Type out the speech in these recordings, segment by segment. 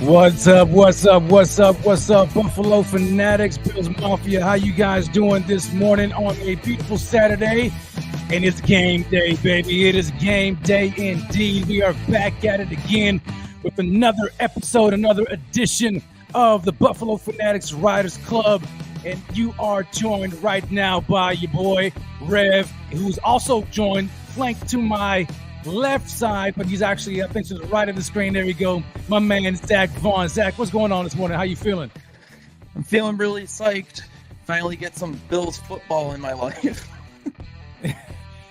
What's up? What's up? What's up? What's up? Buffalo Fanatics, Bills Mafia. How you guys doing this morning on a beautiful Saturday? And it's game day, baby. It is game day indeed. We are back at it again with another episode, another edition of the Buffalo Fanatics Riders Club. And you are joined right now by your boy, Rev, who's also joined, flanked to my left side, but he's actually, I think, to the right of the screen. There we go. My man, Zach Vaughn. Zach, what's going on this morning? How you feeling? I'm feeling really psyched. Finally get some Bills football in my life.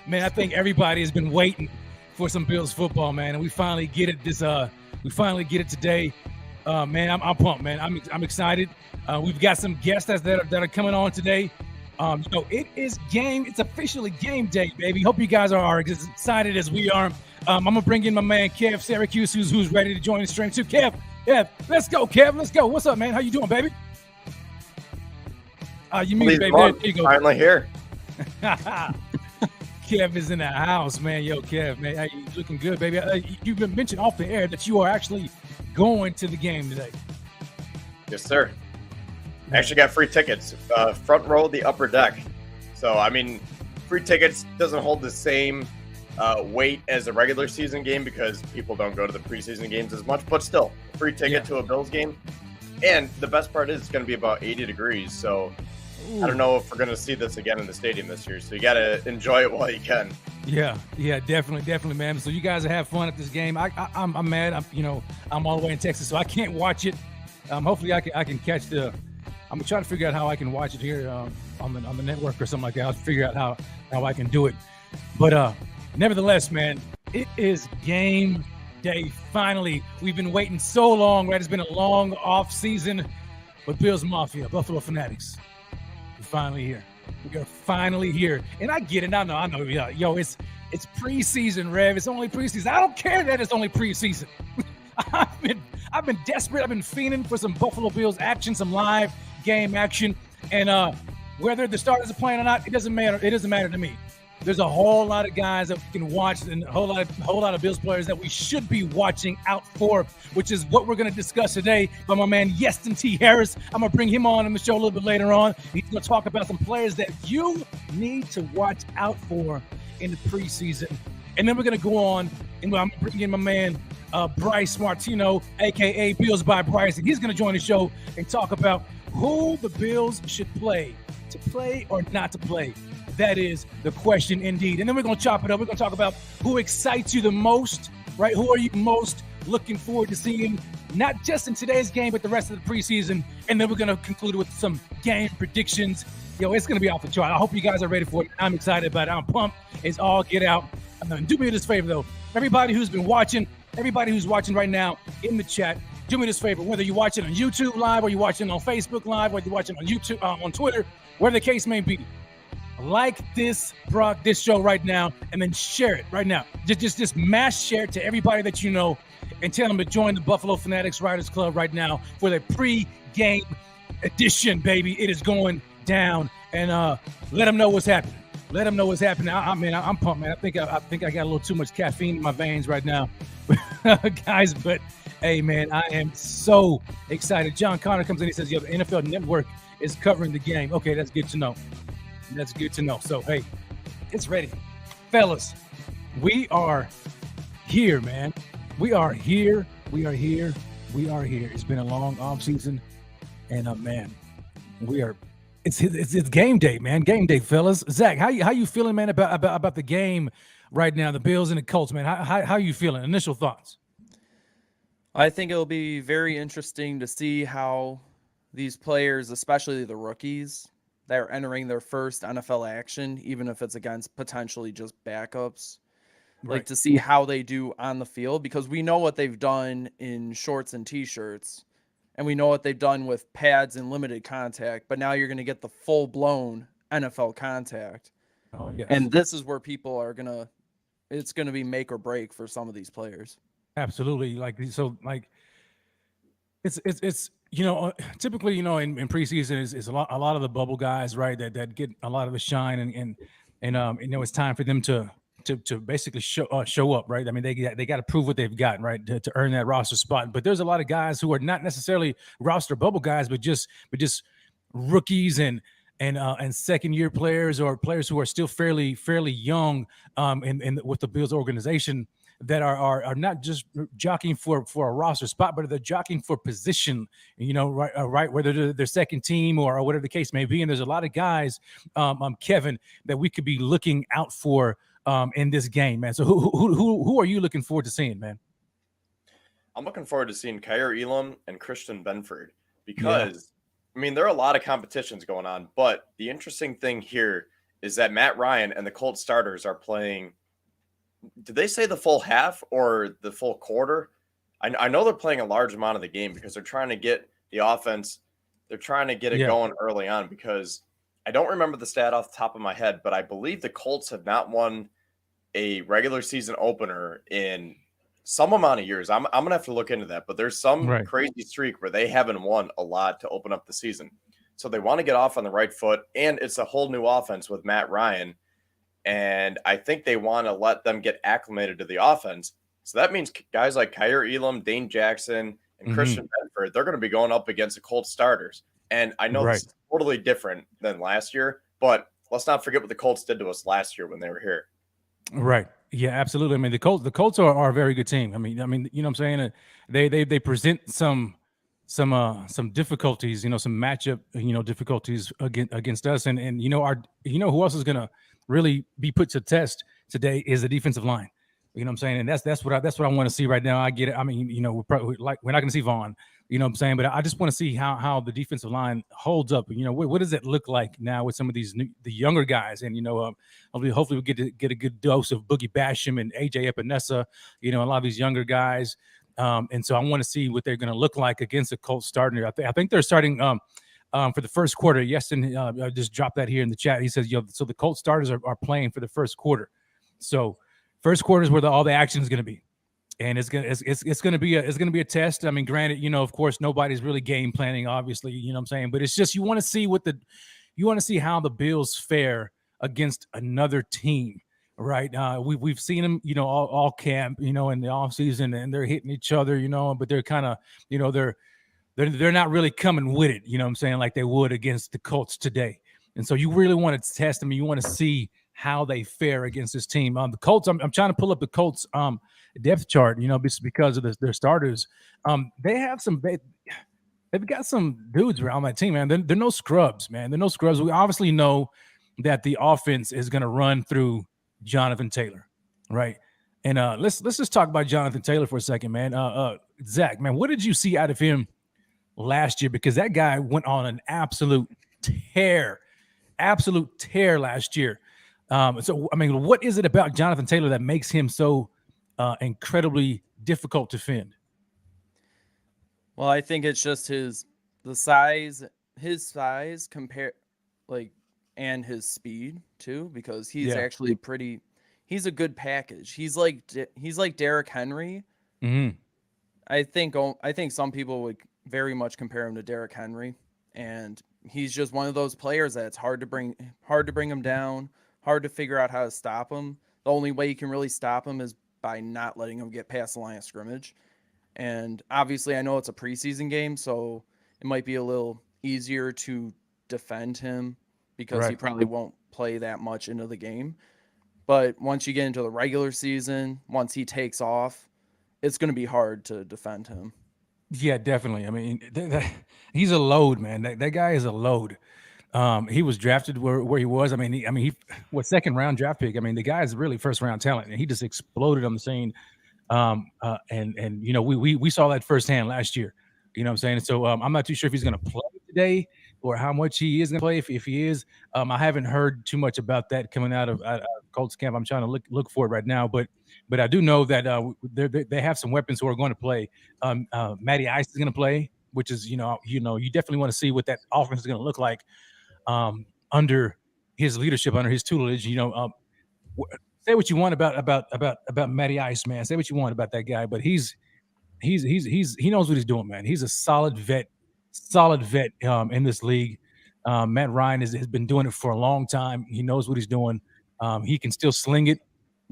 Man, I think everybody has been waiting for some Bills football, man, and we finally get it today. Man, I'm pumped, man. I'm excited. We've got some guests that are coming on today. It's officially game day, baby. Hope you guys are as excited as we are. I'm gonna bring in my man Kev Syracuse, who's ready to join the stream too. Kev, let's go, Kev. Let's go. What's up, man? How you doing, baby? You muted, baby. There you go. Finally here. Kev is in the house, man. Yo, Kev, man, you looking good, baby. You've been mentioned off the air that you are actually going to the game today. Yes, sir. I actually got free tickets, front row, the upper deck. So, I mean, free tickets doesn't hold the same weight as a regular season game because people don't go to the preseason games as much, but still, free ticket to a Bills game. And the best part is it's going to be about 80 degrees. So, I don't know if we're going to see this again in the stadium this year. So, you got to enjoy it while you can. Yeah, definitely, man. So, you guys have fun at this game. I'm mad. I'm all the way in Texas, so I can't watch it. Hopefully, I can catch the. I'm gonna try to figure out how I can watch it here on the network or something like that. I'll figure out how I can do it. But nevertheless, man, it is game day. Finally, we've been waiting so long, right? It's been a long off season, but Bills Mafia, Buffalo Fanatics, we're finally here. We are finally here, and I get it. I know. Yo, it's preseason, Rev. It's only preseason. I don't care that it's only preseason. I've been desperate. I've been fiending for some Buffalo Bills action, some live game action, and whether the starters are playing or not, it doesn't matter. It doesn't matter to me. There's a whole lot of guys that we can watch, and a whole lot of Bills players that we should be watching out for, which is what we're going to discuss today by my man Yeston T. Harris. I'm going to bring him on the show a little bit later on. He's going to talk about some players that you need to watch out for in the preseason, and then we're going to go on, and I'm bringing in my man Bryce Martino, a.k.a. Bills by Bryce, and he's going to join the show and talk about who the Bills should play, to play or not to play. That is the question indeed. And then we're going to chop it up. We're going to talk about who excites you the most, right? Who are you most looking forward to seeing, not just in today's game, but the rest of the preseason. And then we're going to conclude with some game predictions. Yo, it's going to be off the chart. I hope you guys are ready for it. I'm excited about it. I'm pumped. It's all get out. Do me this favor, though. Everybody who's been watching, everybody who's watching right now in the chat, do me this favor, whether you watch it on YouTube Live or you're watching on Facebook Live, whether you're watching on YouTube, on Twitter, whatever the case may be, like this show right now, and then share it right now. Just mass share it to everybody that you know, and tell them to join the Buffalo Fanatics Riders Club right now for the pre-game edition, baby. It is going down, and let them know what's happening. Let them know what's happening. I'm pumped, man. I think I got a little too much caffeine in my veins right now, guys. But hey, man, I am so excited. John Connor comes in. He says, "Yo, the NFL Network is covering the game." Okay, that's good to know. That's good to know. So hey, it's ready, fellas. We are here, man. We are here. We are here. We are here. It's been a long off season, and man, we are. It's game day, man. Game day, fellas. Zach, how you feeling, man, about the game right now? The Bills and the Colts, man. How you feeling? Initial thoughts. I think it'll be very interesting to see how these players, especially the rookies, that are entering their first NFL action, even if it's against potentially just backups, like to see how they do on the field, because we know what they've done in shorts and T-shirts. And we know what they've done with pads and limited contact, but now you're going to get the full-blown NFL contact. Oh, yes. And this is where people are it's going to be make or break for some of these players. Absolutely. It's typically, in preseason is a lot of the bubble guys, right, that get a lot of the shine, and it's time for them to to basically show up, right? I mean, they got to prove what they've got, right, to earn that roster spot. But there's a lot of guys who are not necessarily roster bubble guys, but just rookies and second year players or players who are still fairly young in with the Bills organization that are not just jockeying for a roster spot, but they're jockeying for position, right, whether they're second team or whatever the case may be. And there's a lot of guys, Kevin, that we could be looking out for in this game, man. So who are you looking forward to seeing, man? I'm looking forward to seeing Kyer Elam and Christian Benford because, I mean, there are a lot of competitions going on, but the interesting thing here is that Matt Ryan and the Colts starters are playing. Did they say the full half or the full quarter? I know they're playing a large amount of the game because they're trying to get the offense. They're trying to get it going early on because I don't remember the stat off the top of my head, but I believe the Colts have not won a regular season opener in some amount of years. I'm going to have to look into that, but there's some crazy streak where they haven't won a lot to open up the season. So they want to get off on the right foot, and it's a whole new offense with Matt Ryan. And I think they want to let them get acclimated to the offense. So that means guys like Kyer Elam, Dane Jackson, and Christian Benford, they're going to be going up against the Colts starters. And I know this is totally different than last year, but let's not forget what the Colts did to us last year when they were here. Right. Yeah, absolutely. I mean, the Colts are a very good team. I mean, you know what I'm saying? They present some difficulties, some matchup, difficulties against us. And who else is going to really be put to test today is the defensive line. You know what I'm saying? And that's what I want to see right now. I get it. I mean, we're not going to see Vaughn, you know what I'm saying? But I just want to see how the defensive line holds up. What does it look like now with some of these the younger guys? And hopefully we get a good dose of Boogie Basham and AJ Epinesa, a lot of these younger guys. And so I want to see what they're going to look like against the Colts starting. I think they're starting for the first quarter. Yeston I just dropped that here in the chat. He says, so the Colts starters are playing for the first quarter. So first quarter is where all the action is going to be. And it's going to be a test. I mean, granted, of course, nobody's really game planning, obviously, you know what I'm saying? But it's just you want to see how the Bills fare against another team. Right. We've seen them, all camp, in the offseason, and they're hitting each other, but they're kind of, they're not really coming with it, you know what I'm saying, like they would against the Colts today. And so you really want to test them. You want to see how they fare against this team. The Colts, I'm trying to pull up the Colts depth chart, because of their starters. They've got some dudes around that team, man. They're no scrubs, man. They're no scrubs. We obviously know that the offense is going to run through Jonathan Taylor, right? And let's just talk about Jonathan Taylor for a second, man. Zach, man, what did you see out of him last year? Because that guy went on an absolute tear last year. So I mean, what is it about Jonathan Taylor that makes him so incredibly difficult to defend? Well, I think it's just his size compare and his speed too, because he's actually he's a good package. He's like Derrick Henry. Mm-hmm. I think some people would very much compare him to Derrick Henry, and he's just one of those players that's hard to bring him down, hard to figure out how to stop him. The only way you can really stop him is by not letting him get past the line of scrimmage. And obviously I know it's a preseason game, so it might be a little easier to defend him because he probably won't play that much into the game. But once you get into the regular season, once he takes off, it's going to be hard to defend him. Yeah, definitely. I mean, he's a load, man. That guy is a load. He was drafted where he was. I mean, he was second round draft pick. I mean, the guy is really first round talent, and he just exploded on the scene. And we saw that firsthand last year. You know what I'm saying? So I'm not too sure if he's going to play today or how much he is going to play. If he is, I haven't heard too much about that coming out of Colts camp. I'm trying to look for it right now, but I do know that they have some weapons who are going to play. Matty Ice is going to play, which is you definitely want to see what that offense is going to look like under his leadership, under his tutelage. Say what you want about Matty Ice, man. Say what you want about that guy, but he knows what he's doing, man. He's a solid vet in this league. Matt Ryan has been doing it for a long time. He knows what he's doing. He can still sling it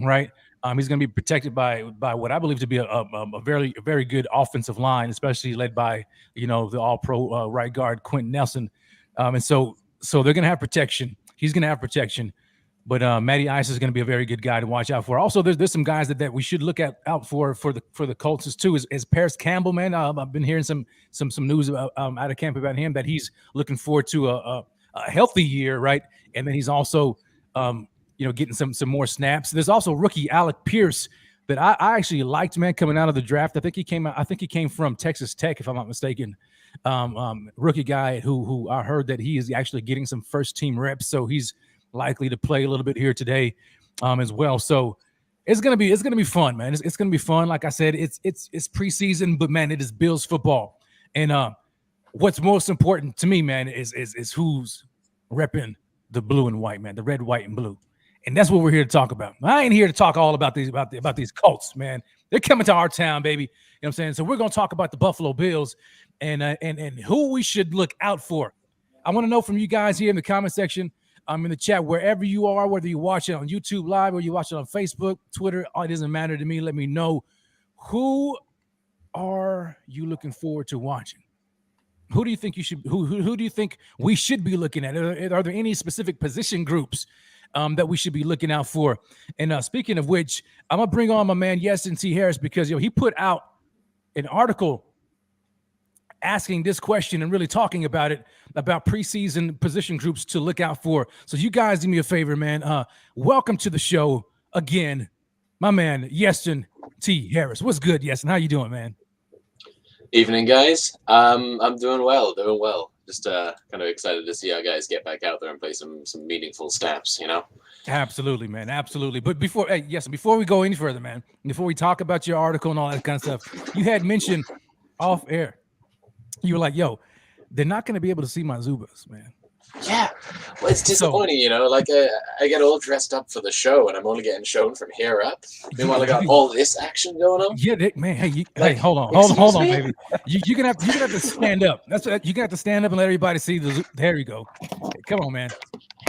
right? He's going to be protected by what I believe to be a very good offensive line, especially led by the All-Pro right guard Quentin Nelson, and so they're going to have protection. He's going to have protection, but Matty Ice is going to be a very good guy to watch out for. Also, there's some guys that we should look out for the Colts too. Is Paris Campbell, man? I've been hearing some news out of camp about him, that he's looking forward to a healthy year, right? And then he's also getting some more snaps. There's also rookie Alec Pierce that I actually liked, man, coming out of the draft. I think he came from Texas Tech, if I'm not mistaken. Rookie guy who I heard that he is actually getting some first team reps, so he's likely to play a little bit here today as well. So it's gonna be fun, man. It's gonna be fun. Like I said, it's preseason, but man, it is Bills football. And what's most important to me, man, is who's repping the blue and white, man, the red, white, and blue. And that's what we're here to talk about. I ain't here to talk all about these Colts, man. They're coming to our town, baby. You know what I'm saying? So we're going to talk about the Buffalo Bills and who we should look out for. I want to know from you guys here in the comment section, in the chat, wherever you are, whether you watch it on YouTube Live or you watch it on Facebook, Twitter, it doesn't matter to me. Let me know, who are you looking forward to watching? Who do you think who do you think we should be looking at? Are there any specific position groups that we should be looking out for? And speaking of which, I'm gonna bring on my man Yeston T. Harris, because he put out an article asking this question and really talking about preseason position groups to look out for. So you guys do me a favor, man. Welcome to the show again, my man Yeston T. Harris. What's good, Yeston? How you doing, man? Evening, guys. I'm doing well. Just kind of excited to see our guys get back out there and play some meaningful snaps, Absolutely, man. Absolutely. But before we go any further, man, before we talk about your article and all that kind of stuff, you had mentioned off air, you were like, yo, they're not going to be able to see my Zubas, man. Yeah. Well, it's disappointing, Like I get all dressed up for the show, and I'm only getting shown from here up. Meanwhile, I got all this action going on. Yeah, man. Hey, hold on, baby. You're gonna have to stand up. That's what you're gonna have to stand up and let everybody see the. There you go. Come on, man.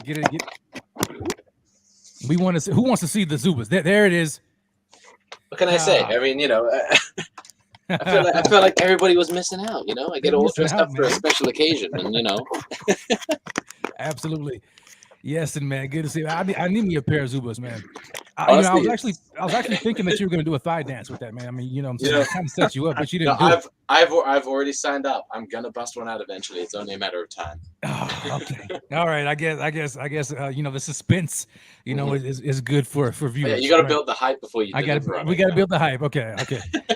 Get it. We want to see. Who wants to see the Zubas? There it is. What can I say? I mean, I feel like everybody was missing out, I get all dressed up for a special occasion, and Absolutely. Yes, and man, good to see you. I need me a pair of Zubas, man. I was actually thinking that you were going to do a thigh dance with that, man. I mean, I'm saying, I kind of set you up, but you didn't do it. I've already signed up. I'm gonna bust one out eventually. It's only a matter of time. Oh, okay. All right. I guess. The suspense, is good for viewers. Yeah, you got to build the hype before you. We got to build the hype. Okay.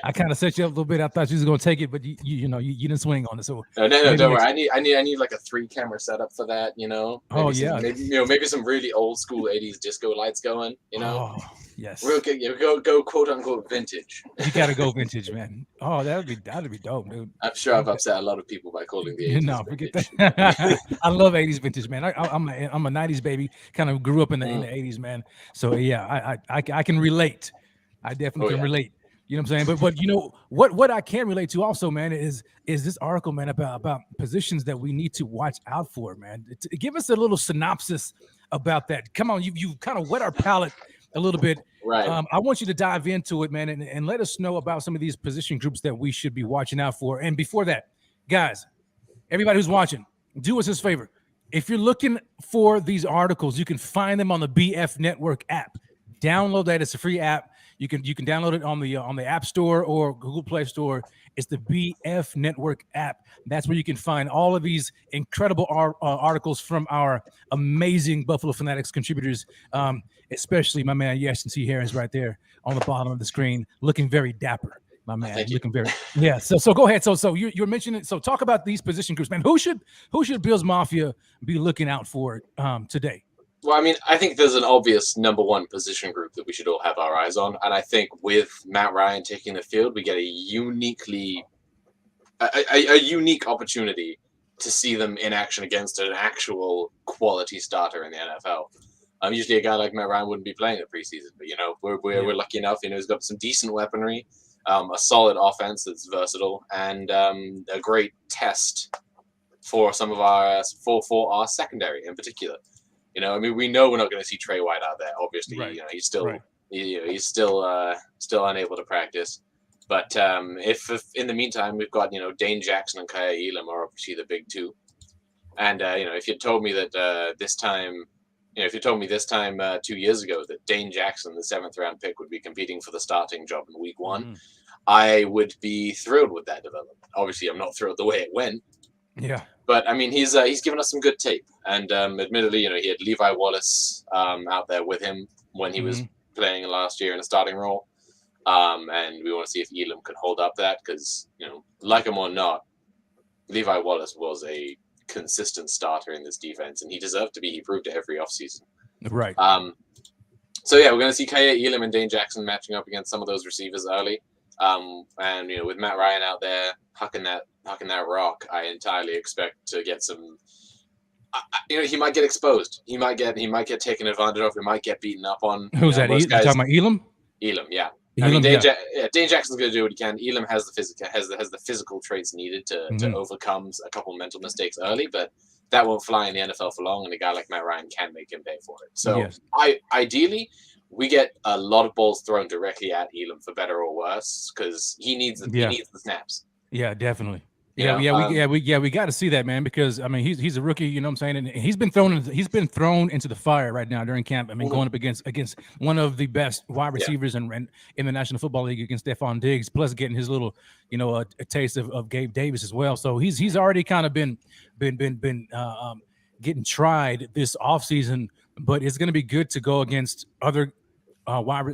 I kind of set you up a little bit. I thought you was going to take it, but you didn't swing on it. So no, don't worry. I need like a 3-camera setup for that. Maybe some really old school 80s disco lights going. Oh, yes. Go quote unquote vintage. You got to go vintage, man. Oh, that'd be dope, dude. I'm sure I've upset a lot of people by calling the 80s. No, forget that. I love 80s vintage, man. I'm a 90s baby. Kind of grew up in the 80s, man. So yeah, I can relate. I definitely can relate. You know what I'm saying? But what I can relate to also, man, is this article, man, about positions that we need to watch out for, man. Give us a little synopsis about that. Come on, you kind of whet our palate a little bit. Right. I want you to dive into it, man, and let us know about some of these position groups that we should be watching out for. And before that, guys, everybody who's watching, do us this favor. If you're looking for these articles, you can find them on the BF Network app. Download that. It's a free app. You can download it on the App Store or Google Play Store. It's the BF Network app. That's where you can find all of these incredible articles from our amazing Buffalo Fanatics contributors, especially my man Yeston T. Harris right there on the bottom of the screen, looking very dapper. My man, looking very So go ahead. So you're mentioning. So talk about these position groups, man. Who should Bills Mafia be looking out for today? Well, I mean, I think there's an obvious number one position group that we should all have our eyes on. And I think with Matt Ryan taking the field, we get a unique opportunity to see them in action against an actual quality starter in the NFL. Usually a guy like Matt Ryan wouldn't be playing the preseason, but, we're lucky enough, he's got some decent weaponry, a solid offense that's versatile, and a great test for some of our for our secondary in particular. We know we're not going to see Trey White out there. Obviously, right. He's still He's still unable to practice. But if in the meantime we've got Dane Jackson and Kaya Elam are obviously the big two, and if you told me that this time 2 years ago that Dane Jackson, the 7th round pick, would be competing for the starting job in week 1, I would be thrilled with that development. Obviously, I'm not thrilled the way it went. Yeah. But I mean, he's given us some good tape, and admittedly, he had Levi Wallace out there with him when he was playing last year in a starting role, and we want to see if Elam can hold up that because like him or not, Levi Wallace was a consistent starter in this defense, and he deserved to be. He proved it every offseason. Right. So yeah, we're going to see Kaya Elam and Dane Jackson matching up against some of those receivers early, and with Matt Ryan out there hucking that rock, I entirely expect to get some. He might get exposed. He might get taken advantage of. He might get beaten up on. Who's that? You talking about Elam? Elam, yeah. Elam, Dane Jackson's going to do what he can. Elam has the physical traits needed to overcome a couple mental mistakes early, but that won't fly in the NFL for long. And a guy like Matt Ryan can make him pay for it. So ideally, we get a lot of balls thrown directly at Elam for better or worse because he needs the snaps. Yeah, definitely. We got to see that, man, because I mean he's a rookie, you know what I'm saying, and he's been thrown into the fire right now during camp. I mean, going up against one of the best wide receivers in the National Football League against Stephon Diggs, plus getting his little a taste of Gabe Davis as well. So he's already kind of been getting tried this offseason, but it's going to be good to go against other wide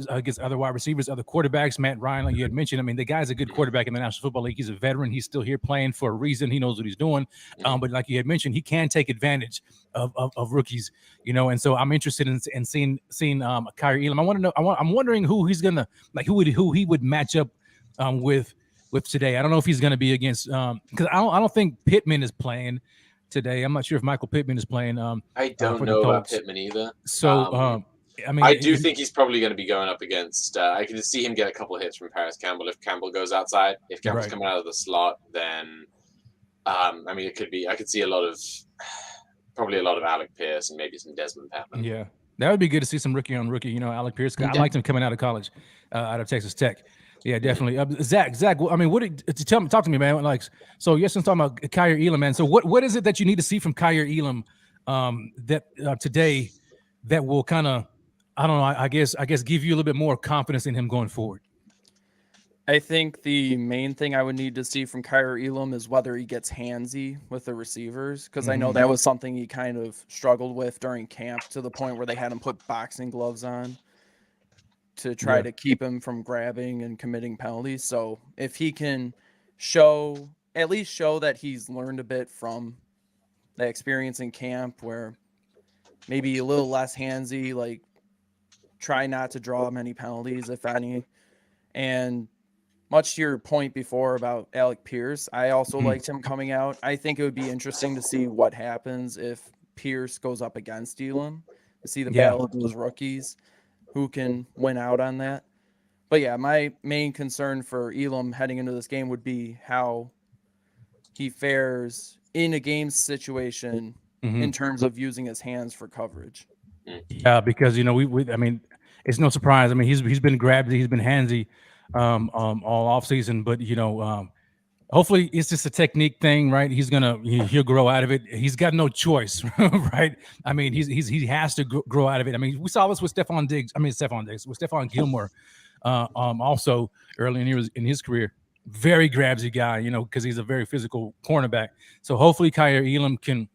receivers, other quarterbacks. Matt Ryan, like you had mentioned, I mean, the guy's a good quarterback in the National Football League. He's a veteran. He's still here playing for a reason. He knows what he's doing. But like you had mentioned, he can take advantage of rookies, and so I'm interested in seeing Kyrie Elam. I'm wondering who he's gonna who he would match up with today. I don't know if he's gonna be against because I don't think Pittman is playing today. I'm not sure if Michael Pittman is playing. I don't know about Pittman either. So. I mean, I do think he's probably going to be going up against. I can see him get a couple of hits from Paris Campbell if Campbell goes outside. If Campbell's coming out of the slot, then I mean, it could be. I could see probably a lot of Alec Pierce and maybe some Desmond Patman. Yeah, that would be good to see some rookie on rookie. Alec Pierce. I liked him coming out of college, out of Texas Tech. Yeah, definitely. Zach. I mean, talk to me, man. Like, so yes, I'm talking about Kyer Elam, man. So what is it that you need to see from Kyer Elam that today that will kind of, I don't know, I guess give you a little bit more confidence in him going forward? I think the main thing I would need to see from Kyer Elam is whether he gets handsy with the receivers, because I know that was something he kind of struggled with during camp to the point where they had him put boxing gloves on to try to keep him from grabbing and committing penalties. So if he can at least show that he's learned a bit from the experience in camp where maybe a little less handsy, like try not to draw many penalties, if any. And much to your point before about Alec Pierce, I also liked him coming out. I think it would be interesting to see what happens if Pierce goes up against Elam, to see the battle of those rookies, who can win out on that. But yeah, my main concern for Elam heading into this game would be how he fares in a game situation in terms of using his hands for coverage. Yeah, because I mean, it's no surprise. I mean, he's been grabbed, he's been handsy all off season, but hopefully it's just a technique thing, right? He'll grow out of it. He's got no choice, right? I mean, he has to grow out of it. I mean, we saw this with Stephon Gilmore, also early in his career. Very grabsy guy, because he's a very physical cornerback. So hopefully Kyer Elam can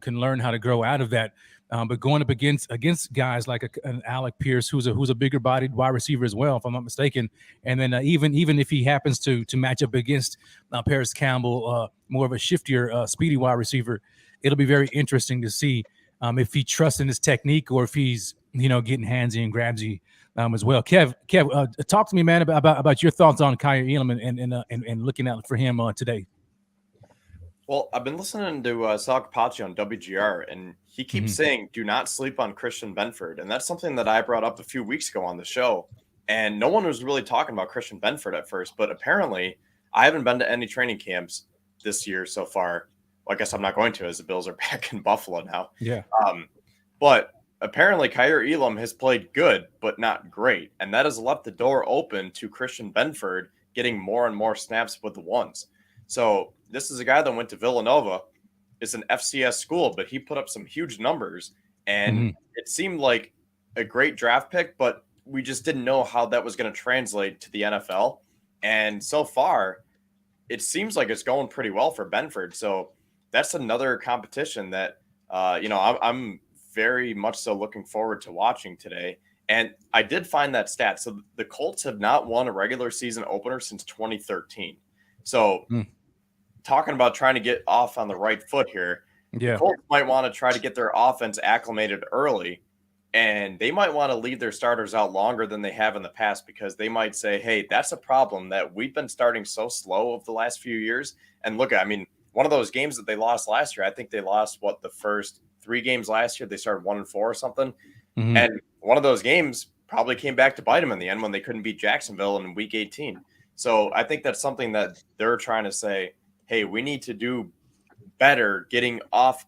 learn how to grow out of that. But going up against guys like an Alec Pierce, who's a bigger bodied wide receiver as well, if I'm not mistaken, and then even if he happens to match up against Paris Campbell, more of a shiftier, speedy wide receiver, it'll be very interesting to see if he trusts in his technique or if he's getting handsy and grabsy as well. Kev, talk to me, man, about your thoughts on Kyer Elam and looking out for him today. Well, I've been listening to Sal Capaccio on WGR, and he keeps saying, do not sleep on Christian Benford. And that's something that I brought up a few weeks ago on the show. And no one was really talking about Christian Benford at first, but apparently I haven't been to any training camps this year so far. Well, I guess I'm not going to, as the Bills are back in Buffalo now. Yeah. But apparently Kyer Elam has played good, but not great. And that has left the door open to Christian Benford getting more and more snaps with the ones. So this is a guy that went to Villanova. It's an FCS school, but he put up some huge numbers. And it seemed like a great draft pick, but we just didn't know how that was going to translate to the NFL. And so far, it seems like it's going pretty well for Benford. So that's another competition that, I'm very much so looking forward to watching today. And I did find that stat. So the Colts have not won a regular season opener since 2013. So talking about trying to get off on the right foot here, the Colts might want to try to get their offense acclimated early, and they might want to leave their starters out longer than they have in the past, because they might say, hey, that's a problem that we've been starting so slow over the last few years. And look, I mean, one of those games that they lost last year, I think they lost the first 3 games last year. They started 1-4 or something. And one of those games probably came back to bite them in the end when they couldn't beat Jacksonville in week 18. So I think that's something that they're trying to say, hey, we need to do better getting off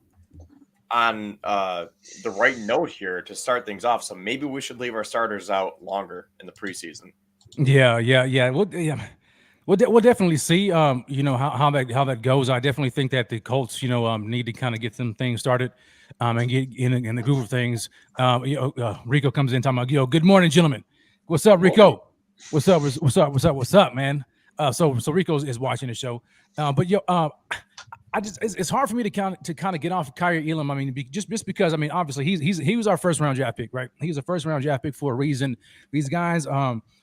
on the right note here to start things off. So maybe we should leave our starters out longer in the preseason. Yeah. We'll definitely see, how that goes. I definitely think that the Colts, need to kind of get some things started and get in the groove of things. Rico comes in talking about, good morning, gentlemen. What's up, Rico? What's up, man? So Rico is watching the show. It's hard for me to kind of get off Kyer Elam. I mean, just because, I mean, obviously he was our first round draft pick, right? He was a first round draft pick for a reason. These guys,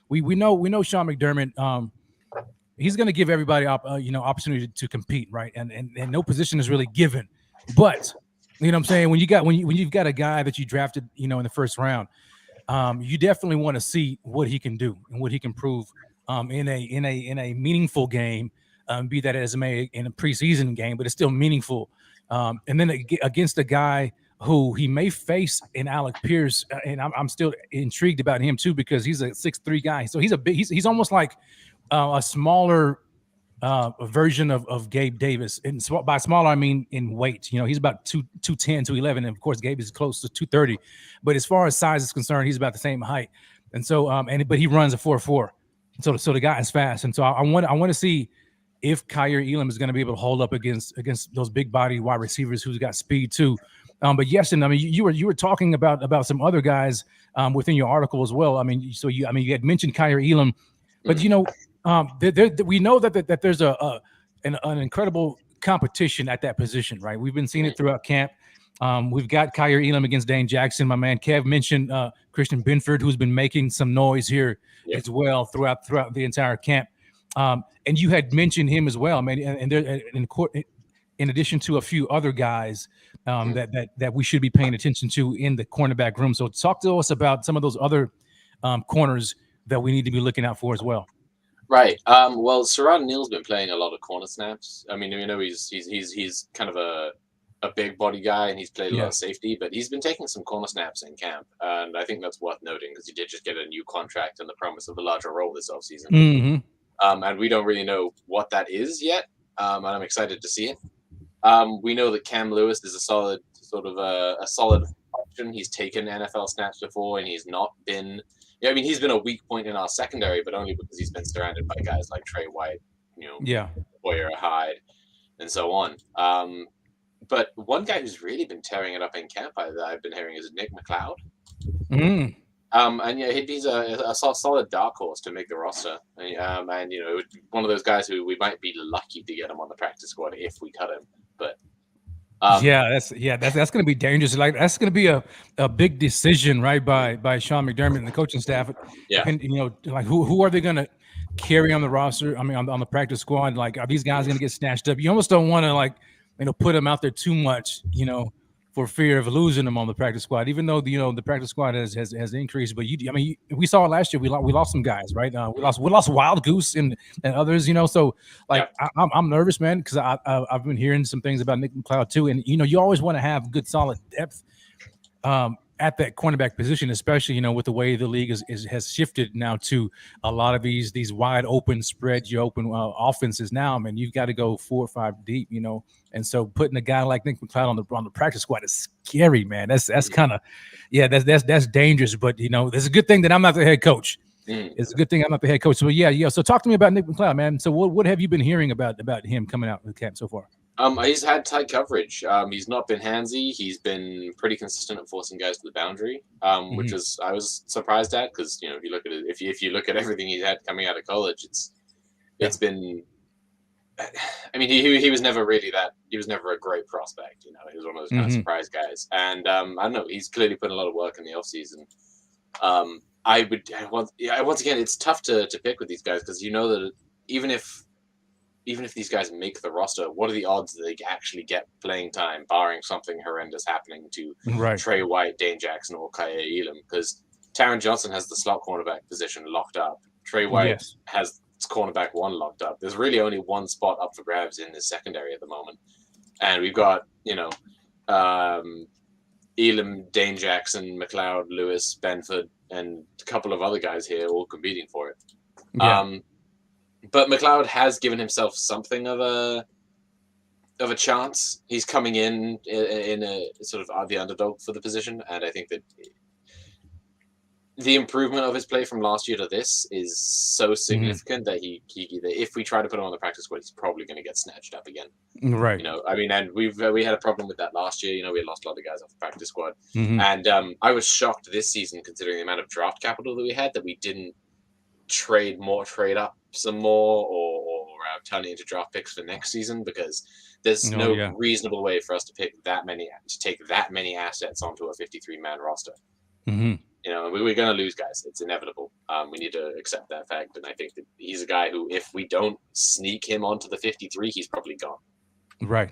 we know Sean McDermott. He's going to give everybody opportunity to compete, right? And no position is really given. But you know what I'm saying, when you've got a guy that you drafted, in the first round, you definitely want to see what he can do and what he can prove in a meaningful game. Be that as it may in a preseason game, but it's still meaningful. And then against a guy who he may face in Alec Pierce, and I'm still intrigued about him too, because he's a 6'3" guy. So he's almost like a smaller version of Gabe Davis. And by smaller, I mean in weight. He's about 210, 211, and of course Gabe is close to 230. But as far as size is concerned, he's about the same height. And so, but he runs a 4.4. So the guy is fast. And so I want to see if Kyer Elam is going to be able to hold up against those big body wide receivers who's got speed too. But yes, and I mean you were talking about some other guys within your article as well. I mean, you had mentioned Kyer Elam, but we know that there's an incredible competition at that position, right? We've been seeing it throughout camp. We've got Kyer Elam against Dane Jackson. My man Kev mentioned Christian Benford, who's been making some noise here as well throughout the entire camp. And you had mentioned him as well. I mean, and there, in addition to a few other guys that we should be paying attention to in the cornerback room. So talk to us about some of those other corners that we need to be looking out for as well. Right. Well, Sarad Neal's been playing a lot of corner snaps. I mean, he's kind of a big body guy, and he's played a lot of safety, but he's been taking some corner snaps in camp, and I think that's worth noting because he did just get a new contract and the promise of a larger role this offseason. And we don't really know what that is yet, and I'm excited to see it. We know that Cam Lewis is a solid option. He's taken NFL snaps before, and he's not been. He's been a weak point in our secondary, but only because he's been surrounded by guys like Trey White, Boyer Hyde, and so on. But one guy who's really been tearing it up in camp that I've been hearing is Nick McLeod. He's a solid dark horse to make the roster. One of those guys who we might be lucky to get him on the practice squad if we cut him. But that's going to be dangerous. Like that's going to be a big decision, right, by Sean McDermott and the coaching staff. Yeah, and like who are they going to carry on the roster? I mean, on the practice squad. Like, are these guys going to get snatched up? You almost don't want to put them out there too much, for fear of losing them on the practice squad, even though the practice squad has increased. But we saw it last year. We lost some guys, right? We lost Wild Goose and others. So I'm nervous, man, because I've been hearing some things about Nick McLeod too, and you always want to have good solid depth. And at that cornerback position, especially, with the way the league has shifted now to a lot of these wide open spread, offenses now, man, you've got to go 4 or 5 deep, and so putting a guy like Nick McCloud on the practice squad is scary, man. That's kind of, that's dangerous. But it's a good thing that I'm not the head coach. It's a good thing I'm not the head coach. So So talk to me about Nick McCloud, man. So what have you been hearing about him coming out of the camp so far? He's had tight coverage. He's not been handsy. He's been pretty consistent at forcing guys to the boundary, which I was surprised at, because if you look at it, if you look at everything he's had coming out of college, it's been. I mean, he was never really that. He was never a great prospect. He was one of those kind of surprise guys, and I don't know. He's clearly put a lot of work in the offseason. Once again, it's tough to pick with these guys, because that even if these guys make the roster, what are the odds that they actually get playing time, barring something horrendous happening to Trey White, Dane Jackson, or Kaya Elam? Because Taron Johnson has the slot cornerback position locked up. Trey White has cornerback 1 locked up. There's really only one spot up for grabs in the secondary at the moment. And we've got, Elam, Dane Jackson, McLeod, Lewis, Benford, and a couple of other guys here all competing for it. Yeah. But McLeod has given himself something of a chance. He's coming in a sort of the underdog for the position, and I think that the improvement of his play from last year to this is so significant that he if we try to put him on the practice squad, he's probably going to get snatched up again. Right. And we had a problem with that last year. We had lost a lot of guys off the practice squad, and I was shocked this season, considering the amount of draft capital that we had, that we didn't trade up some more or turn it into draft picks for next season, because there's no reasonable way for us to take that many assets onto a 53-man roster. We're going to lose guys. It's inevitable. We need to accept that fact. And I think that he's a guy who, if we don't sneak him onto the 53, he's probably gone. Right.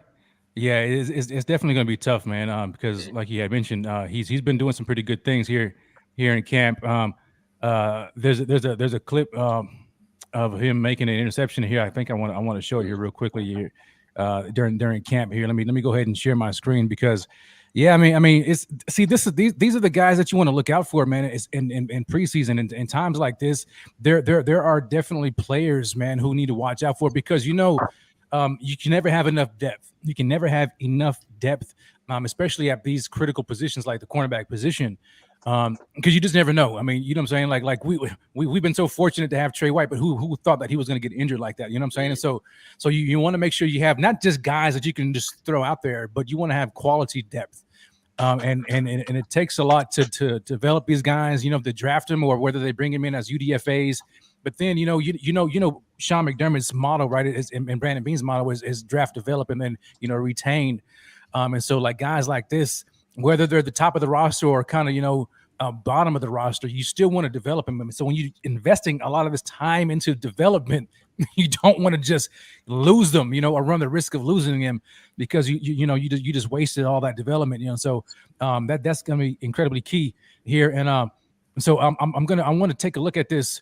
Yeah, it's definitely going to be tough, man. Because like you had mentioned, he's been doing some pretty good things here in camp. There's a clip of him making an interception here. I think I want to show it here real quickly here during camp here. Let me go ahead and share my screen, because these are the guys that you want to look out for, man. It's in preseason and in times like this, there are definitely players, man, who need to watch out for, because you can never have enough depth. You can never have enough depth, especially at these critical positions like the cornerback position. Because you just never know. I mean, you know what I'm saying? Like we've been so fortunate to have Trey White, but who thought that he was going to get injured like that? You know what I'm saying? And so you want to make sure you have not just guys that you can just throw out there, but you want to have quality depth. And it takes a lot to develop these guys, to draft them, or whether they bring them in as UDFAs. But then, Sean McDermott's model, right, and Brandon Bean's model is draft, develop, and then, retain. And so like guys like this, whether they're the top of the roster or kind of, bottom of the roster, you still want to develop them. So when you're investing a lot of this time into development, you don't want to just lose them, or run the risk of losing them, because you just wasted all that development, So that's going to be incredibly key here. And so I want to take a look at this.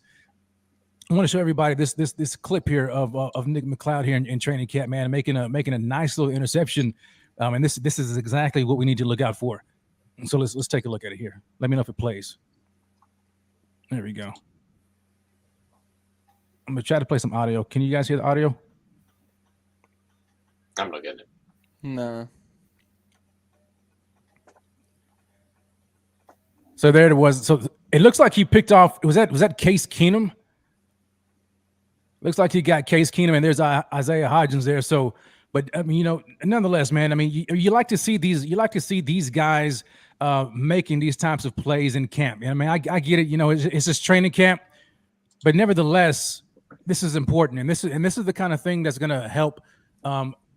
I want to show everybody this clip here of Nick McCloud here in training camp, man, making a nice little interception. And this is exactly what we need to look out for. So let's take a look at it here. Let me know if it plays. There we go. I'm gonna try to play some audio. Can you guys hear the audio? I'm not getting it. No. So there it was. So it looks like he picked off. Was that Case Keenum? Looks like he got Case Keenum, and there's Isaiah Hodgins there. So, but I mean, nonetheless, man. I mean, you like to see these. You like to see these guys making these types of plays in camp. I mean, I get it. It's just training camp, but nevertheless, this is important, and this is the kind of thing that's going to help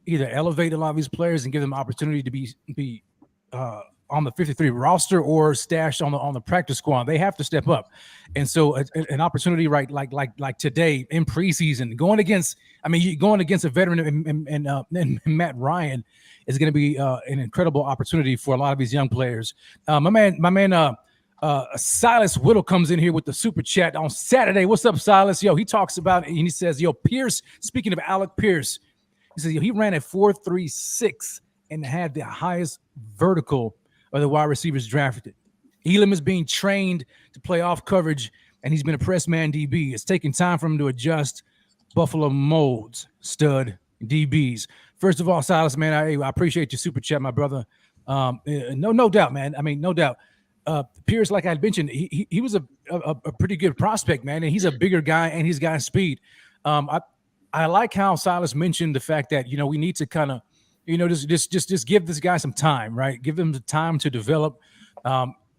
either elevate a lot of these players and give them opportunity to be on the 53 roster or stashed on the practice squad. They have to step up, and so an opportunity, right, like today in preseason, going against a veteran and Matt Ryan is going to be an incredible opportunity for a lot of these young players. My man. Silas Whittle comes in here with the super chat on Saturday. What's up, Silas? He talks about, and he says, Pierce, speaking of Alec Pierce, he says he ran at 4.36 and had the highest vertical of the wide receivers drafted. Elam is being trained to play off coverage, and he's been a press man DB. It's taking time for him to adjust Buffalo molds, stud DBs. First of all, Silas, man, I appreciate your super chat, my brother. No doubt, man. I mean, no doubt. Pierce, like I mentioned, he was a pretty good prospect, man, and he's a bigger guy and he's got speed. I like how Silas mentioned the fact that we need to kind of just give this guy some time, right? Give him the time to develop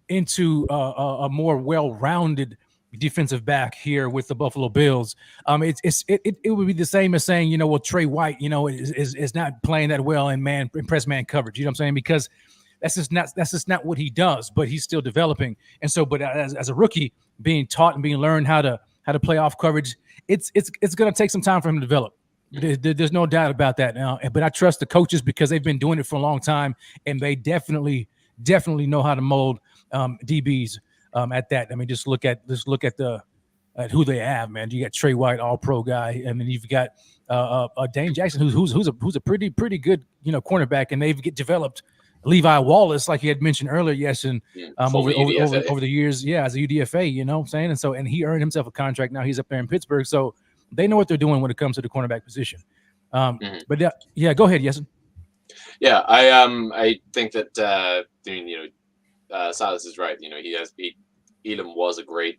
into a more well-rounded defensive back here with the Buffalo Bills. It would be the same as saying, well, Trey White, is not playing that well in press man coverage. You know what I'm saying? Because that's just not what he does, but he's still developing. And so, but as a rookie, being taught and being learned how to play off coverage, it's going to take some time for him to develop. There's no doubt about that. But I trust the coaches because they've been doing it for a long time, and they definitely know how to mold DBs at that. I mean, just look at who they have, man. You got Trey White, all-pro guy, and then you've got Dane Jackson, who's a pretty good cornerback, and they've developed Levi Wallace, like you had mentioned earlier, yes, and over the years, as a UDFA, you know what I'm saying? And he earned himself a contract. Now he's up there in Pittsburgh, so they know what they're doing when it comes to the cornerback position. But go ahead, Yesin. Yeah, I think that Silas is right. Elam was a great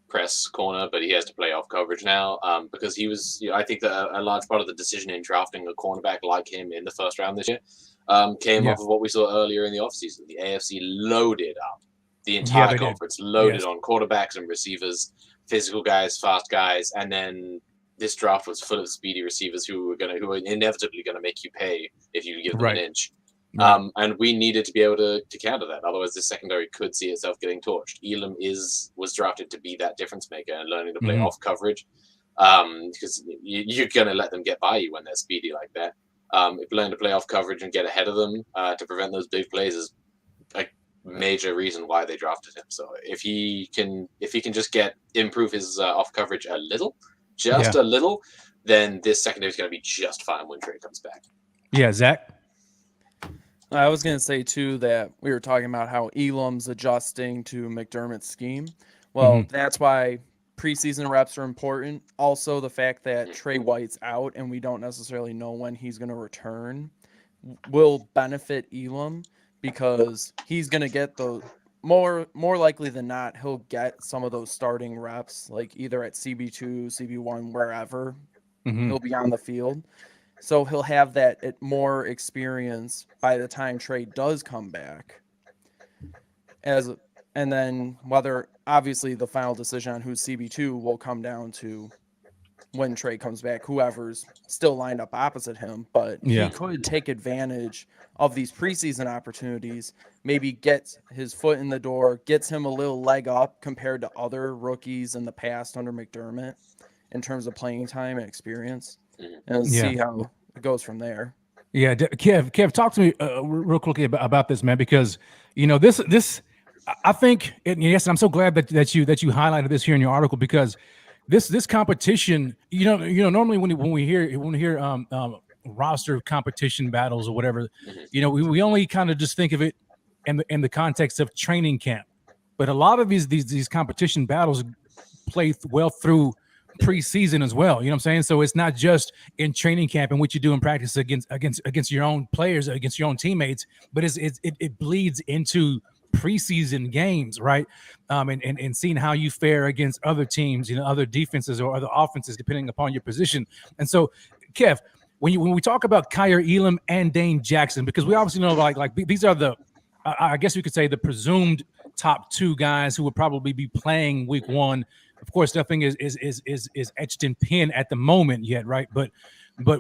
press corner, but he has to play off coverage now because he was. I think that a large part of the decision in drafting a cornerback like him in the first round this year came off of what we saw earlier in the offseason. The AFC loaded up the entire conference, loaded on quarterbacks and receivers, physical guys, fast guys, and then this draft was full of speedy receivers who are inevitably gonna make you pay if you give them an inch. And we needed to be able to counter that. Otherwise, the secondary could see itself getting torched. Elam was drafted to be that difference maker and learning to play off coverage because you're going to let them get by you when they're speedy like that. If you learn to play off coverage and get ahead of them to prevent those big plays is a major reason why they drafted him. So if he can just improve his off coverage a little, a little, then this secondary is going to be just fine when Trey comes back. Yeah, Zach. I was going to say, too, that we were talking about how Elam's adjusting to McDermott's scheme. Well, that's why preseason reps are important. Also, the fact that Trey White's out and we don't necessarily know when he's going to return will benefit Elam because he's going to get the more likely than not, he'll get some of those starting reps, like either at CB2, CB1, wherever. He'll be on the field. So he'll have that more experience by the time Trey does come back. And then whether obviously the final decision on who's CB2 will come down to when Trey comes back, whoever's still lined up opposite him. But he could take advantage of these preseason opportunities, maybe gets his foot in the door, gets him a little leg up compared to other rookies in the past under McDermott in terms of playing time and experience. And see how it goes from there. Yeah, Kev, talk to me real quickly about this, man, because this I think, and yes, I'm so glad that you highlighted this here in your article because this competition, normally when we hear roster competition battles or whatever, we only kind of just think of it in the context of training camp, but a lot of these competition battles play well through preseason as well. You know what I'm saying? So it's not just in training camp and what you do in practice against your own players, against your own teammates, but it bleeds into preseason games, right? And seeing how you fare against other teams, other defenses or other offenses, depending upon your position. And so, Kev, when we talk about Kyer Elam and Dane Jackson, because we obviously know like these are the, I guess we could say the presumed top two guys who would probably be playing week one. Of course, nothing is etched in pen at the moment yet, right? But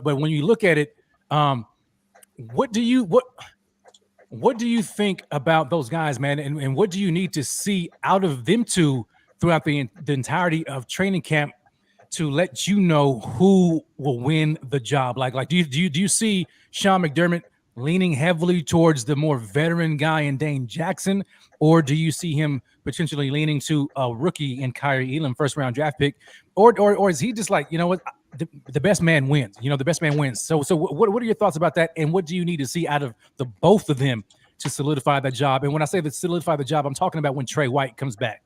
when you look at it, what do you think about those guys, man? And what do you need to see out of them two throughout the entirety of training camp to let you know who will win the job? Like do you see Sean McDermott leaning heavily towards the more veteran guy in Dane Jackson, or do you see him potentially leaning to a rookie in Kyer Elam, first round draft pick, or is he just like, what, the best man wins? The best man wins. So what are your thoughts about that, and what do you need to see out of the both of them to solidify that job. And when I say that solidify the job, I'm talking about when Trey White comes back.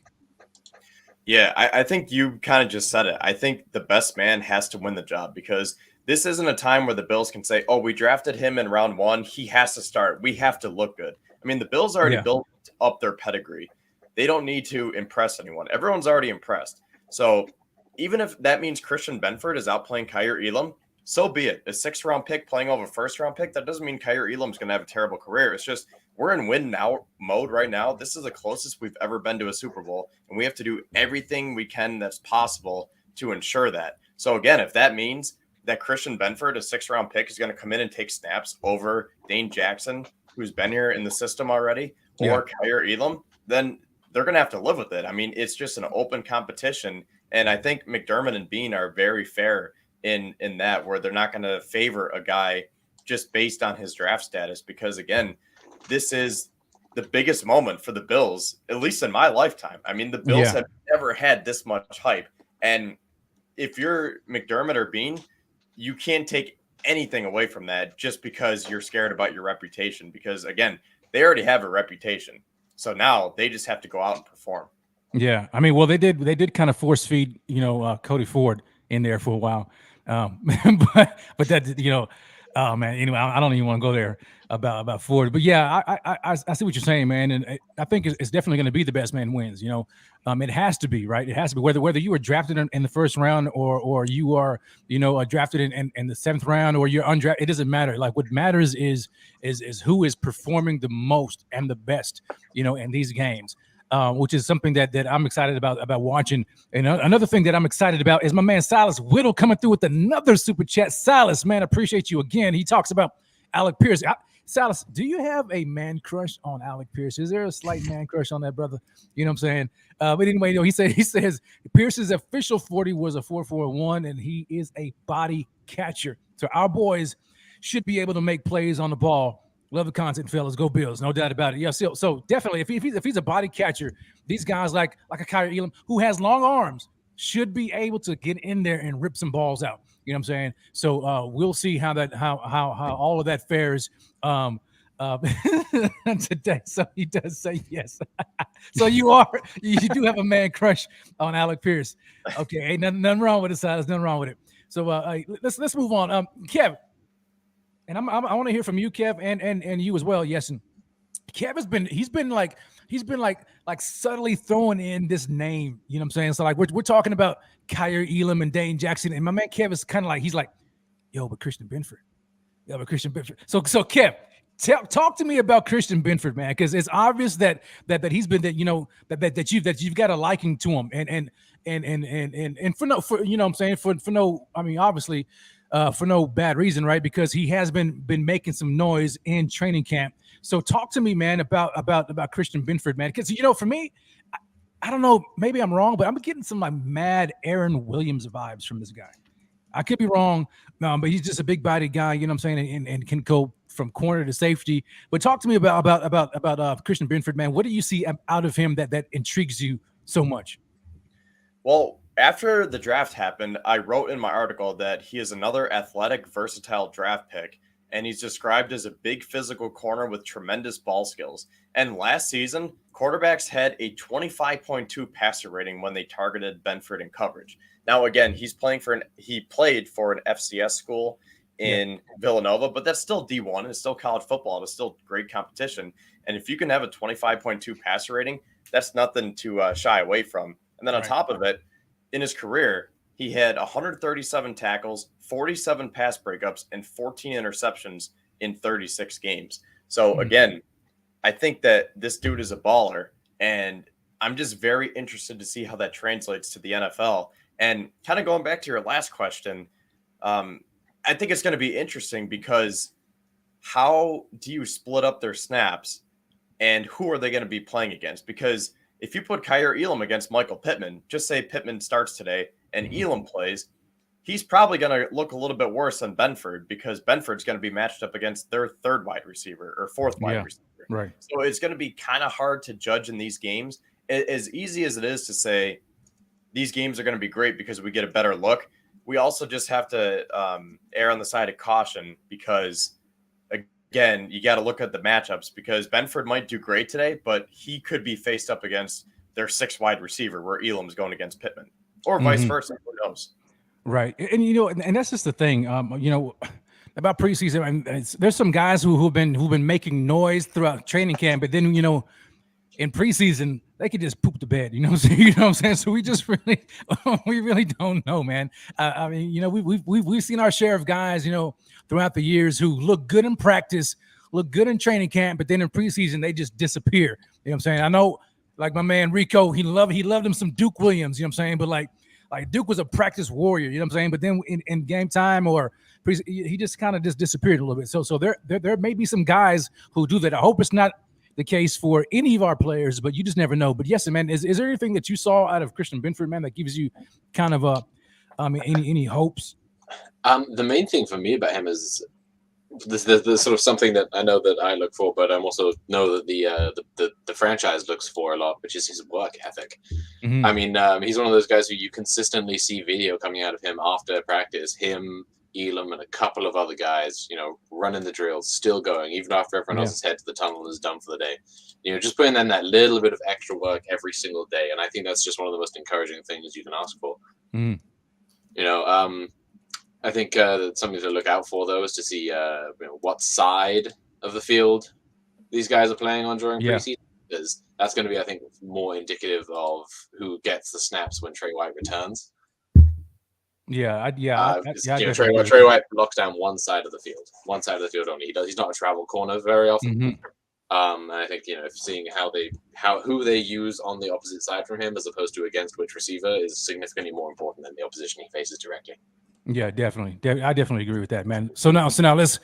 Yeah, I think you kind of just said it. I think the best man has to win the job because this isn't a time where the Bills can say, oh, we drafted him in round 1. He has to start. We have to look good. I mean, the Bills already built up their pedigree. They don't need to impress anyone. Everyone's already impressed. So even if that means Christian Benford is outplaying Kyer Elam, so be it. A 6th-round pick playing over a 1st-round pick, that doesn't mean Kyer Elam's going to have a terrible career. It's just we're in win now mode right now. This is the closest we've ever been to a Super Bowl, and we have to do everything we can that's possible to ensure that. So again, if that means that Christian Benford, a 6th-round pick, is going to come in and take snaps over Dane Jackson, who's been here in the system already, or Kyer Elam, then they're going to have to live with it. I mean, it's just an open competition, and I think McDermott and Bean are very fair in that, where they're not going to favor a guy just based on his draft status, because again, this is the biggest moment for the Bills, at least in my lifetime. I mean, the Bills have never had this much hype. And if you're McDermott or Bean, you can't take anything away from that just because you're scared about your reputation. Because again, they already have a reputation. So now they just have to go out and perform. Yeah. I mean, well, they did kind of force feed, Cody Ford in there for a while. But that, oh man, anyway, I don't even want to go there about Ford, but yeah, I see what you're saying, man, and I think it's definitely going to be the best man wins. It has to be, right. It has to be whether you were drafted in the 1st round or you are drafted in the 7th round or you're undrafted. It doesn't matter. Like what matters is who is performing the most and the best, in these games. Which is something that I'm excited about watching. And another thing that I'm excited about is my man Silas Whittle coming through with another super chat. Silas, man, appreciate you again. He talks about Alec Pierce. Silas, do you have a man crush on Alec Pierce? Is there a slight man crush on that brother? You know what I'm saying? But anyway, he says Pierce's official 40 was a 4.41, and he is a body catcher. So our boys should be able to make plays on the ball. Love the content, fellas. Go Bills, no doubt about it. Yeah, so definitely, if he's a body catcher, these guys like a Kyer Elam who has long arms should be able to get in there and rip some balls out. You know what I'm saying? So we'll see how all of that fares today. So he does say yes. So you do have a man crush on Alec Pierce. Okay, ain't nothing wrong with it, Silas. Nothing wrong with it. So let's move on. Kev. And I want to hear from you, Kev, and you as well. Yes, and Kev he's been like subtly throwing in this name. You know what I'm saying? So like we're talking about Kyer Elam and Dane Jackson, and my man Kev is kind of like he's like, yo, but Christian Benford. So Kev, talk to me about Christian Benford, man, because it's obvious that he's been that you've got a liking to him, and for no you know what I'm saying for no I mean obviously. For no bad reason, right? Because he has been making some noise in training camp. So talk to me, man, about Christian Benford, man. Because for me, I don't know, maybe I'm wrong, but I'm getting some like mad Aaron Williams vibes from this guy. I could be wrong, but he's just a big body guy, you know what I'm saying, and can go from corner to safety. But talk to me about Christian Benford, man. What do you see out of him that intrigues you so much? Well, after the draft happened, I wrote in my article that he is another athletic, versatile draft pick, and he's described as a big physical corner with tremendous ball skills. And last season, quarterbacks had a 25.2 passer rating when they targeted Benford in coverage. Now, again, he played for an FCS school in Villanova, but that's still D1. It's still college football. It's still great competition. And if you can have a 25.2 passer rating, that's nothing to shy away from. And then on top of it, in his career, he had 137 tackles, 47 pass breakups, and 14 interceptions in 36 games. So again, I think that this dude is a baller, and I'm just very interested to see how that translates to the NFL. And kind of going back to your last question, I think it's going to be interesting because how do you split up their snaps and who are they going to be playing against? Because if you put Kyer Elam against Michael Pittman, just say Pittman starts today and Elam plays, he's probably going to look a little bit worse than Benford because Benford's going to be matched up against their 3rd wide receiver or 4th wide receiver. Right. So it's going to be kind of hard to judge in these games. As easy as it is to say these games are going to be great because we get a better look, we also just have to err on the side of caution because, again, you got to look at the matchups because Benford might do great today, but he could be faced up against their 6 wide receiver where Elam's going against Pittman, or vice versa. Who knows? Right. And you know, and that's just the thing, you know, about preseason. And there's some guys who've been making noise throughout training camp, but then, you know, in preseason, they could just poop the bed, you know what I'm saying? You know what I'm saying? So we just really, we really don't know, man. I mean, you know, we've seen our share of guys, you know, throughout the years who look good in practice, look good in training camp, but then in preseason they just disappear. You know what I'm saying? I know, like my man Rico, he loved him some Duke Williams. You know what I'm saying? But like Duke was a practice warrior. You know what I'm saying? But then in game time or he just kind of just disappeared a little bit. So there may be some guys who do that. I hope it's not the case for any of our players, but you just never know. But yes, man, is there anything that you saw out of Christian Benford, man, that gives you kind of any hopes? The main thing for me about him is this sort of something that I know that I look for, but I also know that the franchise looks for a lot, which is his work ethic. I mean, he's one of those guys who you consistently see video coming out of him after practice, him, Elam, and a couple of other guys, you know, running the drills, still going, even after everyone else has head to the tunnel and is done for the day. You know, just putting in that little bit of extra work every single day. And I think that's just one of the most encouraging things you can ask for. You know, I think that something to look out for, though, is to see you know, what side of the field these guys are playing on during preseason. Because that's going to be, I think, more indicative of who gets the snaps when Trey White returns. Trey White locks down one side of the field only. He's not a travel corner very often. And I think, you know, seeing who they use on the opposite side from him as opposed to against which receiver is significantly more important than the opposition he faces directly. Yeah, definitely. I definitely agree with that, man. So now let's.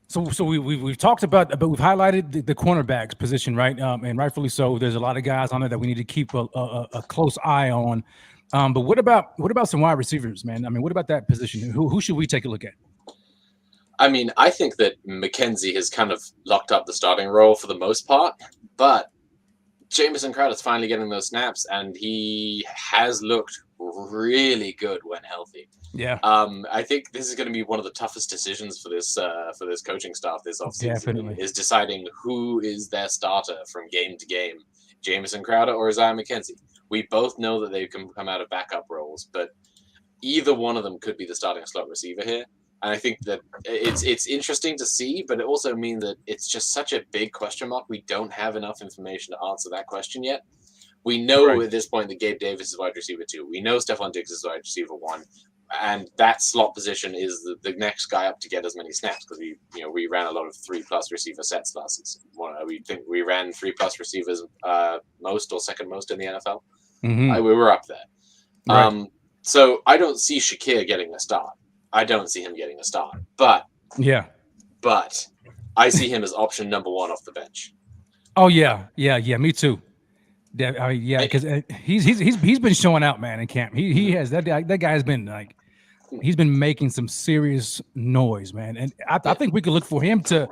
So we've talked about, but we've highlighted the cornerbacks position, right? And rightfully so. There's a lot of guys on there that we need to keep a close eye on. But what about some wide receivers, man? I mean, what about that position? Who should we take a look at? I mean, I think that McKenzie has kind of locked up the starting role for the most part, but Jamison Crowder's finally getting those snaps, and he has looked really good when healthy. Yeah. I think this is going to be one of the toughest decisions for this coaching staff this offseason. Is deciding who is their starter from game to game, Jamison Crowder or Isaiah McKenzie. We both know that they can come out of backup roles, but either one of them could be the starting slot receiver here. And I think that it's interesting to see, but it also means that it's just such a big question mark. We don't have enough information to answer that question yet. We know at this point that Gabe Davis is wide receiver 2. We know Stephon Diggs is wide receiver 1. And that slot position is the next guy up to get as many snaps because we ran a lot of 3+ receiver sets last season. We think we ran 3+ receivers most or second most in the NFL. We were up there. Right. So I don't see Shakir getting a start. I don't see him getting a start. But I see him as option number 1 off the bench. Oh yeah, me too. Because he's been showing out, man, in camp. He has that guy has been like he's been making some serious noise, man. And I think we could look for him to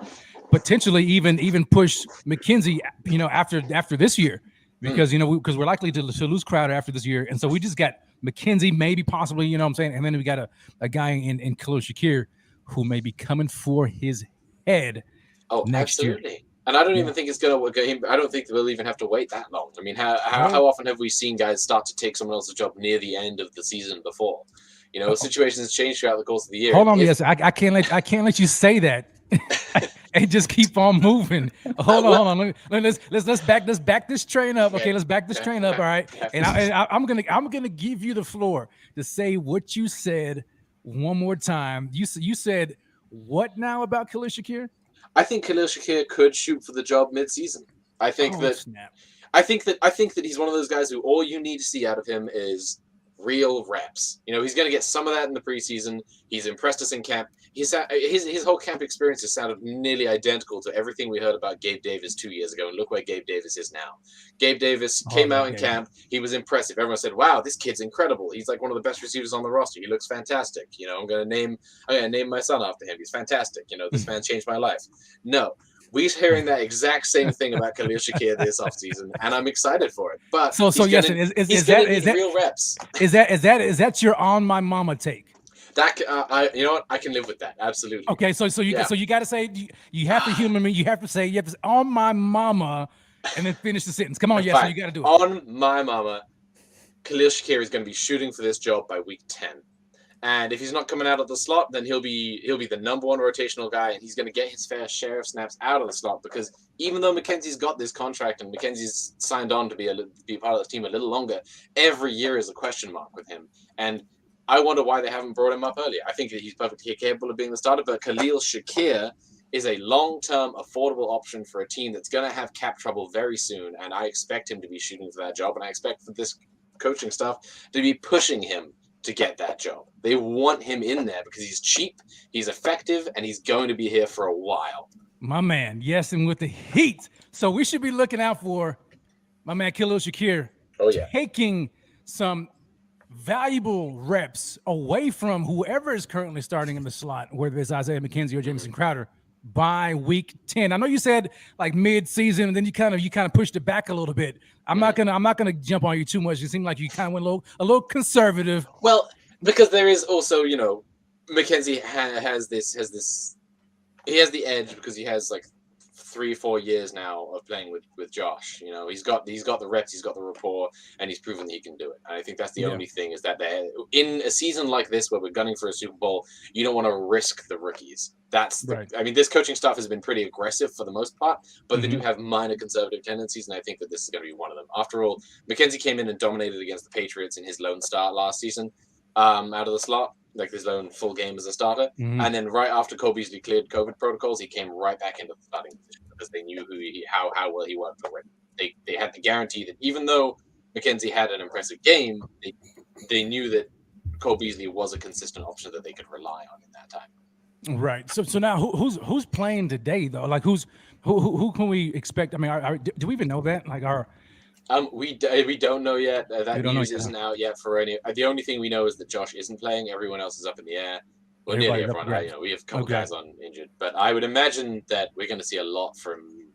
potentially even push McKenzie, you know, after this year, because because we're likely to lose Crowder after this year, and so we just got McKenzie, maybe possibly, you know what I'm saying, and then we got a guy in Khalil Shakir who may be coming for his head next year. And I don't even think it's going to work. I don't think we'll even have to wait that long. I mean, how often have we seen guys start to take someone else's job near the end of the season before? You know, situations change throughout the course of the year. Hold on, I can't let you say that and just keep on moving. Hold on. Let's back this train up. Okay, let's back this train up. All right, and I'm gonna give you the floor to say what you said one more time. You said what now about Khalil Shakir? I think Khalil Shakir could shoot for the job mid-season. I think that he's one of those guys who all you need to see out of him is real reps. You know, he's going to get some of that in the preseason. He's impressed us in camp. His whole camp experience has sounded nearly identical to everything we heard about Gabe Davis 2 years ago, and look where Gabe Davis is now. Gabe Davis came out in camp. He was impressive. Everyone said, "Wow, this kid's incredible. He's like one of the best receivers on the roster. He looks fantastic. You know, I'm going to name my son after him. He's fantastic. You know, this man changed my life." No. We're hearing that exact same thing about Khalil Shakir this offseason, and I'm excited for it. But is that real reps? Is that your on my mama take? That you know what? I can live with that. Absolutely. Okay, so you got to say you have to humor me. You have to say on my mama, and then finish the sentence. Come on, yes, so you got to do it. On my mama, Khalil Shakir is going to be shooting for this job by week 10. And if he's not coming out of the slot, then he'll be the number one rotational guy, and he's going to get his fair share of snaps out of the slot, because even though McKenzie's got this contract and McKenzie's signed on to be part of the team a little longer, every year is a question mark with him. And I wonder why they haven't brought him up earlier. I think that he's perfectly capable of being the starter, but Khalil Shakir is a long-term, affordable option for a team that's going to have cap trouble very soon, and I expect him to be shooting for that job, and I expect for this coaching staff to be pushing him to get that job. They want him in there because he's cheap, he's effective, and he's going to be here for a while. My man, yes, and with the heat. So we should be looking out for my man Khalil Shakir taking some valuable reps away from whoever is currently starting in the slot, whether it's Isaiah McKenzie or Jamison Crowder, by week 10. I know you said like mid-season, and then you kind of pushed it back a little bit. I'm not gonna jump on you too much. It seemed like you kind of went a little conservative. Well, because there is also, McKenzie has the edge because he has like 3-4 years now of playing with Josh. He's got the reps, he's got the rapport, and he's proven that he can do it. And I think that's the only thing, is that in a season like this where we're gunning for a Super Bowl, you don't want to risk the rookies. Right. I mean, this coaching staff has been pretty aggressive for the most part, but they do have minor conservative tendencies, and I think that this is going to be one of them. After all, McKenzie came in and dominated against the Patriots in his lone start last season, out of the slot, like his lone full game as a starter. And then right after Cole Beasley cleared COVID protocols, he came right back into the starting position because they knew how well he worked for it. They had the guarantee that even though McKenzie had an impressive game, they knew that Cole Beasley was a consistent option that they could rely on in that time. Right. So now who's playing today though? Like who can we expect? I mean, do we even know that? Like we don't know yet. That news isn't out yet for any. The only thing we know is that Josh isn't playing. Everyone else is up in the air. Well, nearly everyone. Right. We have a couple guys on injured, but I would imagine that we're going to see a lot from.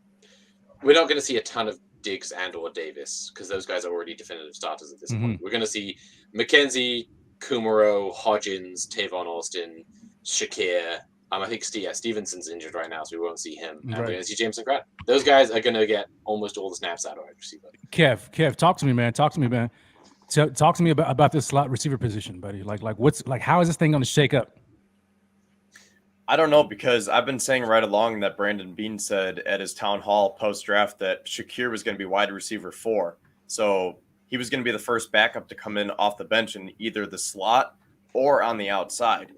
We're not going to see a ton of Diggs and/or Davis because those guys are already definitive starters at this point. We're going to see McKenzie, Kumaro, Hodgins, Tavon Austin, Shakir. I think Stevenson's injured right now, so we won't see him. And we're going to see Jameson Crowder. Those guys are going to get almost all the snaps out of wide receiver. Kev, talk to me, man. Talk to me about this slot receiver position, buddy. Like how is this thing going to shake up? I don't know, because I've been saying right along that Brandon Beane said at his town hall post-draft that Shakir was going to be wide receiver 4. So he was going to be the first backup to come in off the bench in either the slot or on the outside.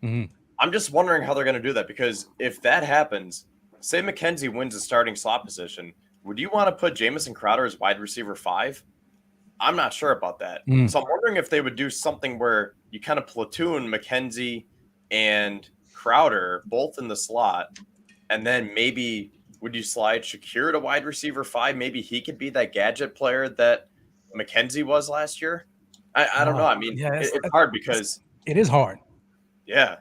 I'm just wondering how they're going to do that, because if that happens, say McKenzie wins the starting slot position, would you want to put Jamison Crowder as wide receiver 5? I'm not sure about that. So I'm wondering if they would do something where you kind of platoon McKenzie and Crowder both in the slot, and then maybe would you slide Shakir to wide receiver 5? Maybe he could be that gadget player that McKenzie was last year. I don't know. I mean, it's hard because it is hard. Yeah,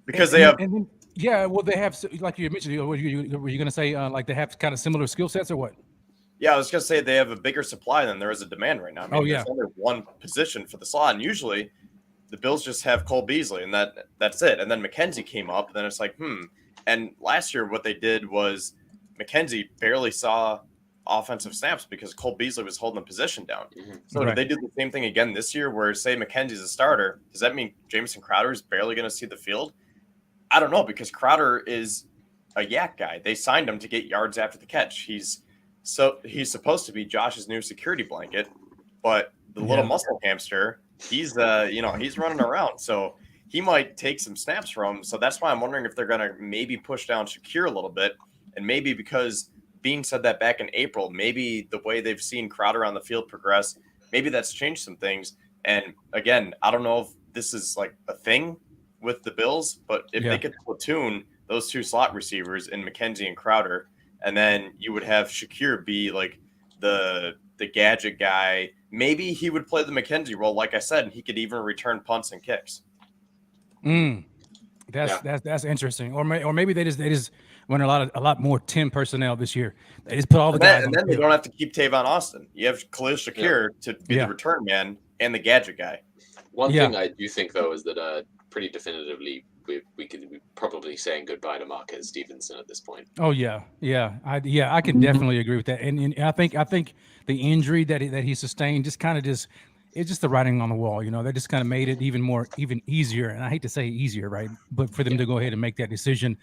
because they have. Well, they have, like you mentioned. Were you going to say like they have kind of similar skill sets or what? Yeah, I was going to say they have a bigger supply than there is a demand right now. I mean, there's only one position for the slot, and usually the Bills just have Cole Beasley, and that's it. And then McKenzie came up, and then it's like, And last year, what they did was McKenzie barely saw offensive snaps because Cole Beasley was holding the position down. So did they do the same thing again this year, where say McKenzie's a starter? Does that mean Jamison Crowder is barely going to see the field? I don't know, because Crowder is a yak guy. They signed him to get yards after the catch. He's supposed to be Josh's new security blanket, but the little muscle hamster, he's running around. So he might take some snaps from him. So that's why I'm wondering if they're going to maybe push down Shakir a little bit, and maybe because Beane said that back in April, maybe the way they've seen Crowder on the field progress, maybe that's changed some things. And again, I don't know if this is like a thing with the Bills, but if they could platoon those two slot receivers in McKenzie and Crowder, and then you would have Shakir be like the gadget guy. Maybe he would play the McKenzie role, like I said, and he could even return punts and kicks. That's interesting. Or maybe they just run a lot more 10 personnel this year. They just put all the guys. And then they don't have to keep Tavon Austin. You have Khalil Shakir to be the return man and the gadget guy. One thing I do think, though, is that pretty definitively we could be probably saying goodbye to Marquez Stevenson at this point. Oh yeah, I can definitely agree with that. And I think the injury that he sustained just it's just the writing on the wall. That just kind of made it even easier. And I hate to say easier, right? But for them to go ahead and make that decision,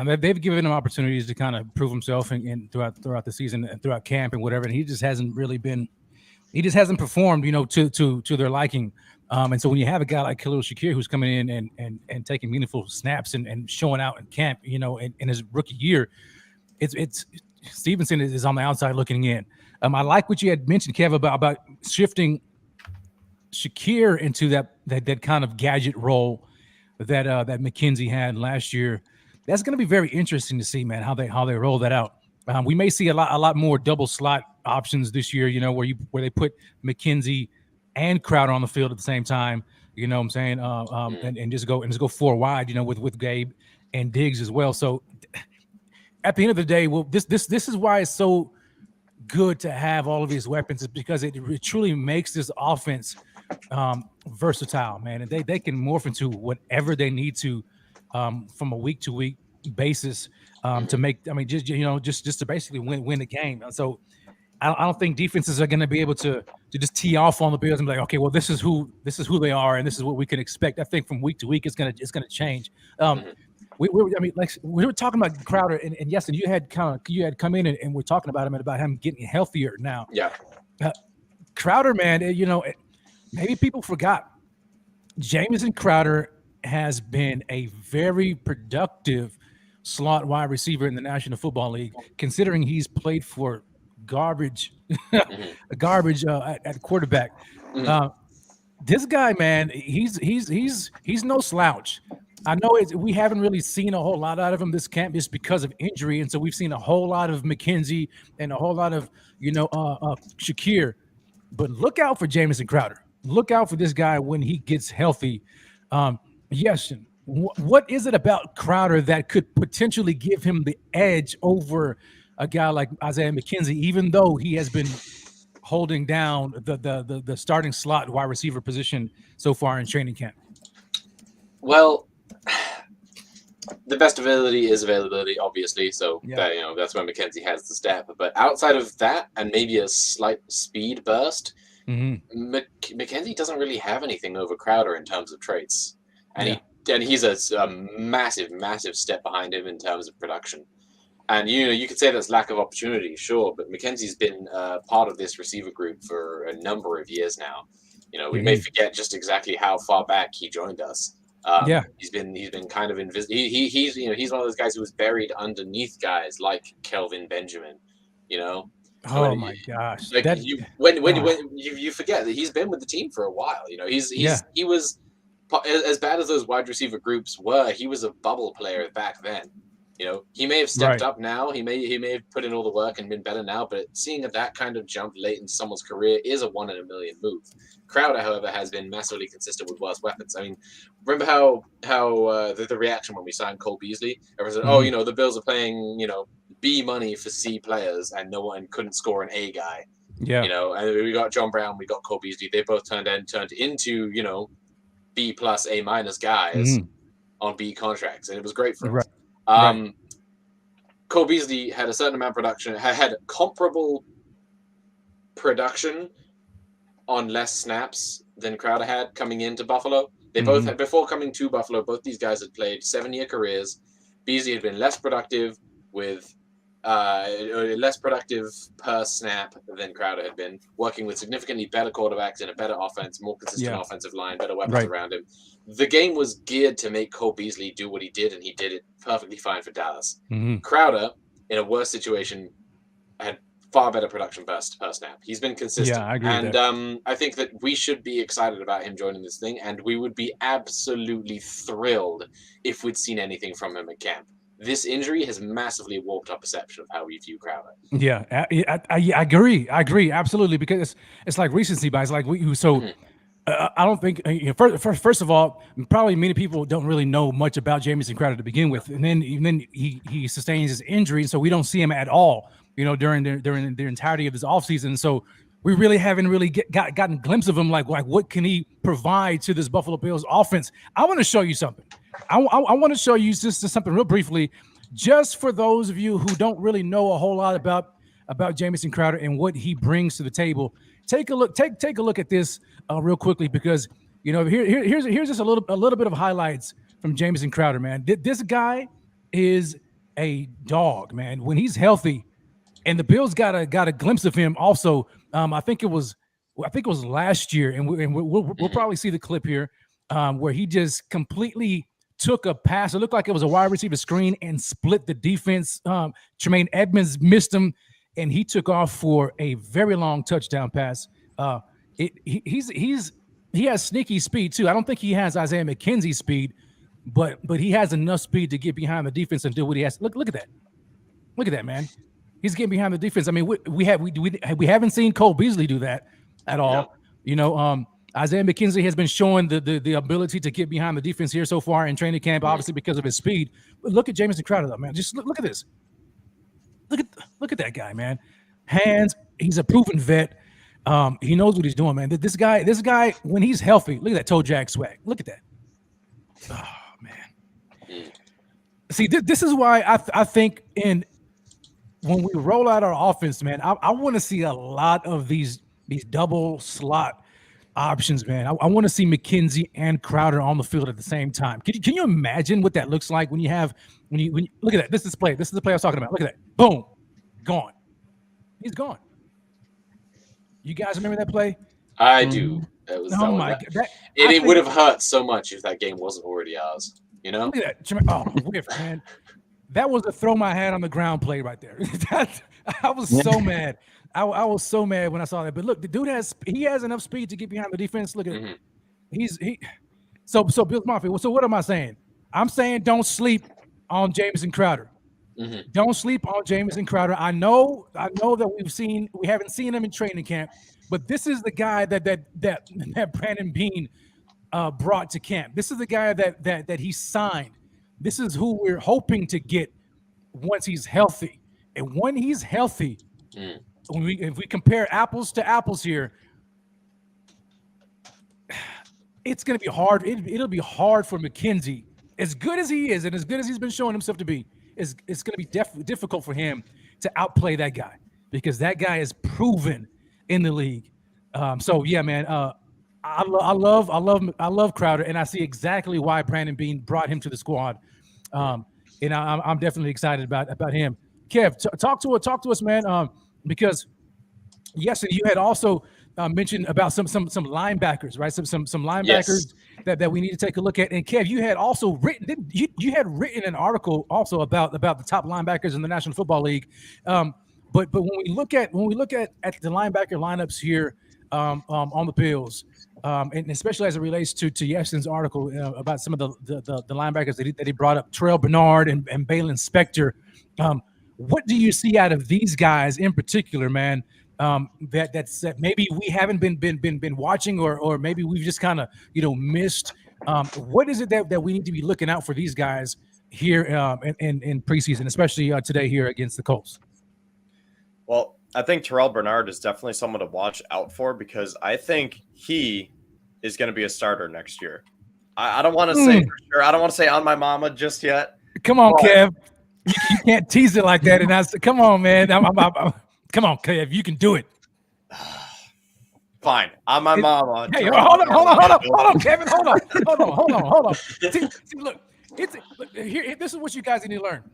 they've given him opportunities to kind of prove himself and throughout the season and throughout camp and whatever. And he just hasn't really been. He just hasn't performed, to their liking. And so when you have a guy like Khalil Shakir who's coming in and taking meaningful snaps and showing out in camp, in his rookie year, it's Stevenson is on the outside looking in. I like what you had mentioned, Kev, about shifting Shakir into that kind of gadget role that McKenzie had last year. That's going to be very interesting to see, man, how they roll that out. We may see a lot more double slot options this year, where they put McKenzie and Crowder on the field at the same time. You know what I'm saying? And just go 4 wide, with Gabe and Diggs as well. So at the end of the day, this is why it's so good to have all of these weapons, is because it truly makes this offense versatile, man. And they can morph into whatever they need to from a week to week basis to make. Just to basically win the game. So I don't think defenses are going to be able to just tee off on the Bills and be like, okay, well, this is who they are, and this is what we can expect. I think from week to week, it's going to change. We were talking about Crowder, and yes, and you had come in and we're talking about him and about him getting healthier now. Yeah, Crowder, man, maybe people forgot. Jamison Crowder has been a very productive slot wide receiver in the National Football League, considering he's played for garbage at quarterback. This guy, man, he's no slouch. I know we haven't really seen a whole lot out of him this camp just because of injury, and so we've seen a whole lot of McKenzie and a whole lot of Shakir. But look out for Jamison Crowder. Look out for this guy when he gets healthy. Yes, what is it about Crowder that could potentially give him the edge over a guy like Isaiah McKenzie, even though he has been holding down the starting slot wide receiver position so far in training camp? Well, the best availability is availability, obviously. So that's when McKenzie has the step. But outside of that, and maybe a slight speed burst, McKenzie doesn't really have anything over Crowder in terms of traits, and he's a massive, massive step behind him in terms of production. And you could say that's lack of opportunity, sure, but McKenzie's been part of this receiver group for a number of years now. We may forget just exactly how far back he joined us. He's been kind of invisible. He's one of those guys who was buried underneath guys like Kelvin Benjamin. My gosh! Like when you forget that he's been with the team for a while. He was as bad as those wide receiver groups were. He was a bubble player back then. He may have stepped up now. He may have put in all the work and been better now. But seeing that kind of jump late in someone's career is a 1 in a million move. Crowder, however, has been massively consistent with worse weapons. I mean, remember how the reaction when we signed Cole Beasley? Everyone said, the Bills are paying B money for C players, and no one couldn't score an A guy. Yeah, and we got John Brown, we got Cole Beasley. They both turned into B plus A minus guys on B contracts, and it was great for us. Cole Beasley had a certain amount of production, had comparable production on less snaps than Crowder had coming into Buffalo. They both had, before coming to Buffalo, both these guys had played 7-year careers. Beasley had been less productive with less productive per snap than Crowder had been, working with significantly better quarterbacks in a better offense, more consistent offensive line, better weapons around him. The game was geared to make Cole Beasley do what he did, and he did it perfectly fine for Dallas. Crowder, in a worse situation, had far better production per snap. He's been consistent. Yeah, I agree with that. I think that we should be excited about him joining this thing, and we would be absolutely thrilled if we'd seen anything from him at camp. This injury has massively warped our perception of how we view Crowder. Yeah, I agree. I agree absolutely, because it's like recency bias. Like I don't think first of all, probably many people don't really know much about Jamison Crowder to begin with, and then he sustains his injury, so we don't see him at all. During the entirety of this offseason. So we really haven't really gotten a glimpse of him. Like what can he provide to this Buffalo Bills offense? I want to show you something. I want to show you just something real briefly, just for those of you who don't really know a whole lot about Jamison Crowder and what he brings to the table. Take a look at this real quickly, because here's just a little bit of highlights from Jamison Crowder, man. This guy is a dog, man. When he's healthy, and the Bills got a glimpse of him also. I think it was last year, and we'll probably see the clip here where he just completely took a pass. It looked like it was a wide receiver screen and split the defense. Tremaine Edmonds missed him, and he took off for a very long touchdown pass. He has sneaky speed too. I don't think he has Isaiah McKenzie's speed, but he has enough speed to get behind the defense and do what he has. Look at that. Look at that, man. He's getting behind the defense. I mean, we haven't seen Cole Beasley do that at all. Yeah. Isaiah McKenzie has been showing the ability to get behind the defense here so far in training camp, obviously because of his speed. But look at Jamison Crowder, though, man. Just look at this. Look at that guy, man. Hands. He's a proven vet. He knows what he's doing, man. This guy, when he's healthy, look at that toe jag swag. Look at that. Oh man. See, this is why I think when we roll out our offense, man, I want to see a lot of these double slot options, man. I want to see McKenzie and Crowder on the field at the same time. Can you imagine what that looks like when you look at that? This is the play I was talking about. Look at that. Boom. Gone. He's gone. You guys remember that play? I do. It would have hurt so much if that game wasn't already ours. You know? Look at that. Oh, whiff, man. That was a throw my hat on the ground play right there. I was so mad. I was so mad when I saw that. But look, the dude has enough speed to get behind the defense. Look at him. So Bills Mafia. So what am I saying? I'm saying don't sleep on Jamison Crowder. Don't sleep on Jamison Crowder. I know that we haven't seen him in training camp, but this is the guy that Brandon Beane brought to camp. This is the guy that he signed. This is who we're hoping to get once he's healthy. And when he's healthy, if we compare apples to apples here, it's going to be hard. It'll be hard for McKenzie, as good as he is and as good as he's been showing himself to be. It's going to be difficult for him to outplay that guy, because that guy is proven in the league. So yeah, man. I love Crowder, and I see exactly why Brandon Beane brought him to the squad. And I'm definitely excited about him. Kev, talk to us, man. Because yes, you had also mentioned about some linebackers, right? Some linebackers that we need to take a look at. And Kev, you had also written an article also about the top linebackers in the National Football League. But when we look at the linebacker lineups here on the Bills, and especially as it relates to Yeston's article about some of the linebackers that he brought up, Terrell Bernard and Balin Spector. What do you see out of these guys in particular, man? That maybe we haven't been watching, or maybe we've just kind of missed. What is it that we need to be looking out for these guys here in preseason, especially today here against the Colts? Well, I think Terrell Bernard is definitely someone to watch out for, because I think he is going to be a starter next year. I don't want to say for sure. I don't want to say on my mama just yet. Come on, Kev. You can't tease it like that. And I said, come on, man. Come on, Kev. You can do it. Fine. On my mama. Hey, hold on, Kevin. Hold on. See, look, here. This is what you guys need to learn.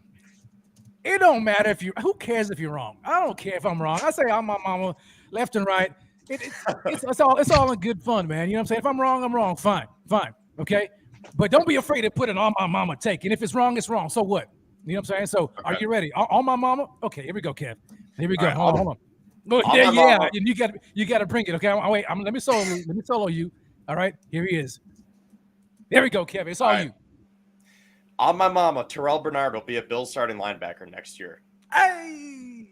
It don't matter who cares if you're wrong? I don't care if I'm wrong. I say I'm my mama, left and right. It's all in good fun, man. You know what I'm saying? If I'm wrong, I'm wrong. Fine. Okay? But don't be afraid to put it on my mama take. And if it's wrong, it's wrong. So what? You know what I'm saying? So Are you ready? On my mama? Okay, here we go, Kev. Here we go. Right, hold on. Look, yeah. You gotta bring it. Okay. Wait, let me solo you. All right, here he is. There we go, Kev. It's all you. On my mama, Terrell Bernard will be a Bills starting linebacker next year. Hey,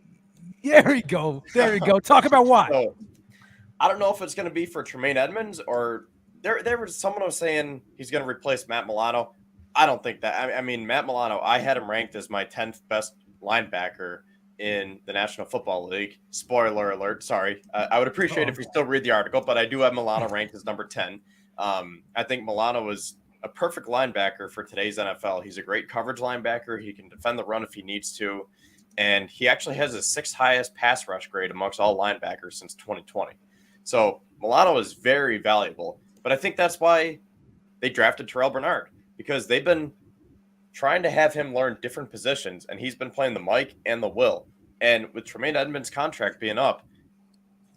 there we go. Talk about why. So, I don't know if it's going to be for Tremaine Edmonds, or there was someone was saying he's going to replace Matt Milano. I don't think that. I mean, Matt Milano, I had him ranked as my 10th best linebacker in the National Football League. Spoiler alert, sorry. I would appreciate if we still read the article, but I do have Milano ranked as number 10. I think Milano is a perfect linebacker for today's NFL. He's a great coverage linebacker. He can defend the run if he needs to. And he actually has the 6th highest pass rush grade amongst all linebackers since 2020. So Milano is very valuable. But I think that's why they drafted Terrell Bernard, because they've been trying to have him learn different positions, and he's been playing the Mike and the Will. And with Tremaine Edmonds' contract being up,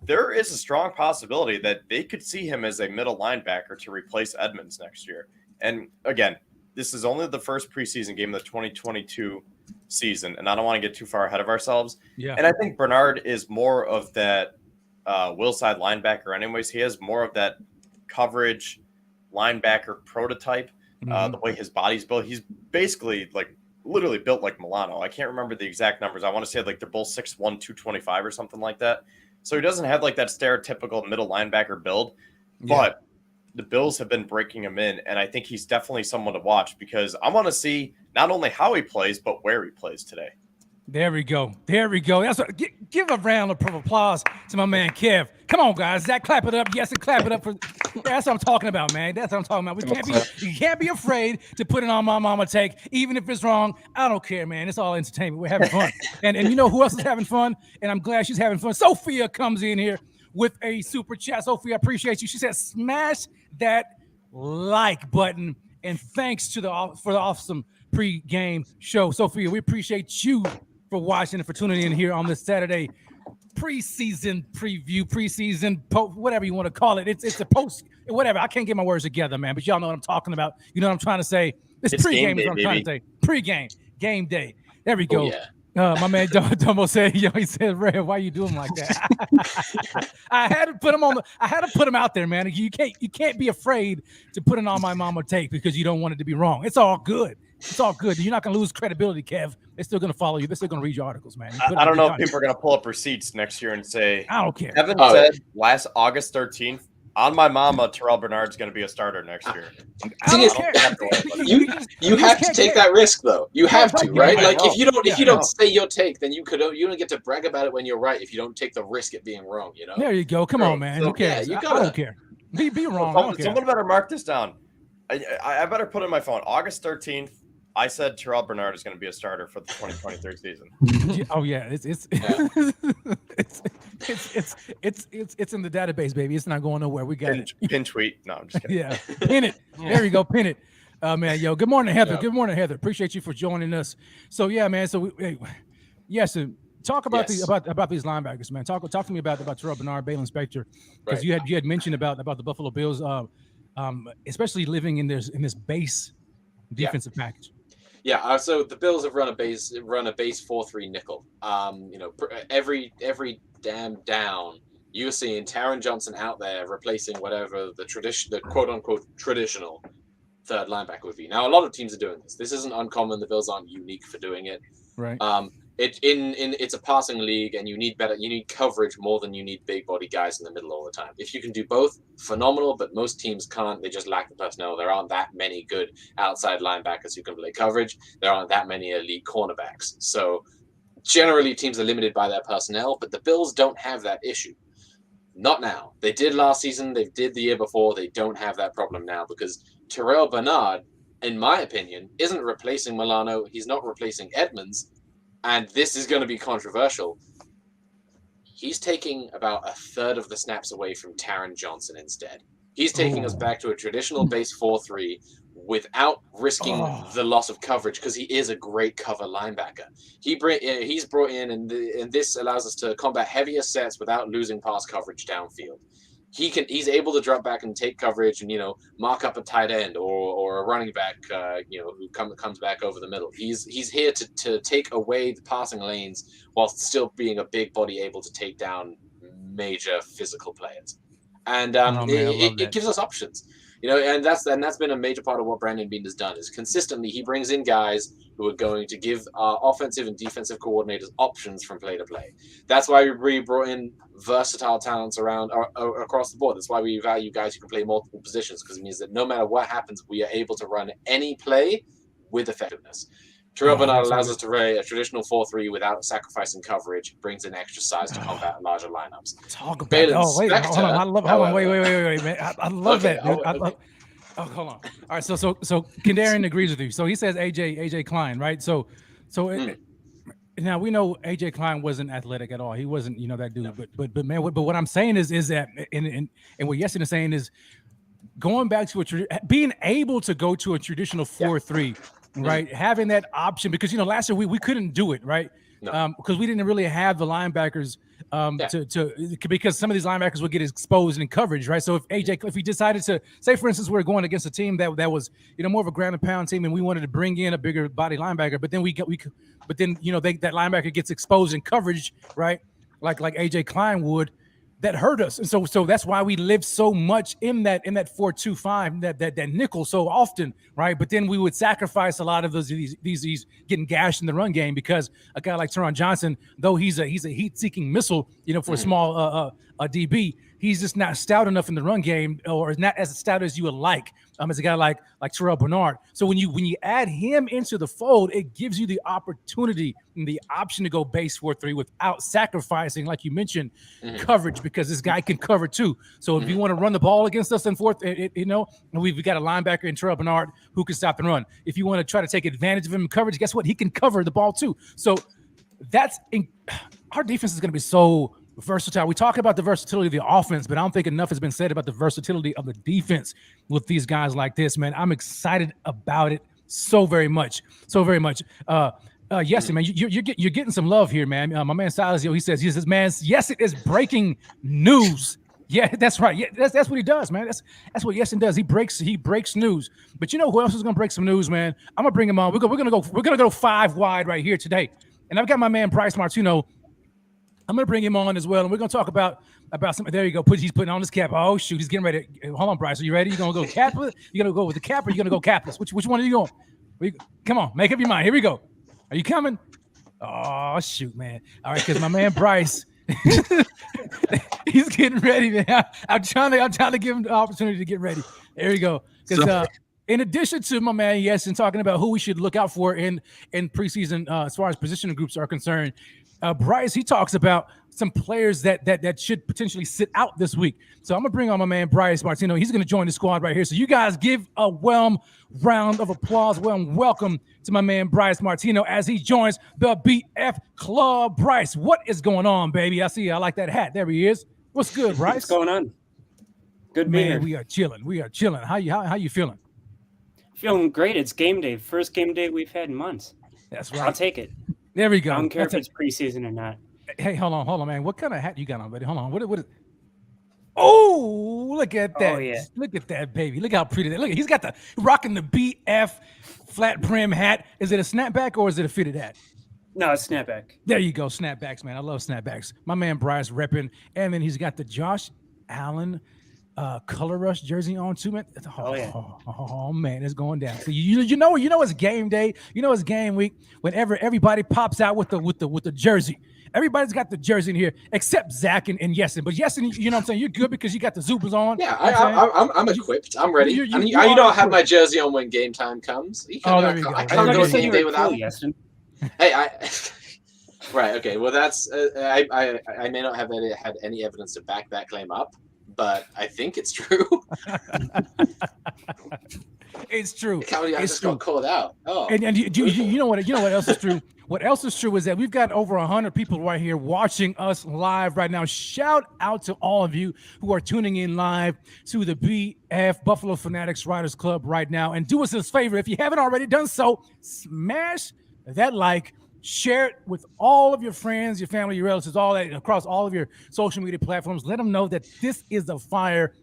there is a strong possibility that they could see him as a middle linebacker to replace Edmonds next year. And again, this is only the first preseason game of the 2022 season, and I don't want to get too far ahead of ourselves. Yeah. And I think Bernard is more of that will side linebacker anyways. He has more of that coverage linebacker prototype, the way his body's built. He's basically like literally built like Milano. I can't remember the exact numbers. I want to say like they're both 6'1", 225 or something like that. So he doesn't have like that stereotypical middle linebacker build, but the Bills have been breaking him in, and I think he's definitely someone to watch because I want to see not only how he plays, but where he plays today. There we go. There we go. That's what, give a round of applause to my man Kev. Come on, guys. Zach, clap it up. Yes, and clap it up for. That's what I'm talking about, man. That's what I'm talking about. You can't be afraid to put it on my mama take, even if it's wrong. I don't care, man. It's all entertainment. We're having fun. and you know who else is having fun? And I'm glad she's having fun. Sophia comes in here with a super chat. Sophia, I appreciate you. She says, smash that like button. And thanks to for the awesome pre-game show. Sophia, we appreciate you for watching and for tuning in here on this Saturday preseason preview, preseason whatever you want to call it. It's a post, whatever. I can't get my words together, man, but y'all know what I'm talking about. You know what I'm trying to say. It's pregame is what I'm trying to say. Pregame, game day. There we go. My man Dumbo said, he said, Ray, why you doing like that? I had to put him out there, man. You can't be afraid to put it on my mama take because you don't want it to be wrong. It's all good. It's all good. You're not going to lose credibility, Kev. They're still going to follow you. They're still going to read your articles, man. I don't know if people are going to pull up receipts next year and say, I don't care. Evan said last August 13th, on my mama, Terrell Bernard's going to be a starter next year. You have to take that risk, though. You have to, right? Like if you don't say your take, then you don't get to brag about it when you're right. If you don't take the risk at being wrong, you know. There you go. Come on, man. Who cares? I don't care. Be wrong. I don't care. Someone better mark this down. I better put in my phone. August 13th. I said Terrell Bernard is going to be a starter for the 2023 season. Oh yeah, it's in the database, baby. It's not going nowhere. We got pin tweet. No, I'm just kidding. Yeah, pin it. There you go, pin it. Man, yo, good morning, Heather. Good morning, Heather. Appreciate you for joining us. So yeah, man. So so talk about about these linebackers, man. Talk to me about Terrell Bernard, Balen Spector, because you had mentioned about the Buffalo Bills, especially living in this base defensive package. Yeah, so the Bills have run a base 4-3 nickel. Every damn down you're seeing Taron Johnson out there replacing whatever the quote unquote traditional third linebacker would be. Now a lot of teams are doing this. This isn't uncommon. The Bills aren't unique for doing it. Right. It's a passing league, and you need coverage more than you need big body guys in the middle all the time. If you can do both, phenomenal, but most teams can't. They just lack the personnel. There aren't that many good outside linebackers who can play coverage. There aren't that many elite cornerbacks. So generally teams are limited by their personnel, but the Bills don't have that issue. Not now. They did last season. They did the year before. They don't have that problem now because Terrell Bernard, in my opinion, isn't replacing Milano. He's not replacing Edmonds. And this is going to be controversial. He's taking about a third of the snaps away from Taron Johnson instead. He's taking us back to a traditional base 4-3 without risking the loss of coverage because he is a great cover linebacker. He's brought in, and this allows us to combat heavier sets without losing pass coverage downfield. He's able to drop back and take coverage and mark up a tight end or a running back who comes back over the middle. He's here to take away the passing lanes while still being a big body able to take down major physical players. And it gives us options. And that's been a major part of what Brandon Beane has done is consistently he brings in guys who are going to give our offensive and defensive coordinators options from play to play. That's why we brought in versatile talents across the board. That's why we value guys who can play multiple positions because it means that no matter what happens, we are able to run any play with effectiveness. Terrell Bernard allows us to run a traditional 4-3 without sacrificing coverage, brings in extra size to combat larger lineups. Talk about Balin that. Oh, wait, Spector, hold on. Wait, man. I love that, dude. Okay. Oh, hold on. All right, so Kendarian agrees with you. So he says AJ Klein, right? So now we know AJ Klein wasn't athletic at all. He wasn't, that dude. No. But man, but what I'm saying is that and what Yessin is saying is going back to being able to go to a traditional 4-3, right? Having that option, because last year we couldn't do it, right? No. Because we didn't really have the linebackers because some of these linebackers would get exposed in coverage, right? So if he decided to say, for instance, we're going against a team that was more of a ground and pound team, and we wanted to bring in a bigger body linebacker, but then that linebacker gets exposed in coverage, right? Like AJ Klein would. That hurt us, and so that's why we lived so much in that 4-2-5, that nickel so often, right? But then we would sacrifice a lot of these getting gashed in the run game, because a guy like Teron Johnson, though he's a heat-seeking missile, for a small DB, he's just not stout enough in the run game, or not as stout as you would like. As a guy like Terrell Bernard. So when you add him into the fold, it gives you the opportunity and the option to go base 4-3 without sacrificing, like you mentioned, coverage, because this guy can cover too. So if you want to run the ball against us in fourth, we've got a linebacker in Terrell Bernard who can stop the run. If you want to try to take advantage of him in coverage, guess what? He can cover the ball too. So our defense is going to be so versatile. We talk about the versatility of the offense, but I don't think enough has been said about the versatility of the defense with these guys like this, man. I'm excited about it so very much. Yes, man, you're getting some love here, man. My man Silas, he says, man, yes, it is breaking news. Yeah, that's right. Yeah, that's what he does, man. That's what Yessin does. He breaks news. But you know who else is gonna break some news, man? I'm gonna bring him on. We're gonna go 5 wide right here today, and I've got my man Bryce Martino. I'm going to bring him on as well, and we're going to talk about something. There you go. He's putting on his cap. Oh, shoot. He's getting ready. Hold on, Bryce. Are you ready? You going to go capless? You going to go with the cap, or you going to go capless? Which one are you going? Come on. Make up your mind. Here we go. Are you coming? Oh, shoot, man. All right, because my man Bryce, he's getting ready, man. I'm trying to give him the opportunity to get ready. There you go. Because in addition to my man, yes, and talking about who we should look out for in preseason as far as position groups are concerned, Bryce, he talks about some players that should potentially sit out this week. So I'm going to bring on my man Bryce Martino. He's going to join the squad right here. So you guys give a round of applause. Welcome to my man Bryce Martino as he joins the BF Club. Bryce, what is going on, baby? I see you. I like that hat. There he is. What's good, Bryce? What's going on? Good, man. We are chilling. How you feeling? Feeling great. It's game day. First game day we've had in months. That's right. I'll take it. There we go. I don't care if it's preseason or not. Hey, hold on, man. What kind of hat you got on, buddy? Hold on. What is? Oh, look at that. Oh, yeah. Look at that, baby. Look how pretty that. Look, he's got rocking the BF flat brim hat. Is it a snapback or is it a fitted hat? No, it's snapback. There you go. Snapbacks, man. I love snapbacks. My man Bryce repping. And then he's got the Josh Allen Color Rush jersey on too, man. Oh man, it's going down. So you know it's game day. You know it's game week. Whenever everybody pops out with the jersey, everybody's got the jersey in here except Zach and Yessin. But Yessin, you know what I'm saying, you're good because you got the Zupas on. Yeah, I'm equipped. I'm ready. You know I have my jersay on when game time comes. There we go. I can't go game day without Yessin. Hey, right. Okay. Well, that's I may not have had any evidence to back that claim up, but I think it's true. It's true. I just got called out. Oh, and you know what else is true? What else is true is that we've got over 100 people right here watching us live right now. Shout out to all of you who are tuning in live to the BF Buffalo Fanatics Riders Club right now. And do us this favor, if you haven't already done so, smash that like, share it with all of your friends, your family, your relatives, all that across all of your social media platforms. Let them know that this is the fire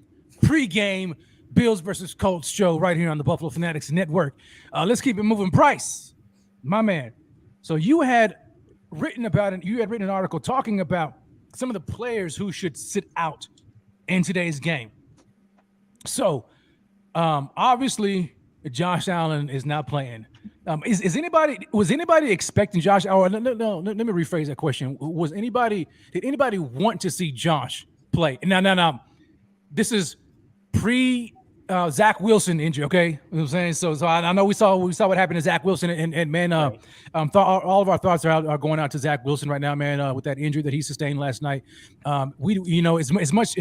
pregame Bills versus Colts show right here on the Buffalo Fanatics Network. Let's keep it moving. Bryce, my man. So you had written an article talking about some of the players who should sit out in today's game. So obviously Josh Allen is not playing. Was anybody expecting Josh? No, let me rephrase that question. Did anybody want to see Josh play? Now, this is pre Zach Wilson injury, okay? You know what I'm saying? So I know we saw what happened to Zach Wilson, and man, Right. all of our thoughts are going out to Zach Wilson right now, man, with that injury that he sustained last night. We, as much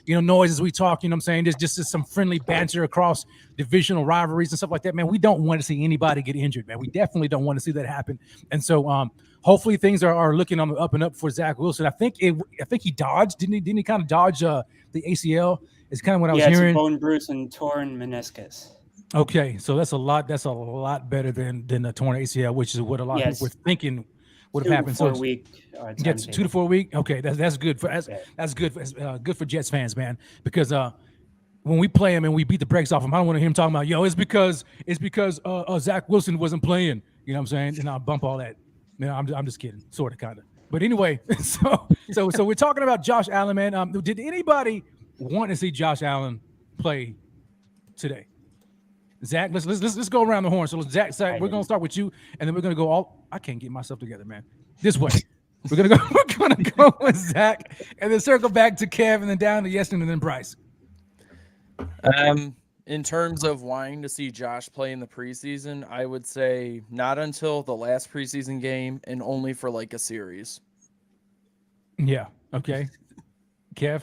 noise as we talk, you know what I'm saying? There's just some friendly banter across divisional rivalries and stuff like that, man. We don't want to see anybody get injured, man. We definitely don't want to see that happen. And so hopefully things are looking on the up and up for Zach Wilson. I think he dodged, didn't he kind of dodge the ACL? It's kind of what I was hearing. It's a bone bruise and torn meniscus. Okay, so that's a lot better than the torn ACL, which is what a lot of people were thinking would have happened. 2 to 4 week. Gets 2 to 4 week. Okay, that's good for good for Jets fans, man. Because when we play him and we beat the brakes off him, I don't want to hear him talking about it's because Zach Wilson wasn't playing. You know what I'm saying? And I'll bump all that. No, I'm just kidding, sort of, kind of. But anyway, so we're talking about Josh Allen, man. Did anybody want to see Josh Allen play today? Zach, let's go around the horn. So Zach, we're gonna start with you, and then we're gonna go I can't get myself together, man. This way. We're gonna go with Zach, and then circle back to Kev, and then down to Yeston, and then Bryce. In terms of wanting to see Josh play in the preseason, I would say not until the last preseason game, and only for like a series. Yeah. Okay. Kev?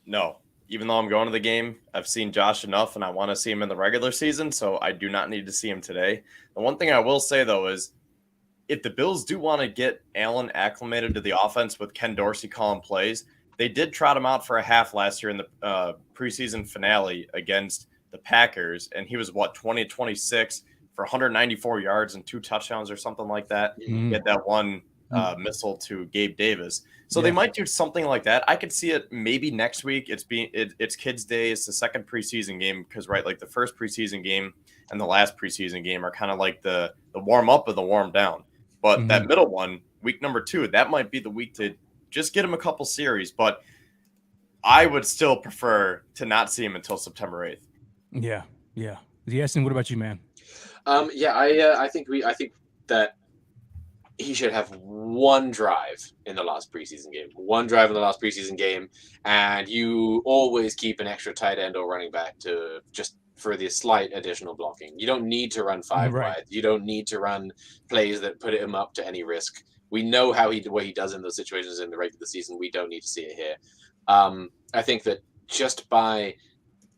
No. Even though I'm going to the game, I've seen Josh enough, and I want to see him in the regular season, so I do not need to see him today. The one thing I will say, though, is if the Bills do want to get Allen acclimated to the offense with Ken Dorsey calling plays, they did trot him out for a half last year in the preseason finale against the Packers, and he was, 20-26 for 194 yards and 2 touchdowns or something like that. Mm-hmm. He had that one missile to Gabe Davis. So they might do something like that. I could see it maybe next week. It's Kids Day. It's the second preseason game because, right, like the first preseason game and the last preseason game are kind of like the warm up and the warm down. But that middle one, week number 2, that might be the week to just get him a couple series. But I would still prefer to not see him until September 8th. Yeah. Yes, and what about you, man? I think that he should have one drive in the last preseason game. And you always keep an extra tight end or running back to just for the slight additional blocking. You don't need to run 5 wide. You don't need to run plays that put him up to any risk. We know what he does in those situations in the regular season. We don't need to see it here. I think that just by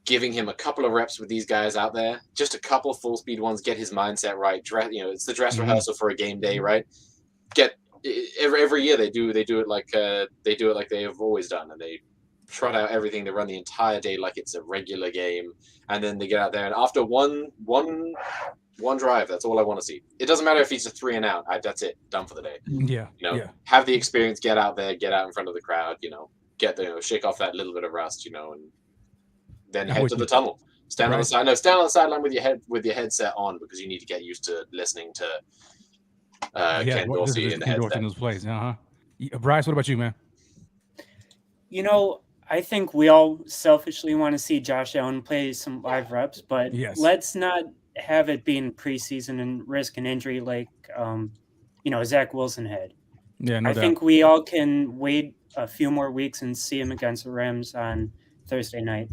giving him a couple of reps with these guys out there, just a couple full speed ones, get his mindset right. It's the dress rehearsal for a game day, right? Every year they do it like they have always done, and they trot out everything. They run the entire day like it's a regular game, and then they get out there, and after one drive, that's all I want to see. It doesn't matter if he's a 3 and out. That's it, done for the day. Have the experience, get out there, get out in front of the crowd, shake off that little bit of rust, and then head to the tunnel. Stand on the sideline with your headset on, because you need to get used to listening to Ken Dorsey in the headset. In those plays. Bryce, what about you, man? I think we all selfishly want to see Josh Allen play some live reps, but let's not have it being preseason and risk an injury like Zach Wilson had. Yeah, no I doubt. think we all can wait a few more weeks and see him against the Rams on Thursday night.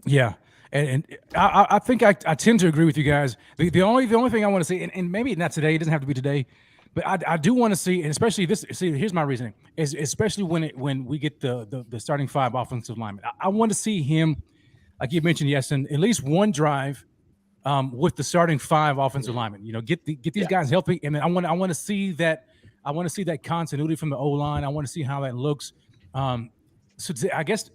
Yeah. And I think I tend to agree with you guys. The only thing I want to see, and maybe not today, it doesn't have to be today, but I do want to see, and especially this. See, here's my reasoning: is especially when we get the starting 5 offensive linemen. I want to see him, like you mentioned, and at least one drive with the starting 5 offensive linemen. Get these guys healthy, and then I want to see that. I want to see that continuity from the O-line. I want to see how that looks. I guess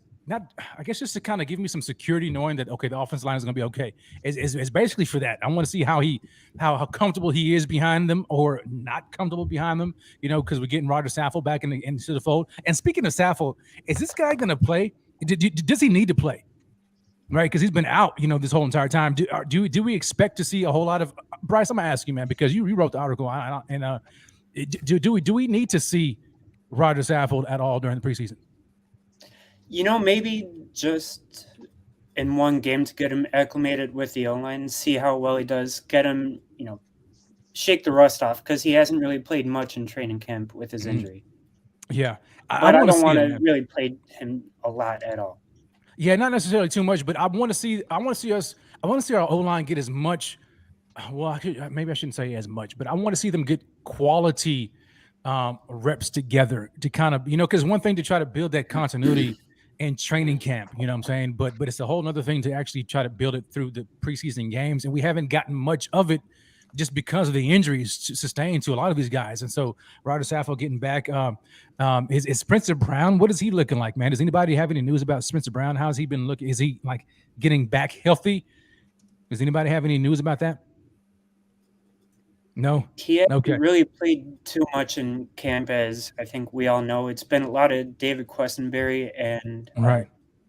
just to kind of give me some security, knowing that the offensive line is going to be okay. It's basically for that. I want to see how comfortable he is behind them or not comfortable behind them. Because we're getting Roger Saffold back into the fold. And speaking of Saffold, is this guy going to play? Does he need to play? Right, because he's been out, this whole entire time. Do we expect to see a whole lot of Bryce? I'm gonna ask you, man, because you wrote the article, and do we need to see Roger Saffold at all during the preseason? Maybe just in one game to get him acclimated with the O-line, see how well he does, get him, shake the rust off, because he hasn't really played much in training camp with his injury. Yeah. I don't want to really play him a lot at all. Yeah, not necessarily too much, but I want to see our O-line get as much. Well, maybe I shouldn't say as much, but I want to see them get quality reps together to kind of, because one thing to try to build that continuity in training camp, you know what I'm saying? But it's a whole other thing to actually try to build it through the preseason games. And we haven't gotten much of it just because of the injuries sustained to a lot of these guys. And so Ryder Saffold getting back. Is Spencer Brown, what is he looking like, man? Does anybody have any news about Spencer Brown? How's he been looking? Is he like getting back healthy? Does anybody have any news about that? No. He hasn't really played too much in camp, as I think we all know. It's been a lot of David Questenberry and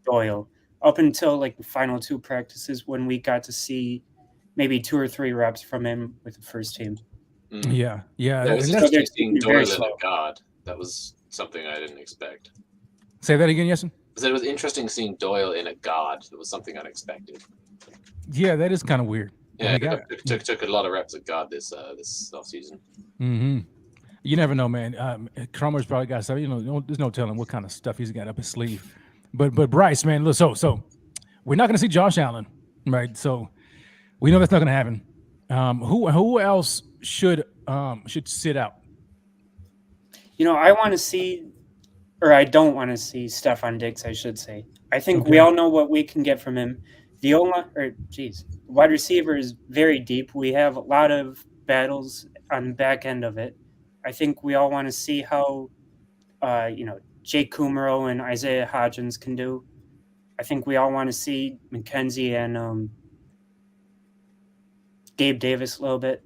Doyle up until like the final 2 practices when we got to see maybe 2 or 3 reps from him with the first team. Yeah. It was interesting seeing Doyle in a guard. That was something I didn't expect. Say that again, Yeson? I said it was interesting seeing Doyle in a guard. That was something unexpected. Yeah, that is kind of weird. Yeah, took a lot of reps at guard this offseason. Mm-hmm. You never know, man. Cromer's probably got stuff. There's no telling what kind of stuff he's got up his sleeve. But Bryce, man, look, so we're not going to see Josh Allen, right? So we know that's not going to happen. Who else should sit out? I want to see, or I don't want to see Stephon Diggs, I should say. I think we all know what we can get from him. The wide receiver is very deep. We have a lot of battles on the back end of it. I think we all want to see how, Jake Kumaro and Isaiah Hodgins can do. I think we all want to see McKenzie and Gabe Davis a little bit.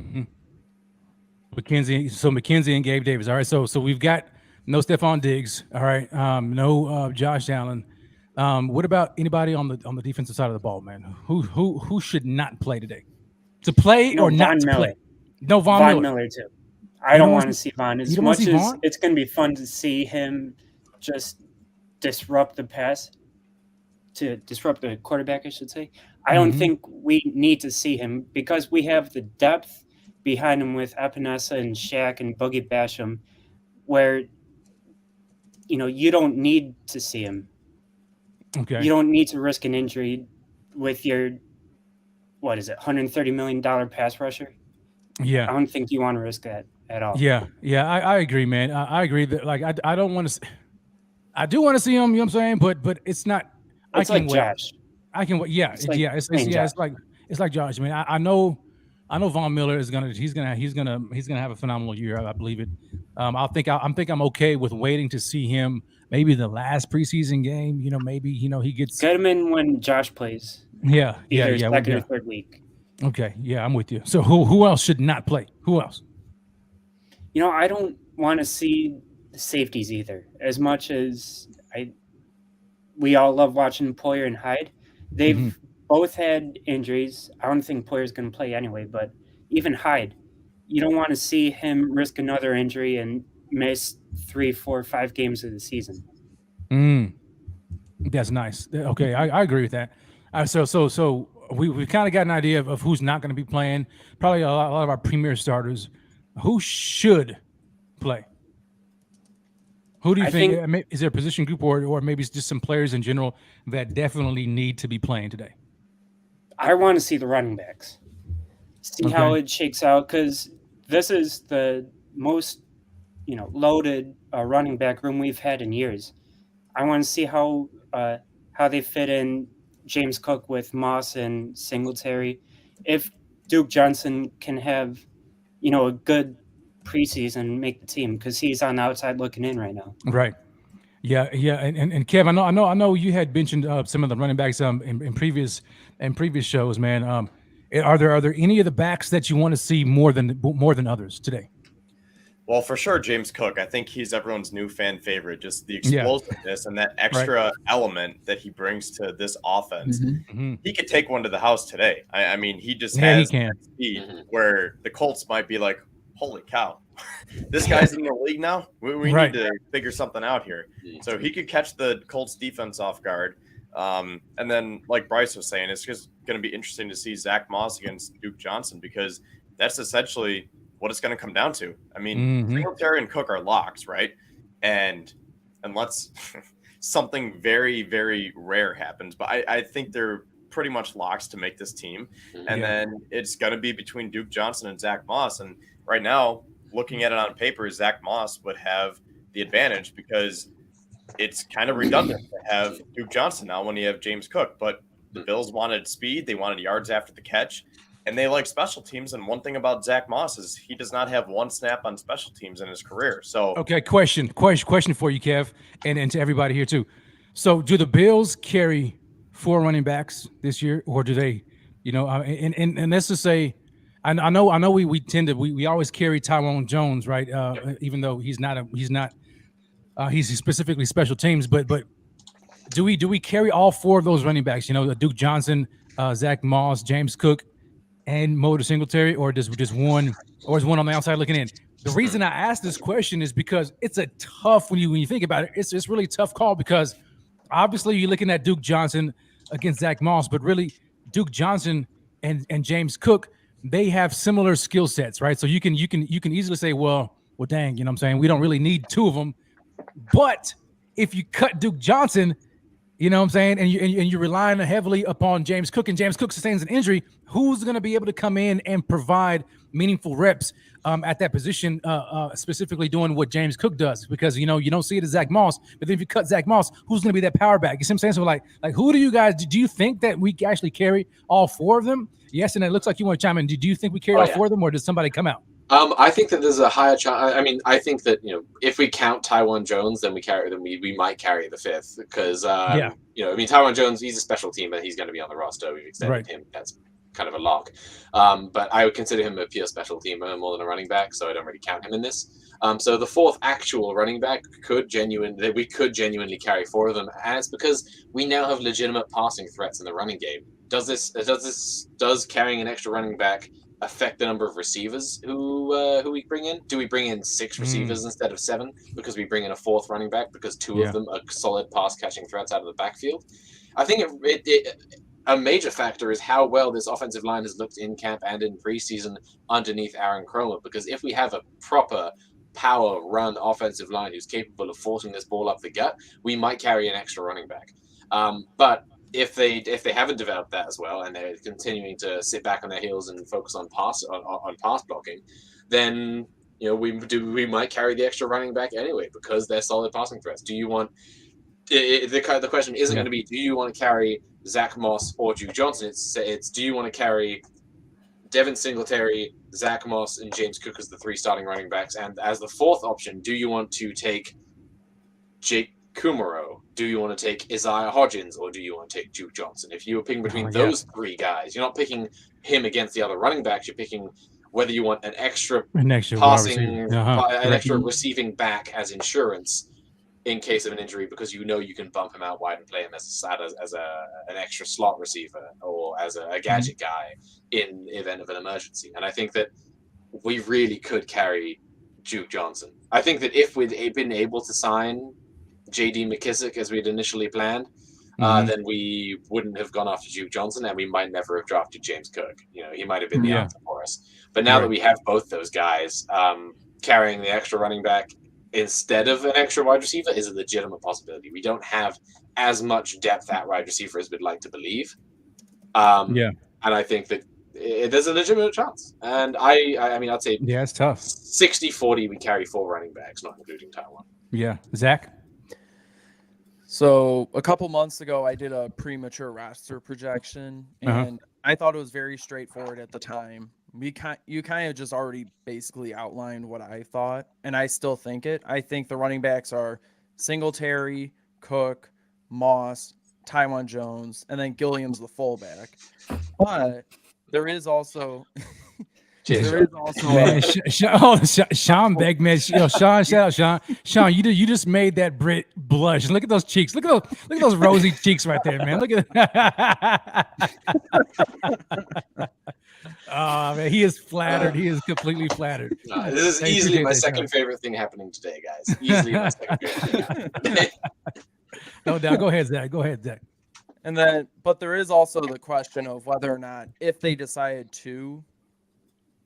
Mm-hmm. McKenzie and Gabe Davis. All right, so we've got no Stephon Diggs. All right, no Josh Allen. What about anybody on the defensive side of the ball, man? Who should not play today? To play or not to play? No, Von Miller too. I don't want to see Von as much as it's going to be fun to see him just disrupt the pass, to disrupt the quarterback, I should say. I don't think we need to see him because we have the depth behind him with Epinesa and Shaq and Boogie Basham, where you don't need to see him. Okay. You don't need to risk an injury with your, $130 million pass rusher? Yeah. I don't think you want to risk that at all. Yeah. I agree, man. I agree that I don't want to. I do want to see him. You know what I'm saying? But it's not. It's like Josh. I can wait. Yeah. It's like Josh. I mean, I know Von Miller is gonna have a phenomenal year. I believe it. I'm okay with waiting to see him. Maybe the last preseason game, maybe he gets. Get him in when Josh plays. Yeah. Second or third week. Okay, yeah, I'm with you. So who else should not play? Who else? I don't want to see the safeties either. As much as we all love watching Poyer and Hyde, they've both had injuries. I don't think Poyer's going to play anyway, but even Hyde, you don't want to see him risk another injury and miss 3, 4, 5 games of the season. That's nice. Okay, I agree with that. So we kind of got an idea of who's not going to be playing. Probably a lot of our premier starters. Who should play? Who do you think? Is there a position group or maybe it's just some players in general that definitely need to be playing today? I want to see the running backs. See how it shakes out, because this is the most loaded running back room we've had in years. I want to see how they fit in James Cook with Moss and Singletary. If Duke Johnson can have, a good preseason, make the team, because he's on the outside looking in right now. Right. Yeah. And Kev, I know you had mentioned some of the running backs in previous shows, man. Are there any of the backs that you want to see more than others today? Well, for sure, James Cook. I think he's everyone's new fan favorite. Just the explosiveness and that extra element that he brings to this offense. He could take one to the house today. I mean, he just has that speed where the Colts might be like, holy cow, this guy's in the league now? We need to figure something out here. So he could catch the Colts defense off guard. And then, like Bryce was saying, it's just going to be interesting to see Zach Moss against Duke Johnson, because that's essentially – what it's going to come down to. I mean, Singletary and Cook are locks, right? And let's something very, very rare happens. But I think they're pretty much locks to make this team. And then it's going to be between Duke Johnson and Zach Moss. And right now, looking at it on paper, Zach Moss would have the advantage because it's kind of redundant to have Duke Johnson now when you have James Cook. But the Bills wanted speed. They wanted yards after the catch. And they like special teams. And one thing about Zach Moss is he does not have one snap on special teams in his career. So okay, question for you, Kev, and to everybody here too. So do the Bills carry 4 running backs this year, or do they, and let's just say, I know we tend to we always carry Tyrone Jones, right? Even though he's specifically special teams, but do we carry all 4 of those running backs? Duke Johnson, Zach Moss, James Cook, and Motor Singletary, or is one on the outside looking in? The reason I ask this question is because it's a tough when you think about it. It's really a tough call because obviously you're looking at Duke Johnson against Zach Moss, but really Duke Johnson and James Cook, they have similar skill sets, right? So you can easily say, well, dang, you know what I'm saying? We don't really need 2 of them. But if you cut Duke Johnson, you know what I'm saying, and you're relying heavily upon James Cook, and James Cook sustains an injury, who's going to be able to come in and provide meaningful reps at that position, specifically doing what James Cook does? Because, you don't see it as Zach Moss, but then if you cut Zach Moss, who's going to be that power back? You see what I'm saying? So, like who do you guys – do you think that we actually carry all 4 of them? Yes, and it looks like you want to chime in. Do you think we carry all 4 of them, or does somebody come out? I think that there's a higher chance. I mean, I think that if we count Taiwan Jones, then we might carry the 5th because Taiwan Jones, he's a special teamer. He's going to be on the roster. We've extended him. That's kind of a lock. But I would consider him a pure special teamer more than a running back, so I don't really count him in this. So the 4th actual running back we could genuinely carry 4 of them, and it's because we now have legitimate passing threats in the running game. Does carrying an extra running back affect the number of receivers who we bring in? Do we bring in 6 receivers instead of 7 because we bring in a 4th running back because 2 of them are solid pass catching threats out of the backfield? I think a major factor is how well this offensive line has looked in camp and in preseason underneath Aaron Cromer, because if we have a proper power run offensive line who's capable of forcing this ball up the gut, we might carry an extra running back. But if they haven't developed that as well, and they're continuing to sit back on their heels and focus on pass blocking, then we might carry the extra running back anyway because they're solid passing threats. Do you want the question isn't going to be do you want to carry Zach Moss or Duke Johnson? It's do you want to carry Devin Singletary, Zach Moss, and James Cook as the 3 starting running backs, and as the 4th option, do you want to take Jake Kumaro? Do you want to take Isaiah Hodgins, or do you want to take Duke Johnson? If you were picking between those 3 guys, you're not picking him against the other running backs. You're picking whether you want an extra passing, an extra receiving back as insurance in case of an injury, because you can bump him out wide and play him as an extra slot receiver or as a gadget guy in the event of an emergency. And I think that we really could carry Duke Johnson. I think that if we'd been able to sign J.D. McKissick as we'd initially planned, then we wouldn't have gone after Duke Johnson, and we might never have drafted James Cook. He might have been the answer for us. But now that we have both those guys, carrying the extra running back instead of an extra wide receiver is a legitimate possibility. We don't have as much depth at wide receiver as we'd like to believe. And I think that there's a legitimate chance. And I mean, I'd say it's tough. 60-40, we carry 4 running backs, not including Taiwan. Yeah. Zach? So a couple months ago, I did a premature roster projection, and I thought it was very straightforward at the time. You kind of just already basically outlined what I thought, and I still think it. I think the running backs are Singletary, Cook, Moss, Taiwan Jones, and then Gilliam's the fullback. But there is also Sean Beck, man. Sean, shout out Sean. Sean, you just made that Brit blush. Look at those cheeks. Look at those rosy cheeks right there, man. Look at oh man, he is flattered. He is completely flattered. This is easily my second favorite thing happening today, guys. Easily my second favorite thing. No doubt. Go ahead, Zach. And then, but there is also the question of whether or not, if they decided to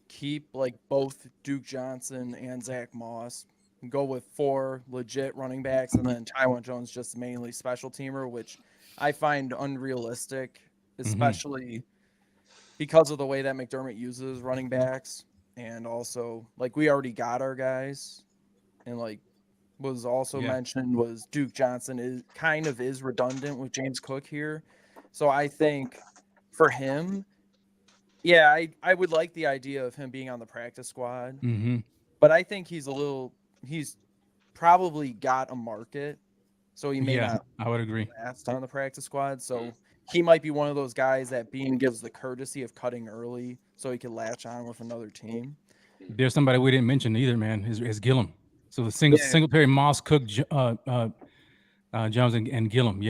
keep like both Duke Johnson and Zach Moss, go with 4 legit running backs, and then Taiwan Jones just mainly special teamer, which I find unrealistic, especially because of the way that McDermott uses running backs. And also, like, we already got our guys, and like was also mentioned was Duke Johnson is redundant with James Cook here. So I think for him, I would like the idea of him being on the practice squad, but I think he's probably got a market, so he may not. I would agree. Last on the practice squad, so he might be one of those guys that Bean gives the courtesy of cutting early, so he can latch on with another team. There's somebody we didn't mention either, man. Is Gillum? So the Singletary, Moss, Cook, Jones, and Gillum.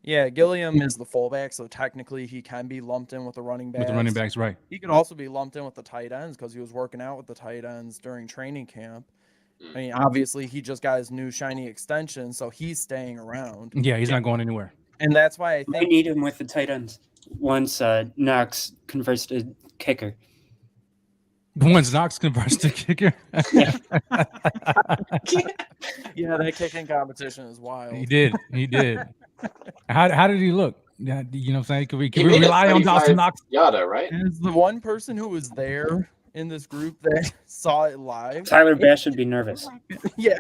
Yeah, Gilliam is the fullback, so technically he can be lumped in with the running backs. With the running backs, right. He could also be lumped in with the tight ends because he was working out with the tight ends during training camp. I mean, obviously, he just got his new shiny extension, so he's staying around. Yeah, he's not going anywhere. And that's why I think we need him with the tight ends once Knox converts to kicker. Once Knox converts to kicker? Yeah, that kicking competition is wild. He did. How did he look? Yeah, you know what I'm saying? Can we rely on Dawson Knox? Yada, right? As the one person who was there in this group that saw it live, Tyler Bass should be nervous. Yeah,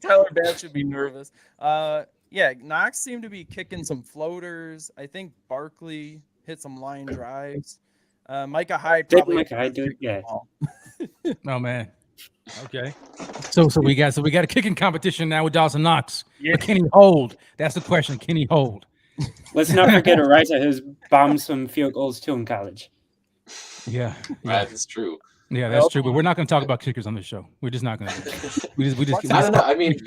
Tyler Bass should be nervous. Knox seemed to be kicking some floaters. I think Barkley hit some line drives. Micah Hyde probably. Micah Hyde do it? Yeah. Oh man. Okay. So we got a kicking competition now with Dawson Knox. Yeah. But can he hold? That's the question. Can he hold? Let's not forget Ariza has bombed some field goals too in college. Yeah. That's true. Yeah, that's true. But we're not going to talk about kickers on this show. We're just not going to. We just. I don't know. I mean,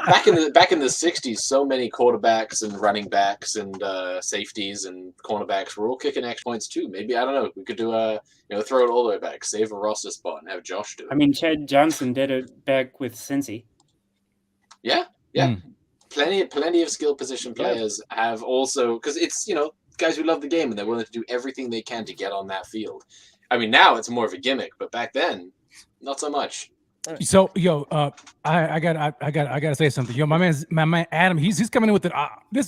back in the '60s, so many quarterbacks and running backs and safeties and cornerbacks were all kicking extra points too. Maybe I don't know. We could do throw it all the way back, save a roster spot, and have Josh do it. I mean, Chad Johnson did it back with Cincy. Yeah. Plenty of skill position players have also, because it's guys who love the game and they're willing to do everything they can to get on that field. I mean, now it's more of a gimmick, but back then, not so much. So, I gotta say something. My man Adam, he's coming in with it.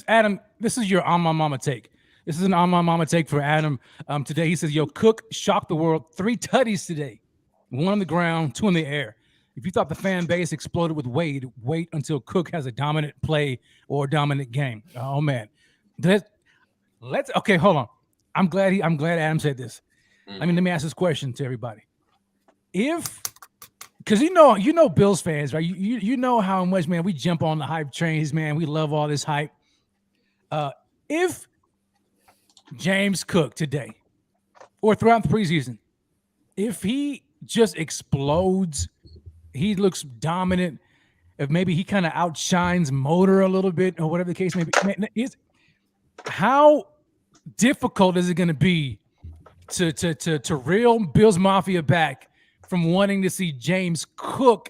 Adam, this is your on my mama take. This is an on my mama take for Adam. Today he says, Cook shocked the world. 3 tutties today, 1 on the ground, 2 in the air. If you thought the fan base exploded with Wade, wait until Cook has a dominant play or a dominant game. Oh man, okay, hold on. I'm glad Adam said this. I mean, let me ask this question to everybody. Because you know Bills fans, right? You know how much, man, we jump on the hype trains, man. We love all this hype. If James Cook today or throughout the preseason, if he just explodes, he looks dominant, if maybe he kind of outshines Motor a little bit or whatever the case may be, how difficult is it going to be to reel Bills Mafia back from wanting to see James Cook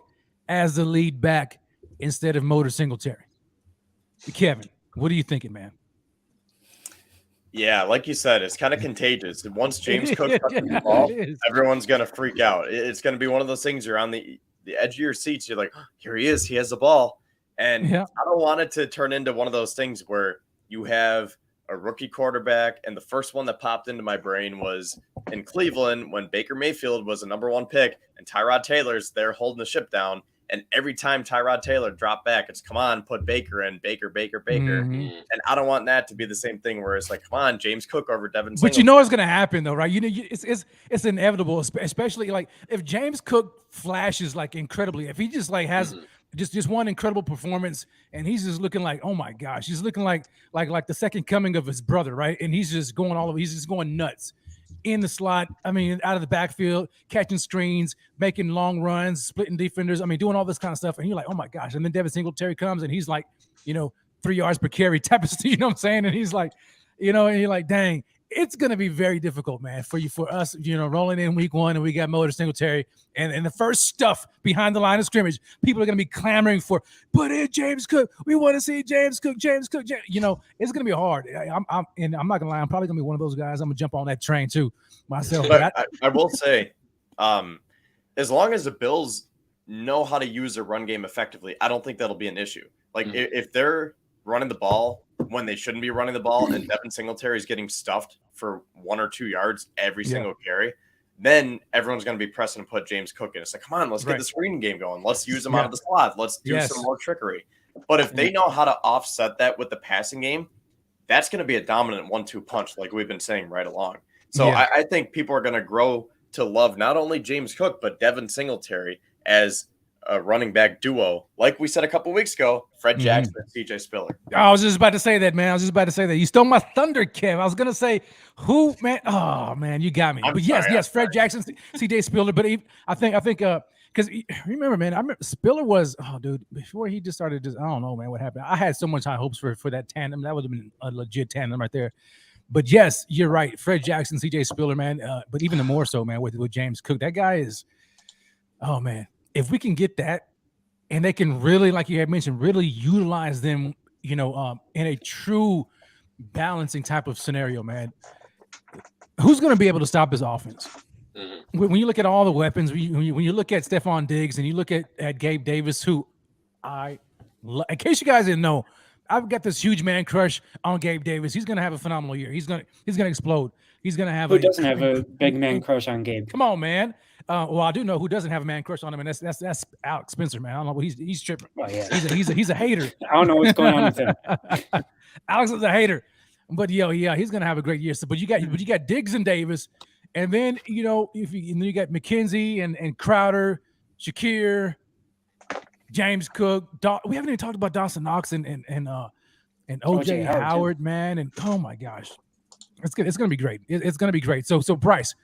as the lead back instead of Motor Singletary? Kevin, what are you thinking, man? Yeah, like you said, it's kind of contagious. Once James Cook touches the ball, everyone's going to freak out. It's going to be one of those things you're on the edge of your seats. You're like, oh, here he is. He has the ball. And I don't want it to turn into one of those things where you have a rookie quarterback. And the first one that popped into my brain was in Cleveland when Baker Mayfield was a number 1 pick and Tyrod Taylor's there holding the ship down. And every time Tyrod Taylor dropped back, it's come on, put Baker in, Baker. Mm-hmm. And I don't want that to be the same thing where it's like, come on, James Cook over Devin But Singletary. it's going to happen though, right? It's inevitable, especially like if James Cook flashes like incredibly, if he just like has just one incredible performance and he's just looking like, oh my gosh, he's looking like the second coming of his brother, right? And he's just going all over, he's just going nuts. In the slot, I mean, out of the backfield, catching screens, making long runs, splitting defenders. I mean, doing all this kind of stuff. And you're like, oh my gosh. And then Devin Singletary comes and he's like, 3 yards per carry type of stuff, you know what I'm saying? And he's like, and you're like, dang, it's going to be very difficult, man, for us, rolling in week 1 and we got Motor Singletary and the first stuff behind the line of scrimmage, people are going to be clamoring for, put in James Cook. We want to see James Cook. It's going to be hard. I'm not going to lie. I'm probably going to be one of those guys. I'm going to jump on that train too myself. But I will say, as long as the Bills know how to use their run game effectively, I don't think that'll be an issue. Like if they're running the ball when they shouldn't be running the ball and Devin Singletary is getting stuffed for 1 or 2 yards every single carry, then everyone's going to be pressing to put James Cook in. It's like, come on, let's get the screening game going. Let's use him out of the slot. Let's do some more trickery. But if they know how to offset that with the passing game, that's going to be a dominant 1-2 punch like we've been saying right along. So I think people are going to grow to love not only James Cook, but Devin Singletary as a running back duo. Like we said a couple weeks ago, Fred Jackson and CJ Spiller. I was just about to say that, man. I was just about to say that. You stole my thunder, Kev. I was going to say who, man. Oh, man, you got me. But yes, Fred Jackson, CJ Spiller. But I think, because remember, man, I remember Spiller was, dude, before he just started, I don't know, man, what happened. I had so much high hopes for that tandem. That would have been a legit tandem right there. But yes, you're right. Fred Jackson, CJ Spiller, man. But even more so, man, with James Cook. That guy is, oh, man. If we can get that and they can really, like you had mentioned, really utilize them, in a true balancing type of scenario, man, who's going to be able to stop this offense? When you look at all the weapons, when you look at Stephon Diggs and you look at Gabe Davis, who in case you guys didn't know, I've got this huge man crush on Gabe Davis. He's going to have a phenomenal year. He's going to explode. He's going to have Who doesn't have a big man crush on Gabe? Come on, man. Well, I do know who doesn't have a man crush on him, and that's Alex Spencer, man. I don't know what he's tripping. Oh, yeah. He's a hater. I don't know what's going on with him. Alex is a hater, but he's gonna have a great year. So, but you got Diggs and Davis, and then you got McKenzie and Crowder, Shakir, James Cook. We haven't even talked about Dawson Knox and OJ Howard, man. And oh my gosh, it's gonna be great. It's gonna be great. So Bryce.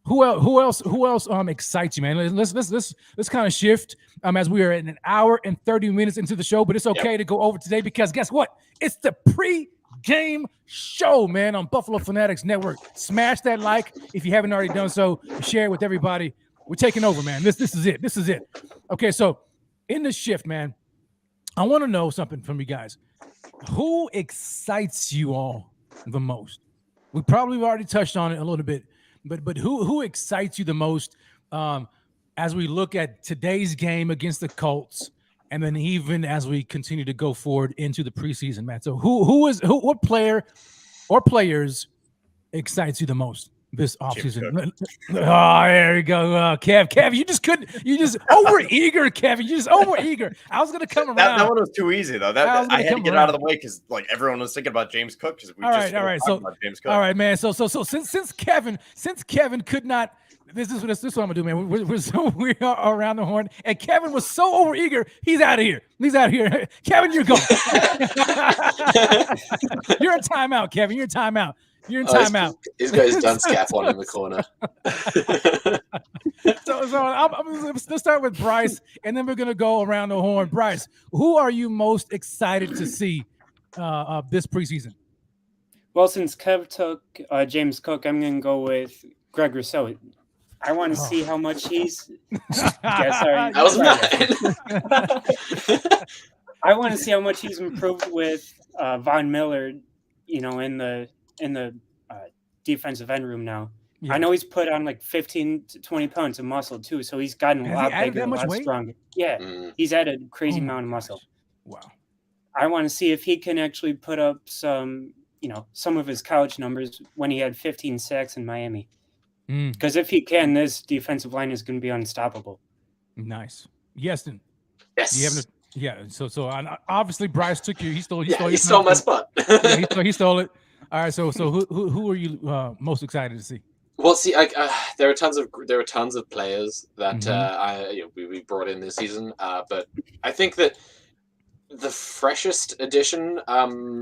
Who else excites you, man? Let's kind of shift as we are at 1 hour and 30 minutes into the show, but it's okay to go over today because guess what? It's the pre-game show, man, on Buffalo Fanatics Network. Smash that like if you haven't already done so. Share it with everybody. We're taking over, man. This is it. This is it. Okay, so in the shift, man, I want to know something from you guys. Who excites you all the most? We probably already touched on it a little bit. But who excites you the most as we look at today's game against the Colts, and then even as we continue to go forward into the preseason, Matt? So what player or players excites you the most this offseason? There you go, Kev. You just over-eager, Kevin. You just over-eager. I was gonna come around. That one was too easy though. I had to get out of the way because like everyone was thinking about James Cook because all right. So about James Cook. All right, man. So since Kevin could not. This is what I'm gonna do, man. We are around the horn, and Kevin was so overeager. He's out of here. Kevin, you're going. You're in timeout, Kevin. You're in timeout. He's got his dunce cap on in the corner. Let's start with Bryce, and then we're gonna go around the horn. Bryce, who are you most excited to see this preseason? Well, since Kev took James Cook, I'm gonna go with Greg Rousseau. I want to see how much he's. That was mine. I want to see how much he's improved with Von Miller. In the defensive end room now. Yeah. I know he's put on like 15 to 20 pounds of muscle too, so he's gotten a lot bigger, a lot stronger. Yeah, he's added a crazy amount of muscle. Wow. I want to see if he can actually put up some of his college numbers when he had 15 sacks in Miami. Because if he can, this defensive line is going to be unstoppable. Nice. Yes. Yes. So obviously Bryce took you. He stole my spot. He stole it. All right. So who are you most excited to see? Well, see, there are tons of players that we brought in this season, but I think that the freshest addition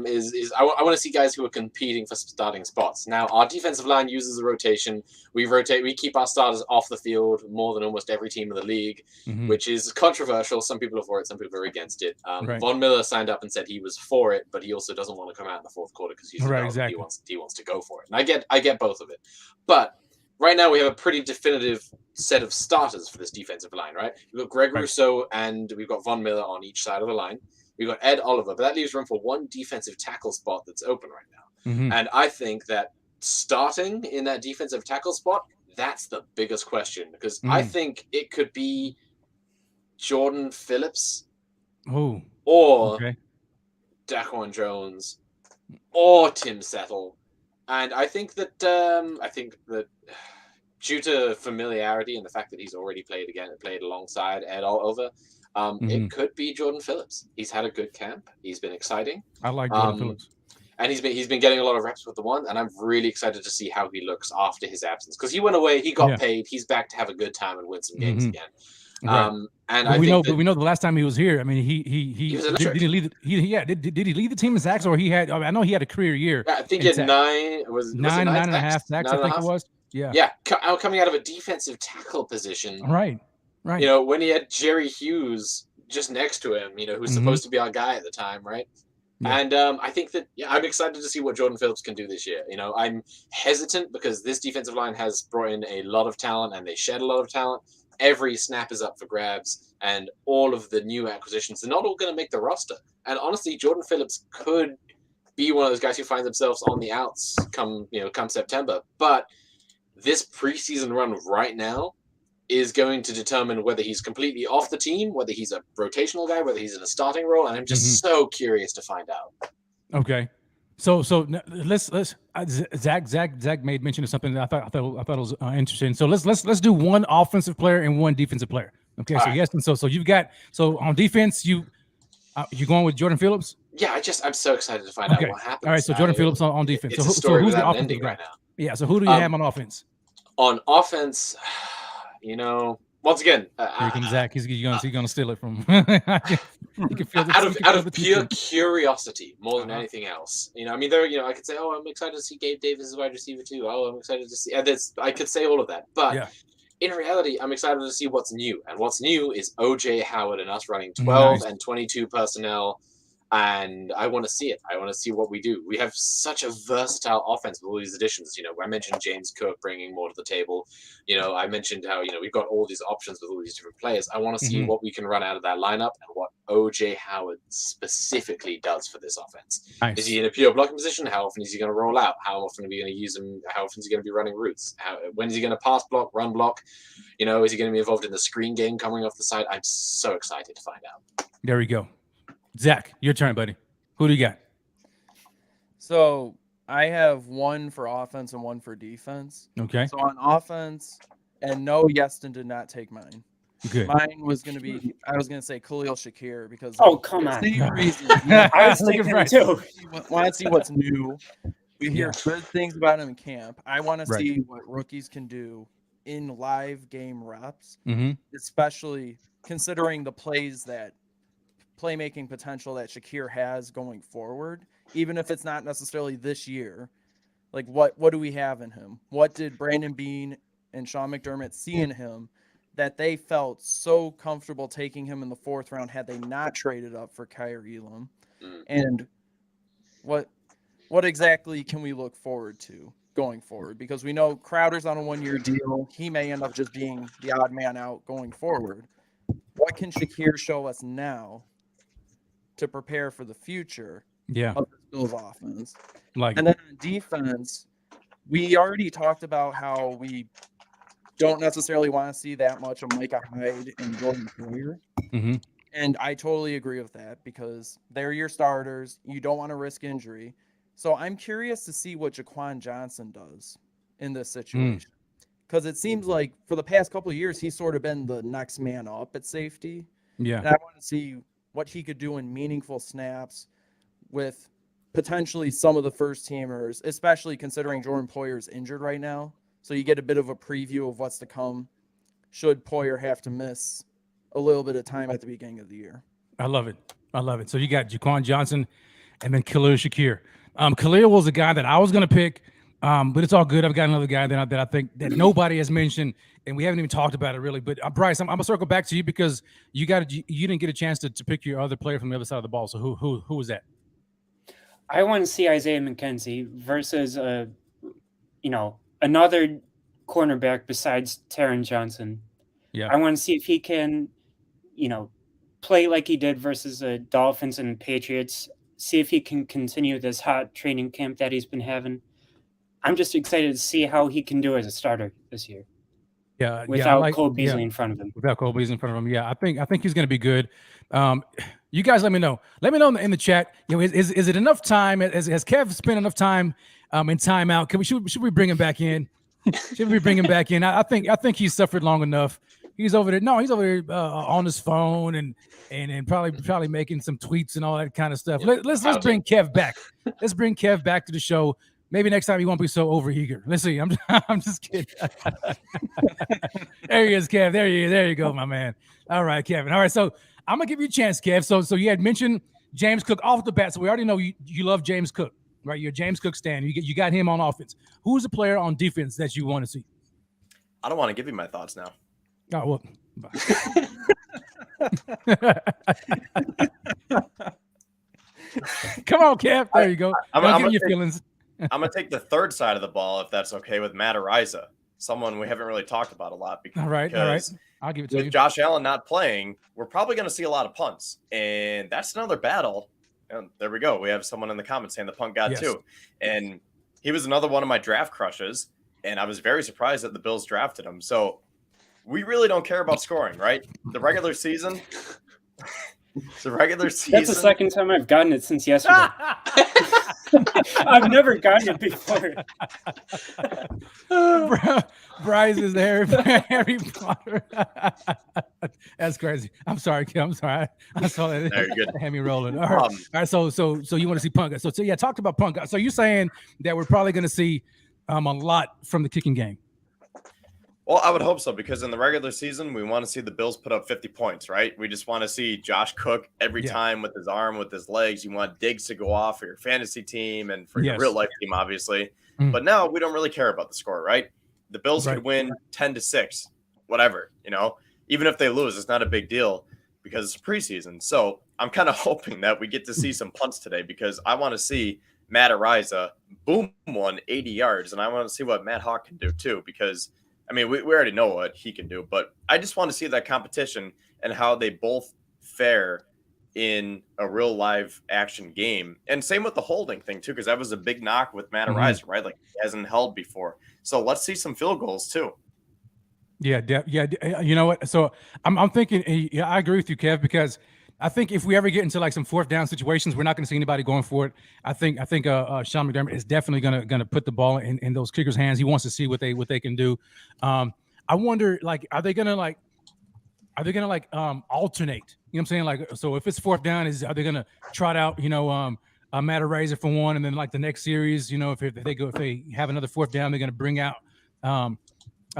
is I want to see guys who are competing for starting spots. Now, our defensive line uses a rotation. We keep our starters off the field more than almost every team in the league, which is controversial. Some people are for it, some people are against it. Right. Von Miller signed up and said he was for it, but he also doesn't want to come out in the fourth quarter because he wants to go for it. And I get both of it, but right now we have a pretty definitive set of starters for this defensive line. Right, we've got Greg Rousseau and we've got Von Miller on each side of the line. We've got Ed Oliver, but that leaves room for one defensive tackle spot that's open right now. And I think that starting in that defensive tackle spot, that's the biggest question because I think it could be Jordan Phillips Oh, or okay. Daquan Jones or Tim Settle. And I think that due to familiarity and the fact that he's already played alongside Ed Oliver, it could be Jordan Phillips. He's had a good camp. He's been exciting. I like Jordan Phillips. And he's been getting a lot of reps with the one, and I'm really excited to see how he looks after his absence, because he went away, he got paid, he's back to have a good time and win some games again. Right. And we know the last time he was here. I mean, he was electric. Did he lead? Did he lead the team in sacks, or he had? I know he had a career year. Yeah, I think he had nine and a half sacks. I think it was. Yeah, coming out of a defensive tackle position. Right. You know, when he had Jerry Hughes just next to him, you know, who's supposed to be our guy at the time, right? Yeah. And I think that I'm excited to see what Jordan Phillips can do this year. You know, I'm hesitant because this defensive line has brought in a lot of talent and they shed a lot of talent. Every snap is up for grabs, and all of the new acquisitions are not all going to make the roster. And honestly, Jordan Phillips could be one of those guys who finds themselves on the outs come September. But this preseason run right now is going to determine whether he's completely off the team, whether he's a rotational guy, whether he's in a starting role, and I'm just so curious to find out. Okay, so let's Zach made mention of something that I thought it was interesting. So let's do one offensive player and one defensive player. Okay, all so right. Yes, and so you've got on defense you going with Jordan Phillips? Yeah, I'm so excited to find out what happens. All right, so Jordan Phillips on defense. It's a story who's the without offensive ending guy right now? Yeah, so who do you have on offense? On offense, you know, once again, here comes Zach. He's gonna steal it from. You can feel out of pure curiosity more than anything else. You know, I mean, I could say, oh, I'm excited to see Gabe Davis as wide receiver too. Oh, I'm excited to see. I could say all of that, but in reality, I'm excited to see what's new. And what's new is OJ Howard and us running 12 and 22 personnel. And I want to see it. I want to see what we do. We have such a versatile offense with all these additions. You know, I mentioned James Cook bringing more to the table. You know, I mentioned how, we've got all these options with all these different players. I want to see what we can run out of that lineup and what OJ Howard specifically does for this offense. Nice. Is he in a pure blocking position? How often is he going to roll out? How often are we going to use him? How often is he going to be running routes? When is he going to pass block, run block? You know, is he going to be involved in the screen game coming off the side? I'm so excited to find out. There we go. Zach, your turn, buddy. Who do you got? So I have one for offense and one for defense. Okay. So on offense, and no, Yeston did not take mine. Good. Mine was going to be, I was going to say Khalil Shakir because come on. Same reason. I was thinking too. Want to see what's new. We hear good things about him in camp. I want to see what rookies can do in live game reps, especially considering the playmaking potential that Shakir has going forward, even if it's not necessarily this year. Like what do we have in him? What did Brandon Beane and Sean McDermott see in him that they felt so comfortable taking him in the 4th round had they not traded up for Kyrie Elam? And what exactly can we look forward to going forward? Because we know Crowder's on a 1-year deal. He may end up just being the odd man out going forward. What can Shakir show us now to prepare for the future of the Bills offense? And then on defense, we already talked about how we don't necessarily want to see that much of Micah Hyde and Jordan Poyer. And I totally agree with that because they're your starters. You don't want to risk injury. So I'm curious to see what Jaquan Johnson does in this situation. Because it seems like for the past couple of years, he's sort of been the next man up at safety. Yeah. And I want to see what he could do in meaningful snaps with potentially some of the first teamers, especially considering Jordan Poyer's injured right now. So you get a bit of a preview of what's to come should Poyer have to miss a little bit of time at the beginning of the year. I love it. So you got Jaquan Johnson and then Khalil Shakir. Khalil was a guy that I was going to pick, but it's all good. I've got another guy that I think that nobody has mentioned, and we haven't even talked about it really. But Bryce, I'm gonna circle back to you because you didn't get a chance to pick your other player from the other side of the ball. So who was that? I want to see Isaiah McKenzie versus another cornerback besides Taron Johnson. Yeah, I want to see if he can, play like he did versus the Dolphins and Patriots. See if he can continue this hot training camp that he's been having. I'm just excited to see how he can do as a starter this year. without Cole Beasley in front of him. Without Cole Beasley in front of him, I think he's going to be good. You guys, let me know. Let me know in the chat. Is it enough time? Has Kev spent enough time in timeout? Should we bring him back in? Should we bring him back in? I think he's suffered long enough. He's over there. No, he's over there on his phone and probably making some tweets and all that kind of stuff. Let's bring Kev back. Let's bring Kev back to the show. Maybe next time he won't be so overeager. Let's see. I'm just kidding. There he is, Kev. There you go, my man. All right, Kevin. All right, so I'm gonna give you a chance, Kev. So you had mentioned James Cook off the bat. So we already know you love James Cook, right? You're a James Cook stan. You got him on offense. Who's the player on defense that you want to see? I don't want to give you my thoughts now. Oh well. Come on, Kev. There you go. I'm getting your feelings. I'm going to take the third side of the ball, if that's okay, with Matt Araiza, someone we haven't really talked about a lot. All right. I'll give it to you. With Josh Allen not playing, we're probably going to see a lot of punts, and that's another battle. And there we go. We have someone in the comments saying the punt god too. And he was another one of my draft crushes, and I was very surprised that the Bills drafted him. So we really don't care about scoring, right? The regular season. That's the second time I've gotten it since yesterday. I've never gotten it before. Bryce is there. Harry Potter. That's crazy. I'm sorry, Kim. I'm sorry. I saw that. Very good. Had me rolling. All right. All right. So you want to see punt? So yeah, talked about punt. So you're saying that we're probably going to see a lot from the kicking game. Well, I would hope so, because in the regular season, we want to see the Bills put up 50 points, right? We just want to see Josh Cook every time with his arm, with his legs. You want Diggs to go off for your fantasy team and for your real life team, obviously. But now we don't really care about the score, right? The Bills could win 10-6, whatever, even if they lose, it's not a big deal because it's preseason. So I'm kind of hoping that we get to see some punts today, because I want to see Matt Araiza boom one 80 yards. And I want to see what Matt Hawk can do too, because I mean, we already know what he can do, but I just want to see that competition and how they both fare in a real live action game. And same with the holding thing too, because that was a big knock with Matt Araiza, right? Like, he hasn't held before. So let's see some field goals too. Yeah. You know what? So I'm thinking, I agree with you, Kev, because I think if we ever get into like some fourth down situations, we're not going to see anybody going for it. I think Sean McDermott is definitely going to put the ball in those kickers' hands. He wants to see what they can do. I wonder, like, are they going to alternate? You know what I'm saying? Like, so if it's fourth down, are they going to trot out, Matt Araiza for one, and then like the next series, if they have another fourth down, they're going to bring out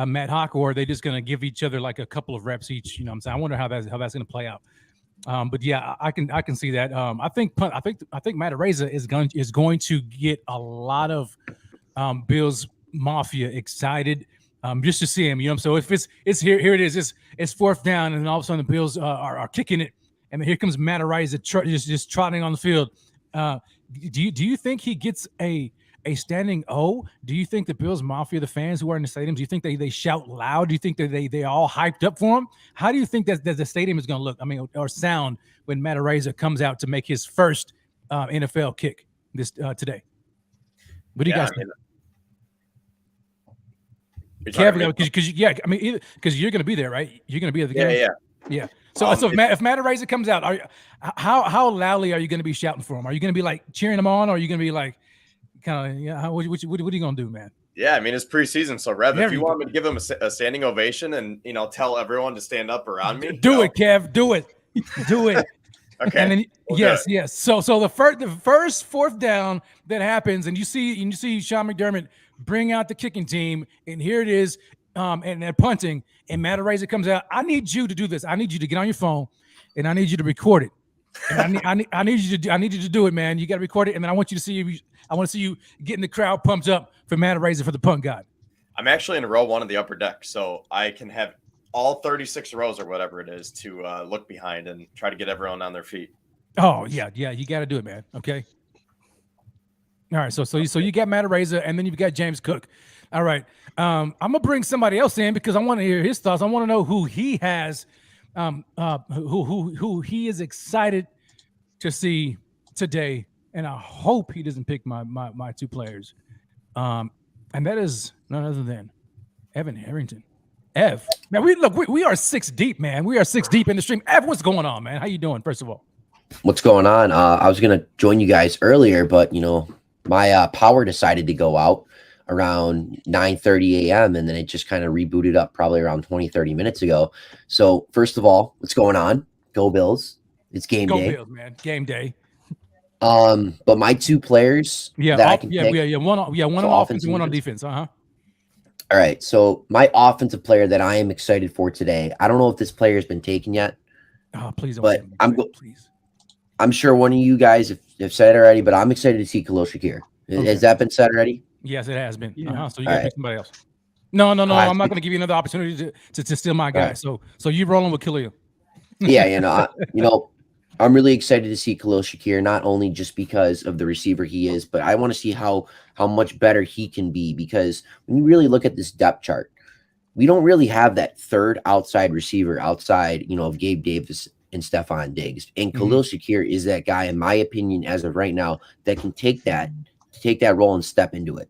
Matt Hawk, or are they just going to give each other like a couple of reps each? You know what I'm saying? I wonder how that's going to play out. But yeah, I can see that. I think Matt Araiza is going to get a lot of Bills Mafia excited just to see him. So if it's here it is. It's fourth down, and all of a sudden the Bills are kicking it, and then here comes Matt Araiza just trotting on the field. Do you think he gets a standing O? Do you think the Bills Mafia, the fans who are in the stadium, do you think they shout loud? Do you think that they all hyped up for him? How do you think that the stadium is going to look? I mean, or sound when Matt Araiza comes out to make his first NFL kick this today? What do you guys think? Because you're going to be there, right? You're going to be at the game. Yeah. So if Matt Araiza comes out, how loudly are you going to be shouting for him? Are you going to be like cheering him on, or are you going to be like, kind of, what are you gonna do, man? Yeah, I mean, it's preseason, so Rev, if you want me to give him a standing ovation and tell everyone to stand up around me, do it, Kev, do it. Okay. And then yes. So the first fourth down that happens, and you see Sean McDermott bring out the kicking team, and here it is, and they're punting, and Matt Araiza comes out. I need you to do this. I need you to get on your phone, and I need you to record it. And I need you to do it, man. You got to record it, and then I want you to see. I want to see you getting the crowd pumped up for Matt Araiza for the punt god. I'm actually in row one of the upper deck, so I can have all 36 rows or whatever it is to look behind and try to get everyone on their feet. Oh yeah, you got to do it, man. Okay. All right, so you got Matt Araiza, and then you've got James Cook. All right, I'm gonna bring somebody else in because I want to hear his thoughts. I want to know who he has, who he is excited to see today. And I hope he doesn't pick my two players. And that is none other than Evan Harrington. Ev, man, we are 6 deep, man. We are 6 deep in the stream. Ev, what's going on, man? How you doing? First of all, what's going on? I was gonna join you guys earlier, but my power decided to go out around 9:30 a.m. and then it just kind of rebooted up probably around 20-30 minutes ago. So first of all, what's going on? Go Bills! It's game day. Go Bills, man! Game day. But my 2 players that I can pick, one on offense and one on defense. All right, so my offensive player that I am excited for today. I don't know if this player has been taken yet. Oh, please don't. But please. I'm sure one of you guys have said it already, but I'm excited to see Khalil Shakir. Okay. Has that been said already? Yes, it has been. Yeah. So you got to pick somebody else. No. I'm not going to give you another opportunity to steal my guy. Right. So you rolling with Khalil. Yeah, I'm really excited to see Khalil Shakir, not only just because of the receiver he is, but I want to see how much better he can be, because when you really look at this depth chart, we don't really have that third outside receiver outside, of Gabe Davis and Stephon Diggs. And Khalil Shakir is that guy, in my opinion, as of right now, that can take that role and step into it.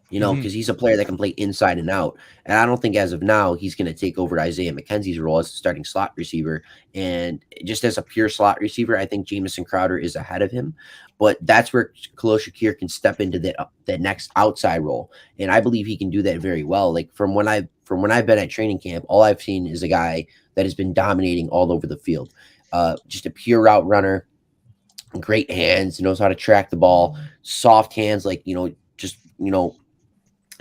Because he's a player that can play inside and out. And I don't think as of now he's going to take over Isaiah McKenzie's role as a starting slot receiver. And just as a pure slot receiver, I think Jamison Crowder is ahead of him. But that's where Khalil Shakir can step into that next outside role. And I believe he can do that very well. Like from when I've been at training camp, all I've seen is a guy that has been dominating all over the field. Just a pure route runner, great hands, knows how to track the ball, soft hands,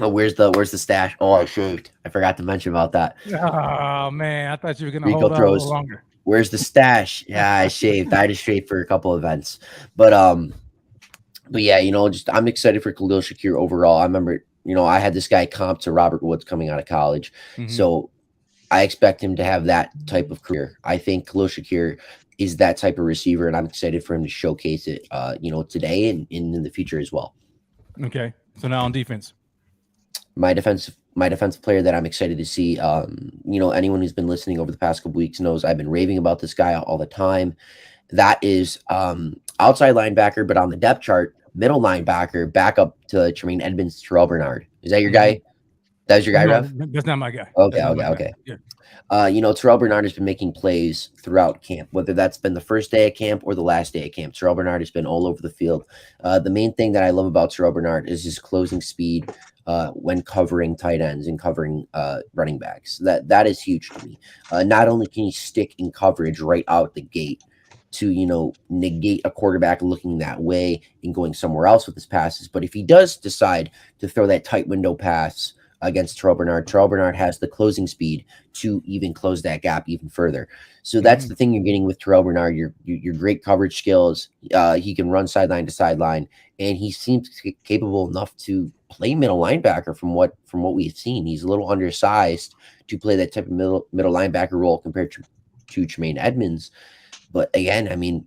where's the stash? Oh, I shaved. I forgot to mention about that. Oh man, I thought you were gonna Rico hold throws. on a little longer. Where's the stash? Yeah, I shaved. I just shaved for a couple events, but yeah, I'm excited for Khalil Shakir overall. I remember, I had this guy comp to Robert Woods coming out of college, so I expect him to have that type of career. I think Khalil Shakir is that type of receiver, and I'm excited for him to showcase it, today and in the future as well. Okay, so now on defense. My defensive player that I'm excited to see, anyone who's been listening over the past couple weeks knows I've been raving about this guy all the time. That is outside linebacker, but on the depth chart, middle linebacker, back up to Tremaine Edmonds, Terrell Bernard. Is that your guy? That's your guy, Rev? That's not my guy. Okay. Yeah. Terrell Bernard has been making plays throughout camp, whether that's been the first day of camp or the last day of camp. Terrell Bernard has been all over the field. The main thing that I love about Terrell Bernard is his closing speed when covering tight ends and covering running backs. That is huge to me. Not only can he stick in coverage right out the gate to, negate a quarterback looking that way and going somewhere else with his passes, but if he does decide to throw that tight window pass against Terrell Bernard has the closing speed to even close that gap even further. So that's the thing you're getting with Terrell Bernard. Your great coverage skills. He can run sideline to sideline, and he seems capable enough to play middle linebacker from what we've seen. He's a little undersized to play that type of middle linebacker role compared to Tremaine Edmonds. But again, I mean,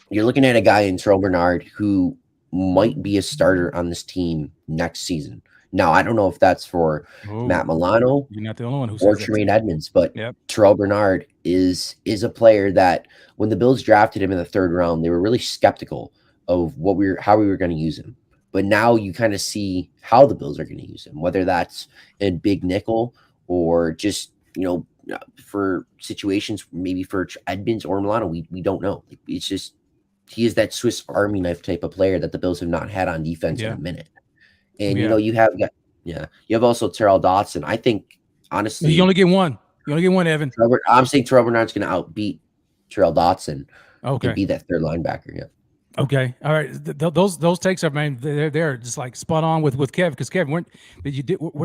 you're looking at a guy in Terrell Bernard who might be a starter on this team next season. Now, I don't know if that's for Matt Milano You're not the only one who or says Tremaine Edmonds, but Yep. Terrell Bernard is a player that when the Bills drafted him in the 3rd round, they were really skeptical of how we were going to use him. But now you kind of see how the Bills are going to use him, whether that's in big nickel or just, for situations, maybe for Edmonds or Milano, we don't know. It's just, he is that Swiss Army knife type of player that the Bills have not had on defense in a minute. And you have also Terrell Dotson. I think honestly, you only get one. You only get one, Evan. I'm saying Terrell Bernard's going to outbeat Terrell Dotson. Okay, to be that third linebacker. Yeah. Okay. All right. Those takes are, man, they're just like spot on with Kev, because Kev,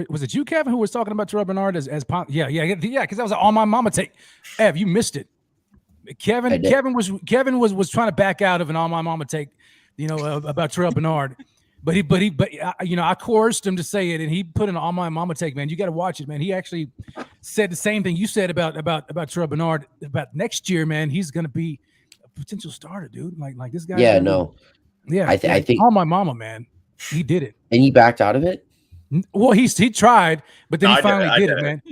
was it you, Kevin, who was talking about Terrell Bernard as yeah, because that was an all my mama take. Ev, you missed it. Kevin was trying to back out of an all my mama take, about Terrell Bernard. But I coerced him to say it, and he put an all my mama take, man. You got to watch it, man. He actually said the same thing you said about Terrell Bernard about next year, man. He's going to be a potential starter, dude. Like this guy. Yeah, no. Yeah, I think all my mama, man. He did it, and he backed out of it. Well, he tried, but then he finally did it, man.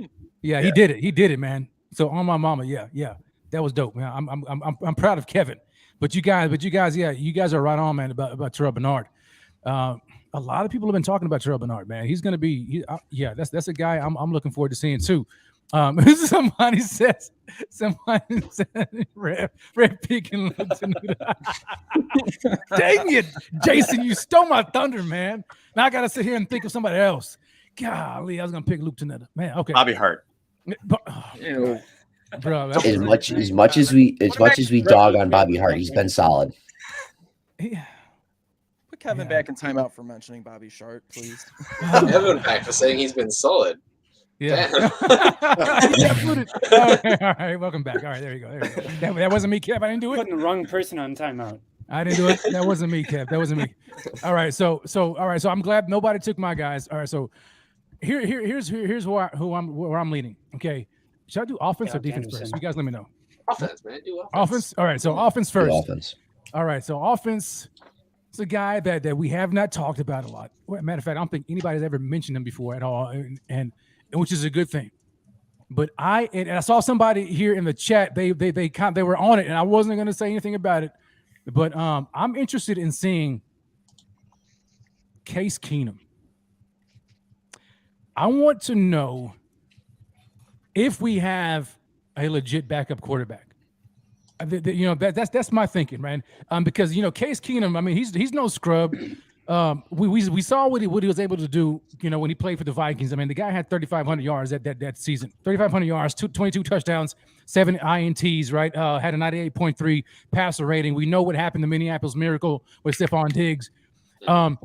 Yeah, he did it. He did it, man. So on my mama, yeah, that was dope, man. I'm proud of Kevin. But you guys, yeah, you guys are right on, man, about Terrell Bernard. a lot of people have been talking about Terrell Bernard, man. He's going to be, that's a guy I'm looking forward to seeing too. Somebody says, red pig and dang it, Jason, you stole my thunder, man. Now I got to sit here and think of somebody else. Golly, I was going to pick Luke Tanetta. Man, okay. Bobby Hart. Bro, as much as we dog on Bobby Hart, he's been solid. Yeah. Put Kevin back in timeout for mentioning Bobby Sharp, please. Kevin back for saying he's been solid. Yeah. Okay, all right. Welcome back. All right, there you go. That wasn't me, Kev. I didn't do it. Putting the wrong person on timeout. I didn't do it. That wasn't me, Kev. That wasn't me. All right. So I'm glad nobody took my guys. All right. So here's where I'm leaning. Okay. Should I do offense or defense first? You guys let me know. Offense, man. Do offense. Offense. All right. So offense first. Offense. All right. So offense. It's a guy that we have not talked about a lot. Matter of fact, I don't think anybody's ever mentioned him before at all, and which is a good thing. But I saw somebody here in the chat. They were on it, and I wasn't going to say anything about it. But I'm interested in seeing Case Keenum. I want to know if we have a legit backup quarterback. That's my thinking, man. Because Case Keenum, I mean, he's no scrub. We saw what he was able to do, when he played for the Vikings. I mean, the guy had 3,500 yards that season, 3,500 yards, 22 touchdowns, 7 INTs, right? Had a 98.3 passer rating. We know what happened to Minneapolis Miracle with Stephon Diggs. But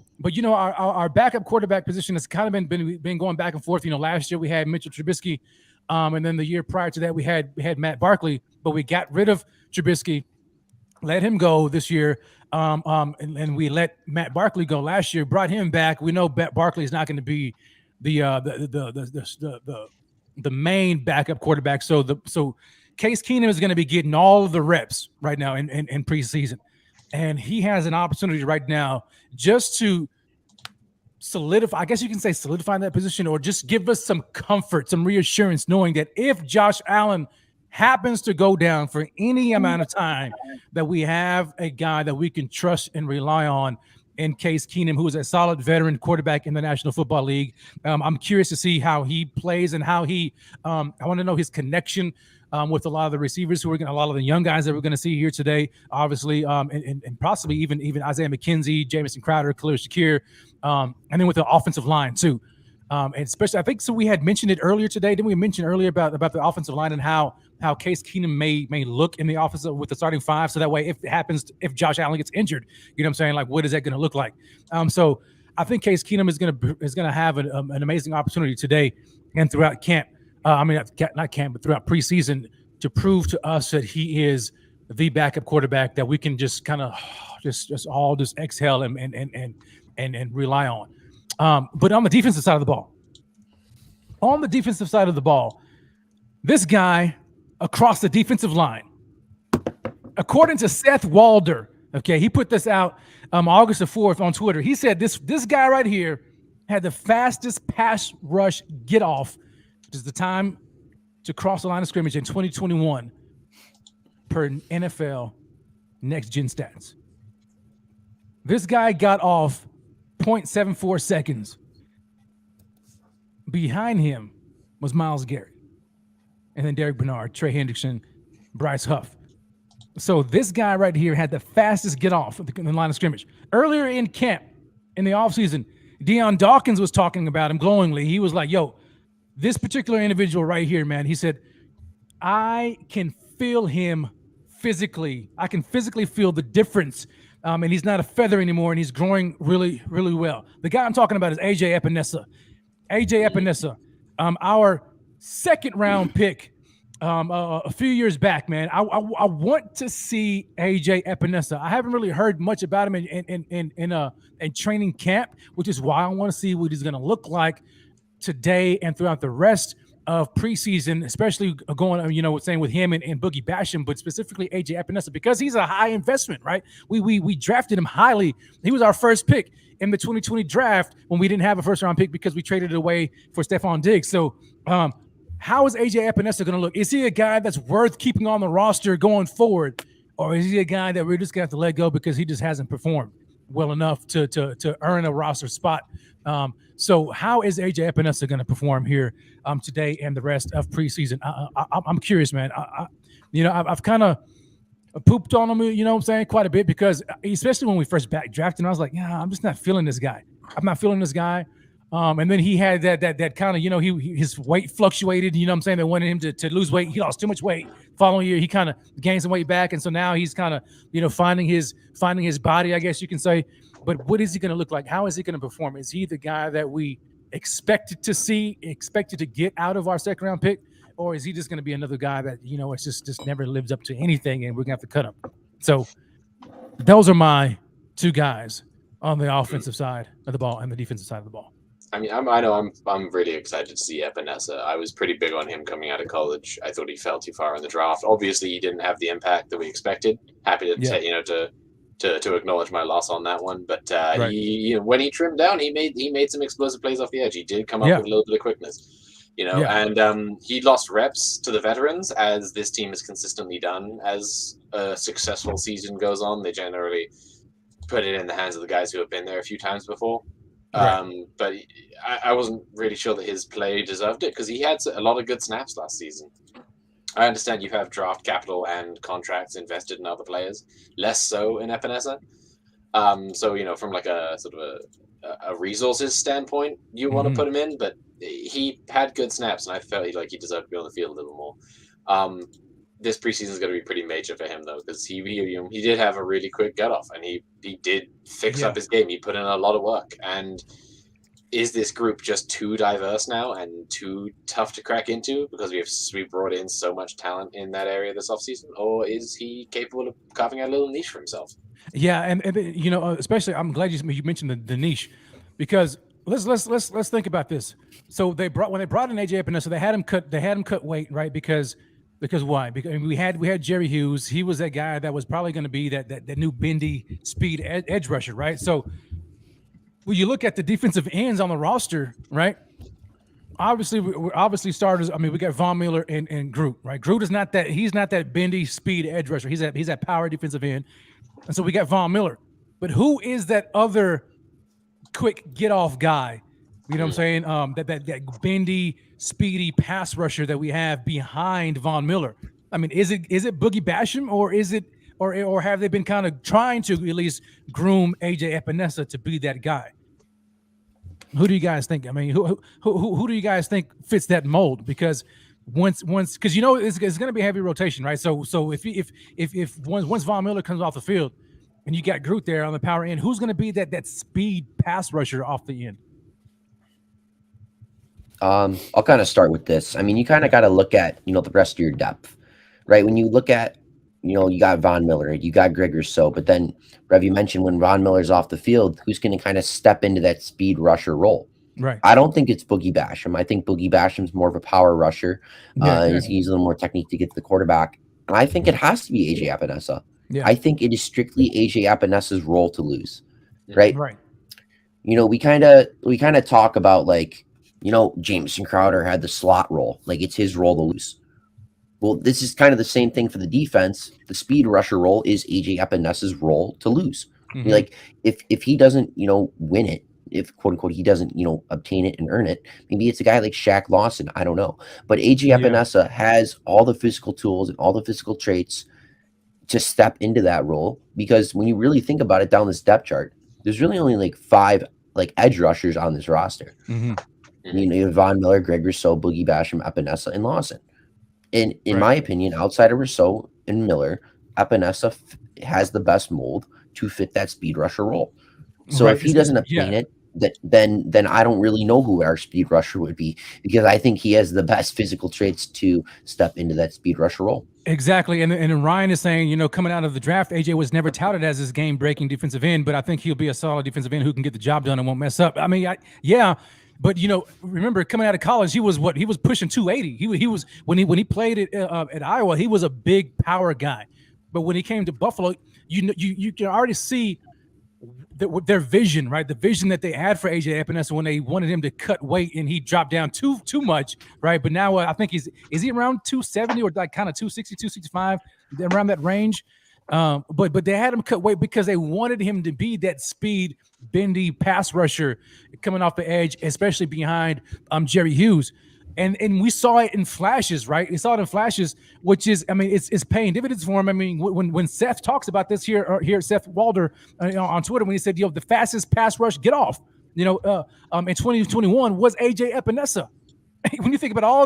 our backup quarterback position has kind of been going back and forth. Last year we had Mitchell Trubisky, and then the year prior to that we had Matt Barkley, but we got rid of Trubisky, let him go this year. And we let Matt Barkley go last year, brought him back. We know Barkley is not going to be the main backup quarterback. So Case Keenum is going to be getting all of the reps right now in preseason. And he has an opportunity right now just to solidify, I guess you can say solidify that position, or just give us some comfort, some reassurance, knowing that if Josh Allen happens to go down for any amount of time, that we have a guy that we can trust and rely on in Case Keenum, who is a solid veteran quarterback in the National Football League. I'm curious to see how he plays and how I want to know his connection with a lot of the receivers a lot of the young guys that we're going to see here today, obviously, and possibly even Isaiah McKenzie, Jamison Crowder, Khalil Shakir, and then with the offensive line too. And especially, I think so. We had mentioned it earlier today. Didn't we mention earlier about the offensive line and how Case Keenum may look in the offense with the starting five? So that way, if Josh Allen gets injured, what I'm saying? Like, what is that going to look like? So I think Case Keenum is going to have an amazing opportunity today and throughout camp. Not camp, but throughout preseason, to prove to us that he is the backup quarterback that we can just kind of just exhale and rely on. But on the defensive side of the ball, this guy across the defensive line, according to Seth Walder, okay, he put this out August the 4th on Twitter. He said this guy right here had the fastest pass rush get off, which is the time to cross the line of scrimmage in 2021 per NFL Next Gen Stats. This guy got off 0.74 seconds. Behind him was Myles Garrett, and then Derek Bernard, Trey Hendrickson, Bryce Huff. So this guy right here had the fastest get off of the line of scrimmage. Earlier in camp, in the offseason, Deion Dawkins was talking about him glowingly. He was like, yo, this particular individual right here, man, he said, I can feel him physically. I can physically feel the difference. And he's not a feather anymore, and he's growing really, really well. The guy I'm talking about is A.J. Epinesa. A.J. Epinesa, our second-round pick a few years back, man. I want to see A.J. Epinesa. I haven't really heard much about him in training camp, which is why I want to see what he's going to look like today and throughout the rest of preseason, especially going, saying with him and Boogie Basham, but specifically A.J. Epinesa, because he's a high investment, right? We drafted him highly. He was our first pick in the 2020 draft when we didn't have a first-round pick because we traded it away for Stephon Diggs. So how is A.J. Epinesa going to look? Is he a guy that's worth keeping on the roster going forward, or is he a guy that we're just going to have to let go because he just hasn't performed? well enough to earn a roster spot. So how is AJ Epinesa going to perform here today and the rest of preseason? I'm curious, man. I've kind of pooped on him, you know what I'm saying, quite a bit, because especially when we first back drafted, I was like, yeah, I'm just not feeling this guy. I'm not feeling this guy. And then he had that kind of, his weight fluctuated, you know what I'm saying? They wanted him to lose weight. He lost too much weight. Following year, he kind of gained some weight back. And so now he's kind of, finding his body, I guess you can say. But what is he going to look like? How is he going to perform? Is he the guy that we expected to get out of our second round pick? Or is he just going to be another guy that, it's just never lives up to anything and we're going to have to cut him? So those are my two guys on the offensive side of the ball and the defensive side of the ball. I mean, I'm really excited to see Epinesa. I was pretty big on him coming out of college. I thought he fell too far in the draft. Obviously, he didn't have the impact that we expected. Happy to to acknowledge my loss on that one. But Right. he when he trimmed down, he made some explosive plays off the edge. He did come up with a little bit of quickness, and he lost reps to the veterans, as this team has consistently done. As a successful season goes on, they generally put it in the hands of the guys who have been there a few times before. Right. But I wasn't really sure that his play deserved it, because he had a lot of good snaps last season. I understand you have draft capital and contracts invested in other players, less so in Epinesa. So, from like a sort of a resources standpoint, you want to put him in, but he had good snaps, and I felt like he deserved to be on the field a little more. This preseason is going to be pretty major for him, though, because he did have a really quick gut off, and he did fix up his game. He put in a lot of work. And is this group just too diverse now and too tough to crack into because we brought in so much talent in that area this offseason, or is he capable of carving out a little niche for himself? Yeah, and especially I'm glad you mentioned the niche, because let's think about this. So when they brought in AJ Epinesa, they had him cut weight, right? Because why? Because we had Jerry Hughes. He was that guy that was probably going to be that new bendy speed edge rusher, right? So when you look at the defensive ends on the roster, right? Obviously starters. I mean, we got Von Miller and Groot, right? Groot is not that. He's not that bendy speed edge rusher. He's that power defensive end, and so we got Von Miller. But who is that other quick get off guy? You know what I'm saying? That bendy, speedy pass rusher that we have behind Von Miller. I mean, is it Boogie Basham, or is it or have they been kind of trying to at least groom AJ Epinesa to be that guy? Who do you guys think? I mean, who do you guys think fits that mold? Because once because it's going to be a heavy rotation, right? So if once Von Miller comes off the field and you got Groot there on the power end, who's going to be that speed pass rusher off the end? I'll kind of start with this. I mean, you kind of got to look at, the rest of your depth, right? When you look at, you got Von Miller, you got Greg Rousseau, but then, Rev, you mentioned when Von Miller's off the field, who's going to kind of step into that speed rusher role? Right. I don't think it's Boogie Basham. I think Boogie Basham's more of a power rusher. He's a little more technique to get to the quarterback. And I think it has to be AJ Epinesa. Yeah. I think it is strictly AJ Epinesa's role to lose, right? Right. We kind of talk about, like, Jameson Crowder had the slot role. Like, it's his role to lose. Well, this is kind of the same thing for the defense. The speed rusher role is AJ Epinesa's role to lose. Mm-hmm. Like, if he doesn't, win it, if quote unquote he doesn't, obtain it and earn it, maybe it's a guy like Shaq Lawson. I don't know. But AJ Epinesa has all the physical tools and all the physical traits to step into that role. Because when you really think about it down this depth chart, there's really only like 5 like edge rushers on this roster. Mm-hmm. You have Von Miller, Greg Rousseau, Boogie Basham, Epinesa, and Lawson. And in my opinion, outside of Rousseau and Miller, Epinesa has the best mold to fit that speed rusher role. So if he doesn't obtain it, then I don't really know who our speed rusher would be, because I think he has the best physical traits to step into that speed rusher role. Exactly. And Ryan is saying, coming out of the draft, AJ was never touted as this game-breaking defensive end, but I think he'll be a solid defensive end who can get the job done and won't mess up. I mean, but remember coming out of college, he was pushing 280. He was when he played at Iowa, he was a big power guy. But when he came to Buffalo, you can already see their vision, right? The vision that they had for AJ Epinesa when they wanted him to cut weight, and he dropped down too much, right? But now I think is he around 270 or like kind of 260, 265, around that range? But they had him cut weight because they wanted him to be that speed, bendy pass rusher coming off the edge, especially behind Jerry Hughes. And we saw it in flashes, right? We saw it in flashes, which is, I mean, it's paying dividends for him. I mean, when Seth talks about this here Seth Walder on Twitter, when he said, the fastest pass rush get off, in 2021 was AJ Epinesa. When you think about all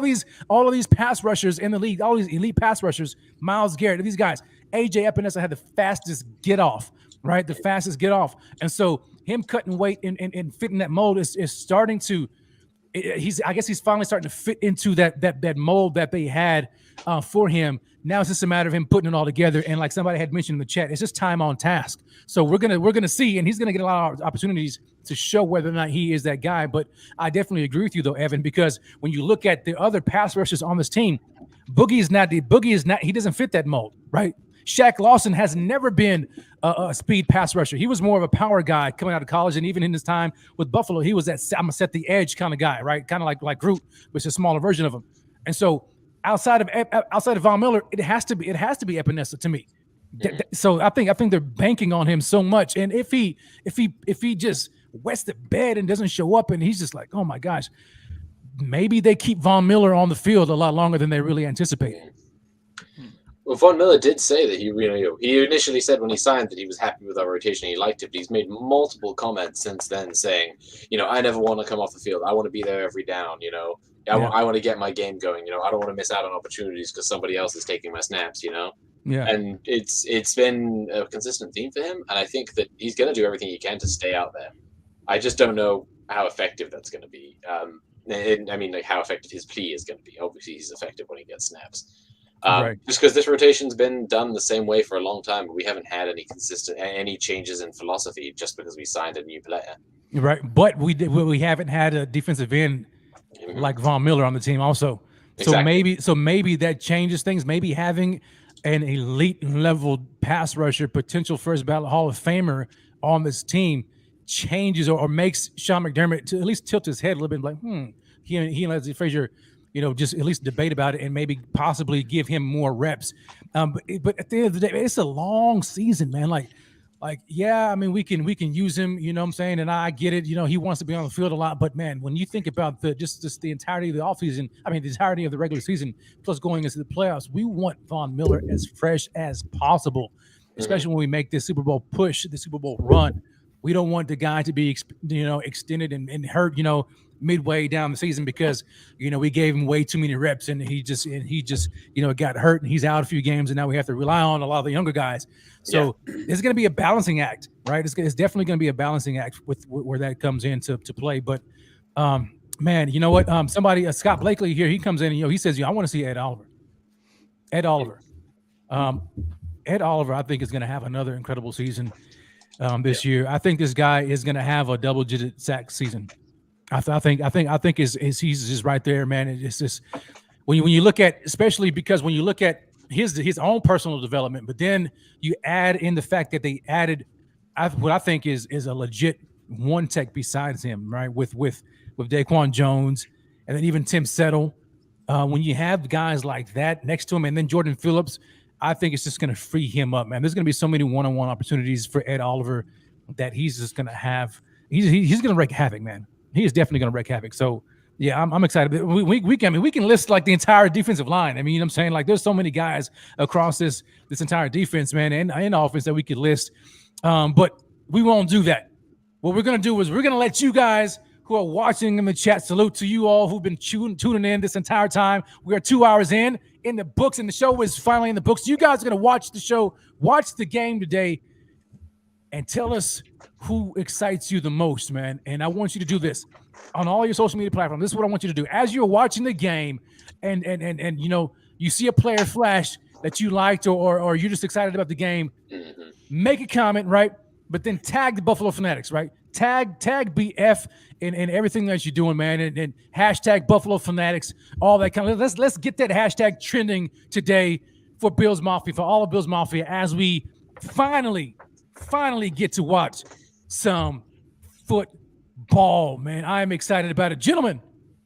of these pass rushers in the league, all these elite pass rushers, Myles Garrett, these guys, AJ Epinesa had the fastest get off, right? The fastest get off. And so him cutting weight and fitting that mold is starting to, I guess he's finally starting to fit into that mold that they had for him. Now it's just a matter of him putting it all together. And like somebody had mentioned in the chat, it's just time on task. So we're gonna see, and he's gonna get a lot of opportunities to show whether or not he is that guy. But I definitely agree with you though, Evan, because when you look at the other pass rushers on this team, Boogie is not. He doesn't fit that mold, right? Shaq Lawson has never been a speed pass rusher. He was more of a power guy coming out of college, and even in his time with Buffalo, he was that I'm gonna set the edge kind of guy, right? Kind of like Groot, which is a smaller version of him. And so outside of Von Miller, it has to be Epinesa to me. So I think they're banking on him so much, and if he just wets the bed and doesn't show up, and he's just like, oh my gosh, maybe they keep Von Miller on the field a lot longer than they really anticipated. Well, Von Miller did say that he initially said when he signed that he was happy with our rotation, he liked it, but he's made multiple comments since then saying, I never want to come off the field. I want to be there every down, I want to get my game going, I don't want to miss out on opportunities because somebody else is taking my snaps, Yeah. And it's been a consistent theme for him, and I think that he's going to do everything he can to stay out there. I just don't know how effective that's going to be. How effective his plea is going to be. Obviously, he's effective when he gets snaps. Right. Just because this rotation's been done the same way for a long time, we haven't had any changes in philosophy just because we signed a new player. Right, but we haven't had a defensive end like Von Miller on the team also. Exactly. So maybe that changes things. Maybe having an elite level pass rusher, potential first ballot Hall of Famer on this team changes or makes Sean McDermott to at least tilt his head a little bit, like, he and Leslie Frazier, just at least debate about it and maybe possibly give him more reps. But at the end of the day, it's a long season, man. We can use him, you know what I'm saying? And I get it. He wants to be on the field a lot, but man, when you think about just the entirety of the offseason, the entirety of the regular season, plus going into the playoffs, we want Von Miller as fresh as possible, especially when we make this Super Bowl push, the Super Bowl run. We don't want the guy to be, extended and hurt, midway down the season because, we gave him way too many reps and he just got hurt and he's out a few games and now we have to rely on a lot of the younger guys. So it's going to be a balancing act, right? It's definitely going to be a balancing act with where that comes into play. But man, you know what? Somebody, Scott Blakely here, he comes in and, he says, I want to see Ed Oliver. Ed Oliver, I think is going to have another incredible season this year. I think this guy is going to have a double-digit sack season. I think he's just right there, man. It's just when you look at, especially because when you look at his own personal development, but then you add in the fact that they added what I think is a legit one tech besides him, right? With Daquan Jones and then even Tim Settle. When you have guys like that next to him, and then Jordan Phillips, I think it's just going to free him up, man. There's going to be so many one-on-one opportunities for Ed Oliver that he's just going to have. He's going to wreak havoc, man. He is definitely going to wreak havoc. So, yeah, I'm excited. We can list like the entire defensive line. You know what I'm saying? Like there's so many guys across this entire defense, man, and offense that we could list. But we won't do that. What we're going to do is we're going to let you guys who are watching in the chat, salute to you all who've been tuning in this entire time. We are 2 hours in the books, and the show is finally in the books. You guys are going to watch the show, watch the game today, and tell us who excites you the most, man. And I want you to do this on all your social media platforms. This is what I want you to do. As you're watching the game and you see a player flash that you liked or you're just excited about the game, make a comment, right? But then tag the Buffalo Fanatics, right? Tag BF in everything that you're doing, man, and hashtag Buffalo Fanatics, all that kind of. Let's get that hashtag trending today for Bills Mafia, for all of Bills Mafia, as we finally get to watch some football, man. I am excited about it. Gentlemen,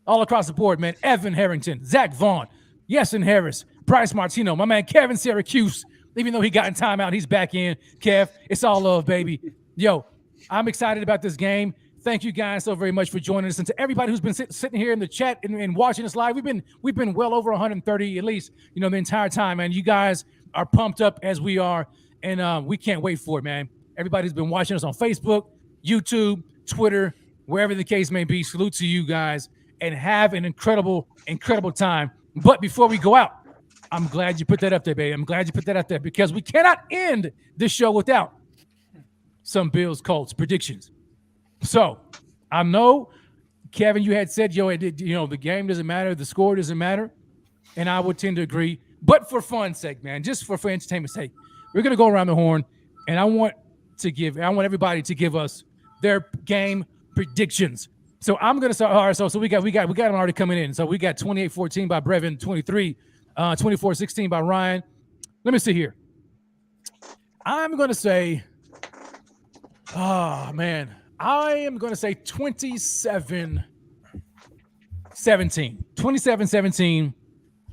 all across the board, man. Evan Harrington, Zach Vaughn, Yeson Harris, Bryce Martino, my man Kevin Syracuse, Even though he got in timeout, he's back in. Kev, it's all love, baby. Yo, I'm excited about this game. Thank you guys so very much for joining us, and to everybody who's been sitting here in the chat and watching us live. We've been well over 130 at least, the entire time, man. You guys are pumped up as we are, and we can't wait for it, man. Everybody's been watching us on Facebook, YouTube, Twitter, wherever the case may be. Salute to you guys, and have an incredible time. But before we go out, I'm glad you put that up there, baby. I'm glad you put that up there, because we cannot end this show without some Bills Colts predictions. So I know, Kevin, you had said, the game doesn't matter, the score doesn't matter, and I would tend to agree. But for fun's sake, man, just for entertainment's sake, we're gonna go around the horn, and I want everybody to give us their game predictions. So I'm gonna start. All right, so we got them already coming in. So we got 28-14 by Brevin, 24-16 by Ryan. Let me see here. I'm gonna say, I am gonna say 27-17. 27-17.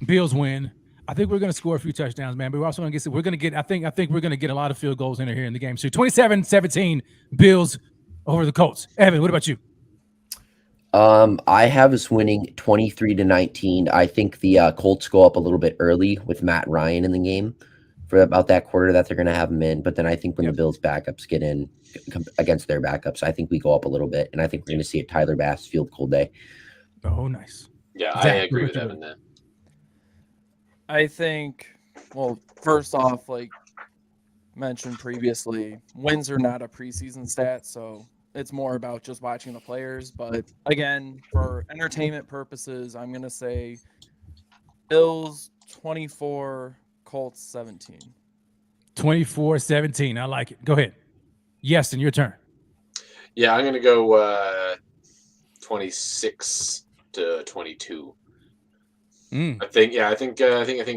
Bills win. I think we're gonna score a few touchdowns, man. But we're also gonna get. I think we're gonna get a lot of field goals in here in the game. So 27-17. Bills over the Colts. Evan, what about you? I have us winning 23-19. I think the Colts go up a little bit early with Matt Ryan in the game for about that quarter that they're going to have him in. But then I think when the Bills backups get in against their backups, I think we go up a little bit, and I think we're going to see a Tyler Bass field goal day. Oh, nice. Yeah, Zach, I agree with Evan there. I think, well, first off, like mentioned previously, wins are not a preseason stat, so it's more about just watching the players. But again, for entertainment purposes, I'm going to say Bills 24, Colts 17. 24-17. I like it. Go ahead. Yes, and your turn. Yeah, I'm going to go 26-22. I think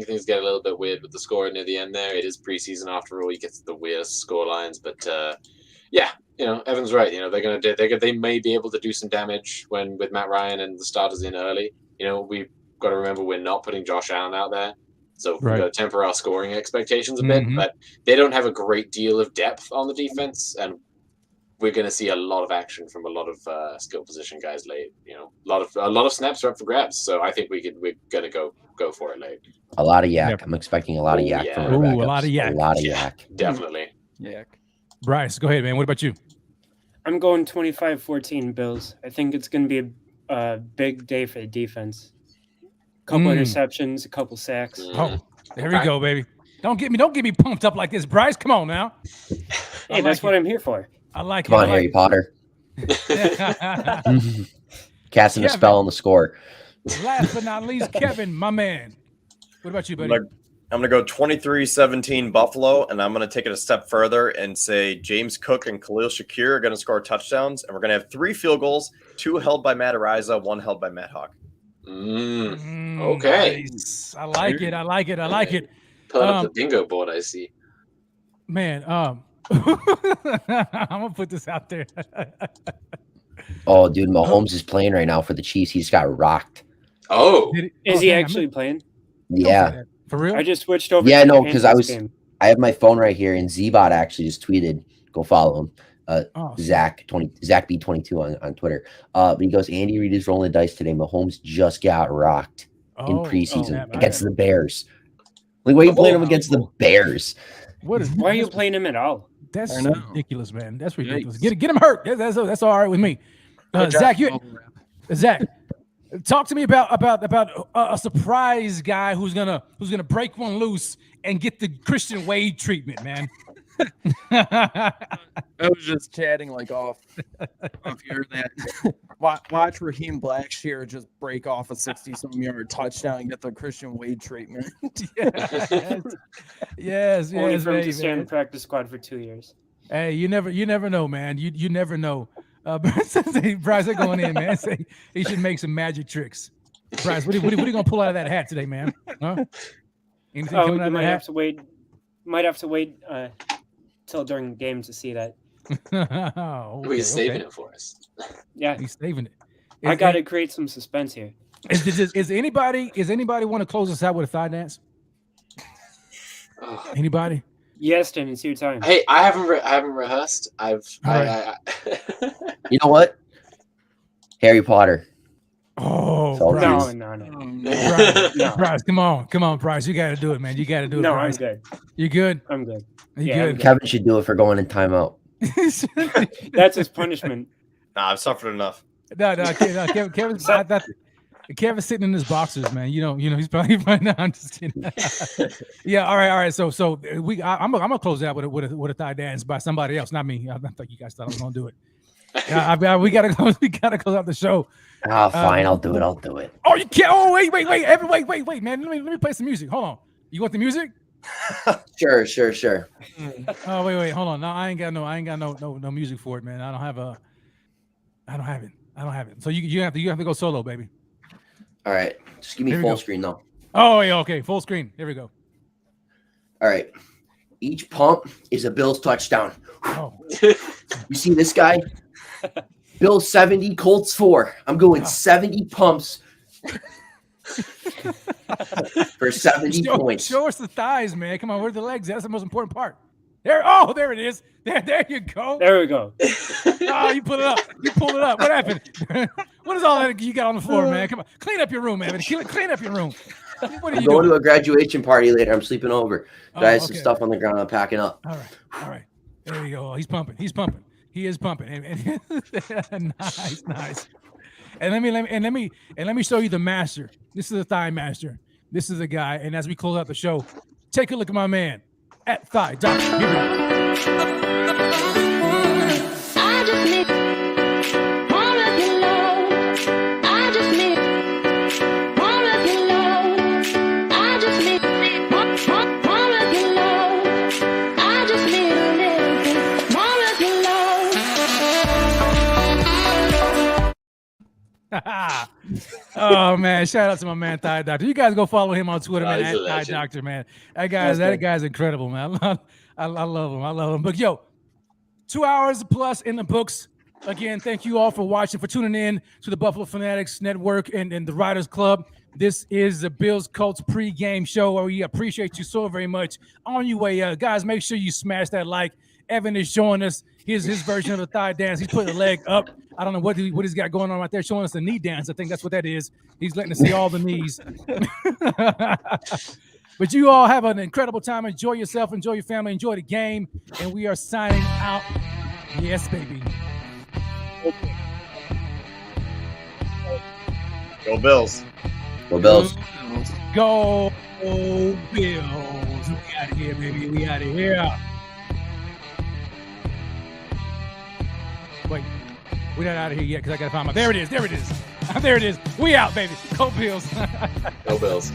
things get a little bit weird with the score near the end there. It is preseason after all. You get the weirdest score lines, but Evan's right. They may be able to do some damage with Matt Ryan and the starters in early. We've got to remember we're not putting Josh Allen out there, so we've got to temper our scoring expectations a bit. But they don't have a great deal of depth on the defense, and we're going to see a lot of action from a lot of skill position guys late. A lot of snaps are up for grabs. So I think we're going to go for it late. A lot of yak. Yep. I'm expecting a lot of yak. From our backups. A lot of yak. A lot of yak. Definitely. Yak. Bryce, go ahead, man. What about you? I'm going 25-14 Bills. I think it's going to be a big day for the defense. A couple interceptions, a couple sacks. Oh, there we go, baby. Don't get me pumped up like this, Bryce. Come on now. Hey, that's what I'm here for. I like it. Come on, Harry Potter. Casting a spell on the score. Last but not least, Kevin, my man. What about you, buddy? I'm going to go 23-17 Buffalo, and I'm going to take it a step further and say James Cook and Khalil Shakir are going to score touchdowns, and we're going to have 3 field goals, 2 held by Matt Ariza, 1 held by Matt Hawk. Okay. Nice. I like it. Put up the bingo board, I see. Man, I'm going to put this out there. Oh, dude, Mahomes is playing right now for the Chiefs. He just got rocked. Oh. Is he actually playing? Yeah. For real? I just switched over. Yeah, no, because I have my phone right here, and Zbot actually just tweeted. Go follow him. Zach B22 on Twitter. But he goes, Andy Reid is rolling the dice today. Mahomes just got rocked in preseason against the Bears. Like, why are you playing him against the Bears? Why are you playing him at all? That's ridiculous, man. That's ridiculous. Get him hurt. That's all right with me. Zach, talk to me about a surprise guy who's gonna break one loose and get the Christian Wade treatment, man. I was just chatting off here that watch Raheem Blackshear just break off a 60-some yard touchdown and get the Christian Wade treatment. yes. Only for him to stay in the practice squad for 2 years. Hey, you never know, man. You never know. Bryce, they're going in, man. Say he should make some magic tricks. Bryce, what are you gonna pull out of that hat today, man? Huh? Anything coming out of that hat? Might have to wait till during games to see that. He's saving it for us. Yeah, he's saving it. I got to create some suspense here. Is anybody want to close us out with a thigh dance? Anybody? Yes, Stan, it's your time. Hey, I haven't rehearsed. All right. You know what? Harry Potter. Oh, So Bryce. No. Bryce, come on, Bryce. You got to do it, man. You got to do it, No, Bryce. I'm good. You good? I'm good. You Yeah, I'm good? good. Kevin should do it for going in timeout. That's his punishment. Nah, I've suffered enough. No, Kevin's sitting in his boxers, man. You know, he's probably right now. I'm just kidding. Yeah, all right. So I'm gonna close out with a thigh dance by somebody else, not me. I thought you guys thought I was gonna do it. We gotta close out the show. Oh, fine, I'll do it. Oh, you can't. Oh, wait, man. Let me play some music. Hold on. You want the music? Sure. Oh, wait, hold on. No, I ain't got no music for it, man. I don't have it. So you have to go solo, baby. All right, just give me full screen though. Oh, yeah, okay, full screen. Here we go. All right, each pump is a Bills touchdown. Oh. You see this guy? Bills 70, Colts 4. I'm going 70 pumps for 70 points. Show us the thighs, man. Come on, where are the legs? That's the most important part. There it is. There you go. There we go. Oh, you pull it up. What happened? What is all that you got on the floor, man? Come on, clean up your room, man. Clean up your room. What are I'm you going doing? to a graduation party later. I'm sleeping over. I have some okay. stuff on the ground. I'm packing up. All right. There you go. He's pumping. He is pumping. And nice. And let me show you the master. This is the thigh master. This is the guy. And as we close out the show, take a look at my man at Thigh Doctor. Here we go. Oh man, shout out to my man Thigh Doctor. You guys go follow him on Twitter, man, at Thigh Doctor, man. That guy's incredible, man. I love him. But yo, 2 hours plus in the books. Again, thank you all for watching, for tuning in to the Buffalo Fanatics Network and the Riders Club. This is the Bills Colts pregame show where we appreciate you so very much. On your way out, guys, make sure you smash that like. Evan is showing us his version of the thigh dance. He's putting the leg up. I don't know what he's got going on right there, showing us the knee dance. I think that's what that is. He's letting us see all the knees. But you all have an incredible time. Enjoy yourself. Enjoy your family. Enjoy the game. And we are signing out. Yes, baby. Go Bills. Go Bills. Go Bills. We out of here, baby. We out of here. Wait, we're not out of here yet because I got to find my. There it is. We out, baby. Go Bills. Go Bills.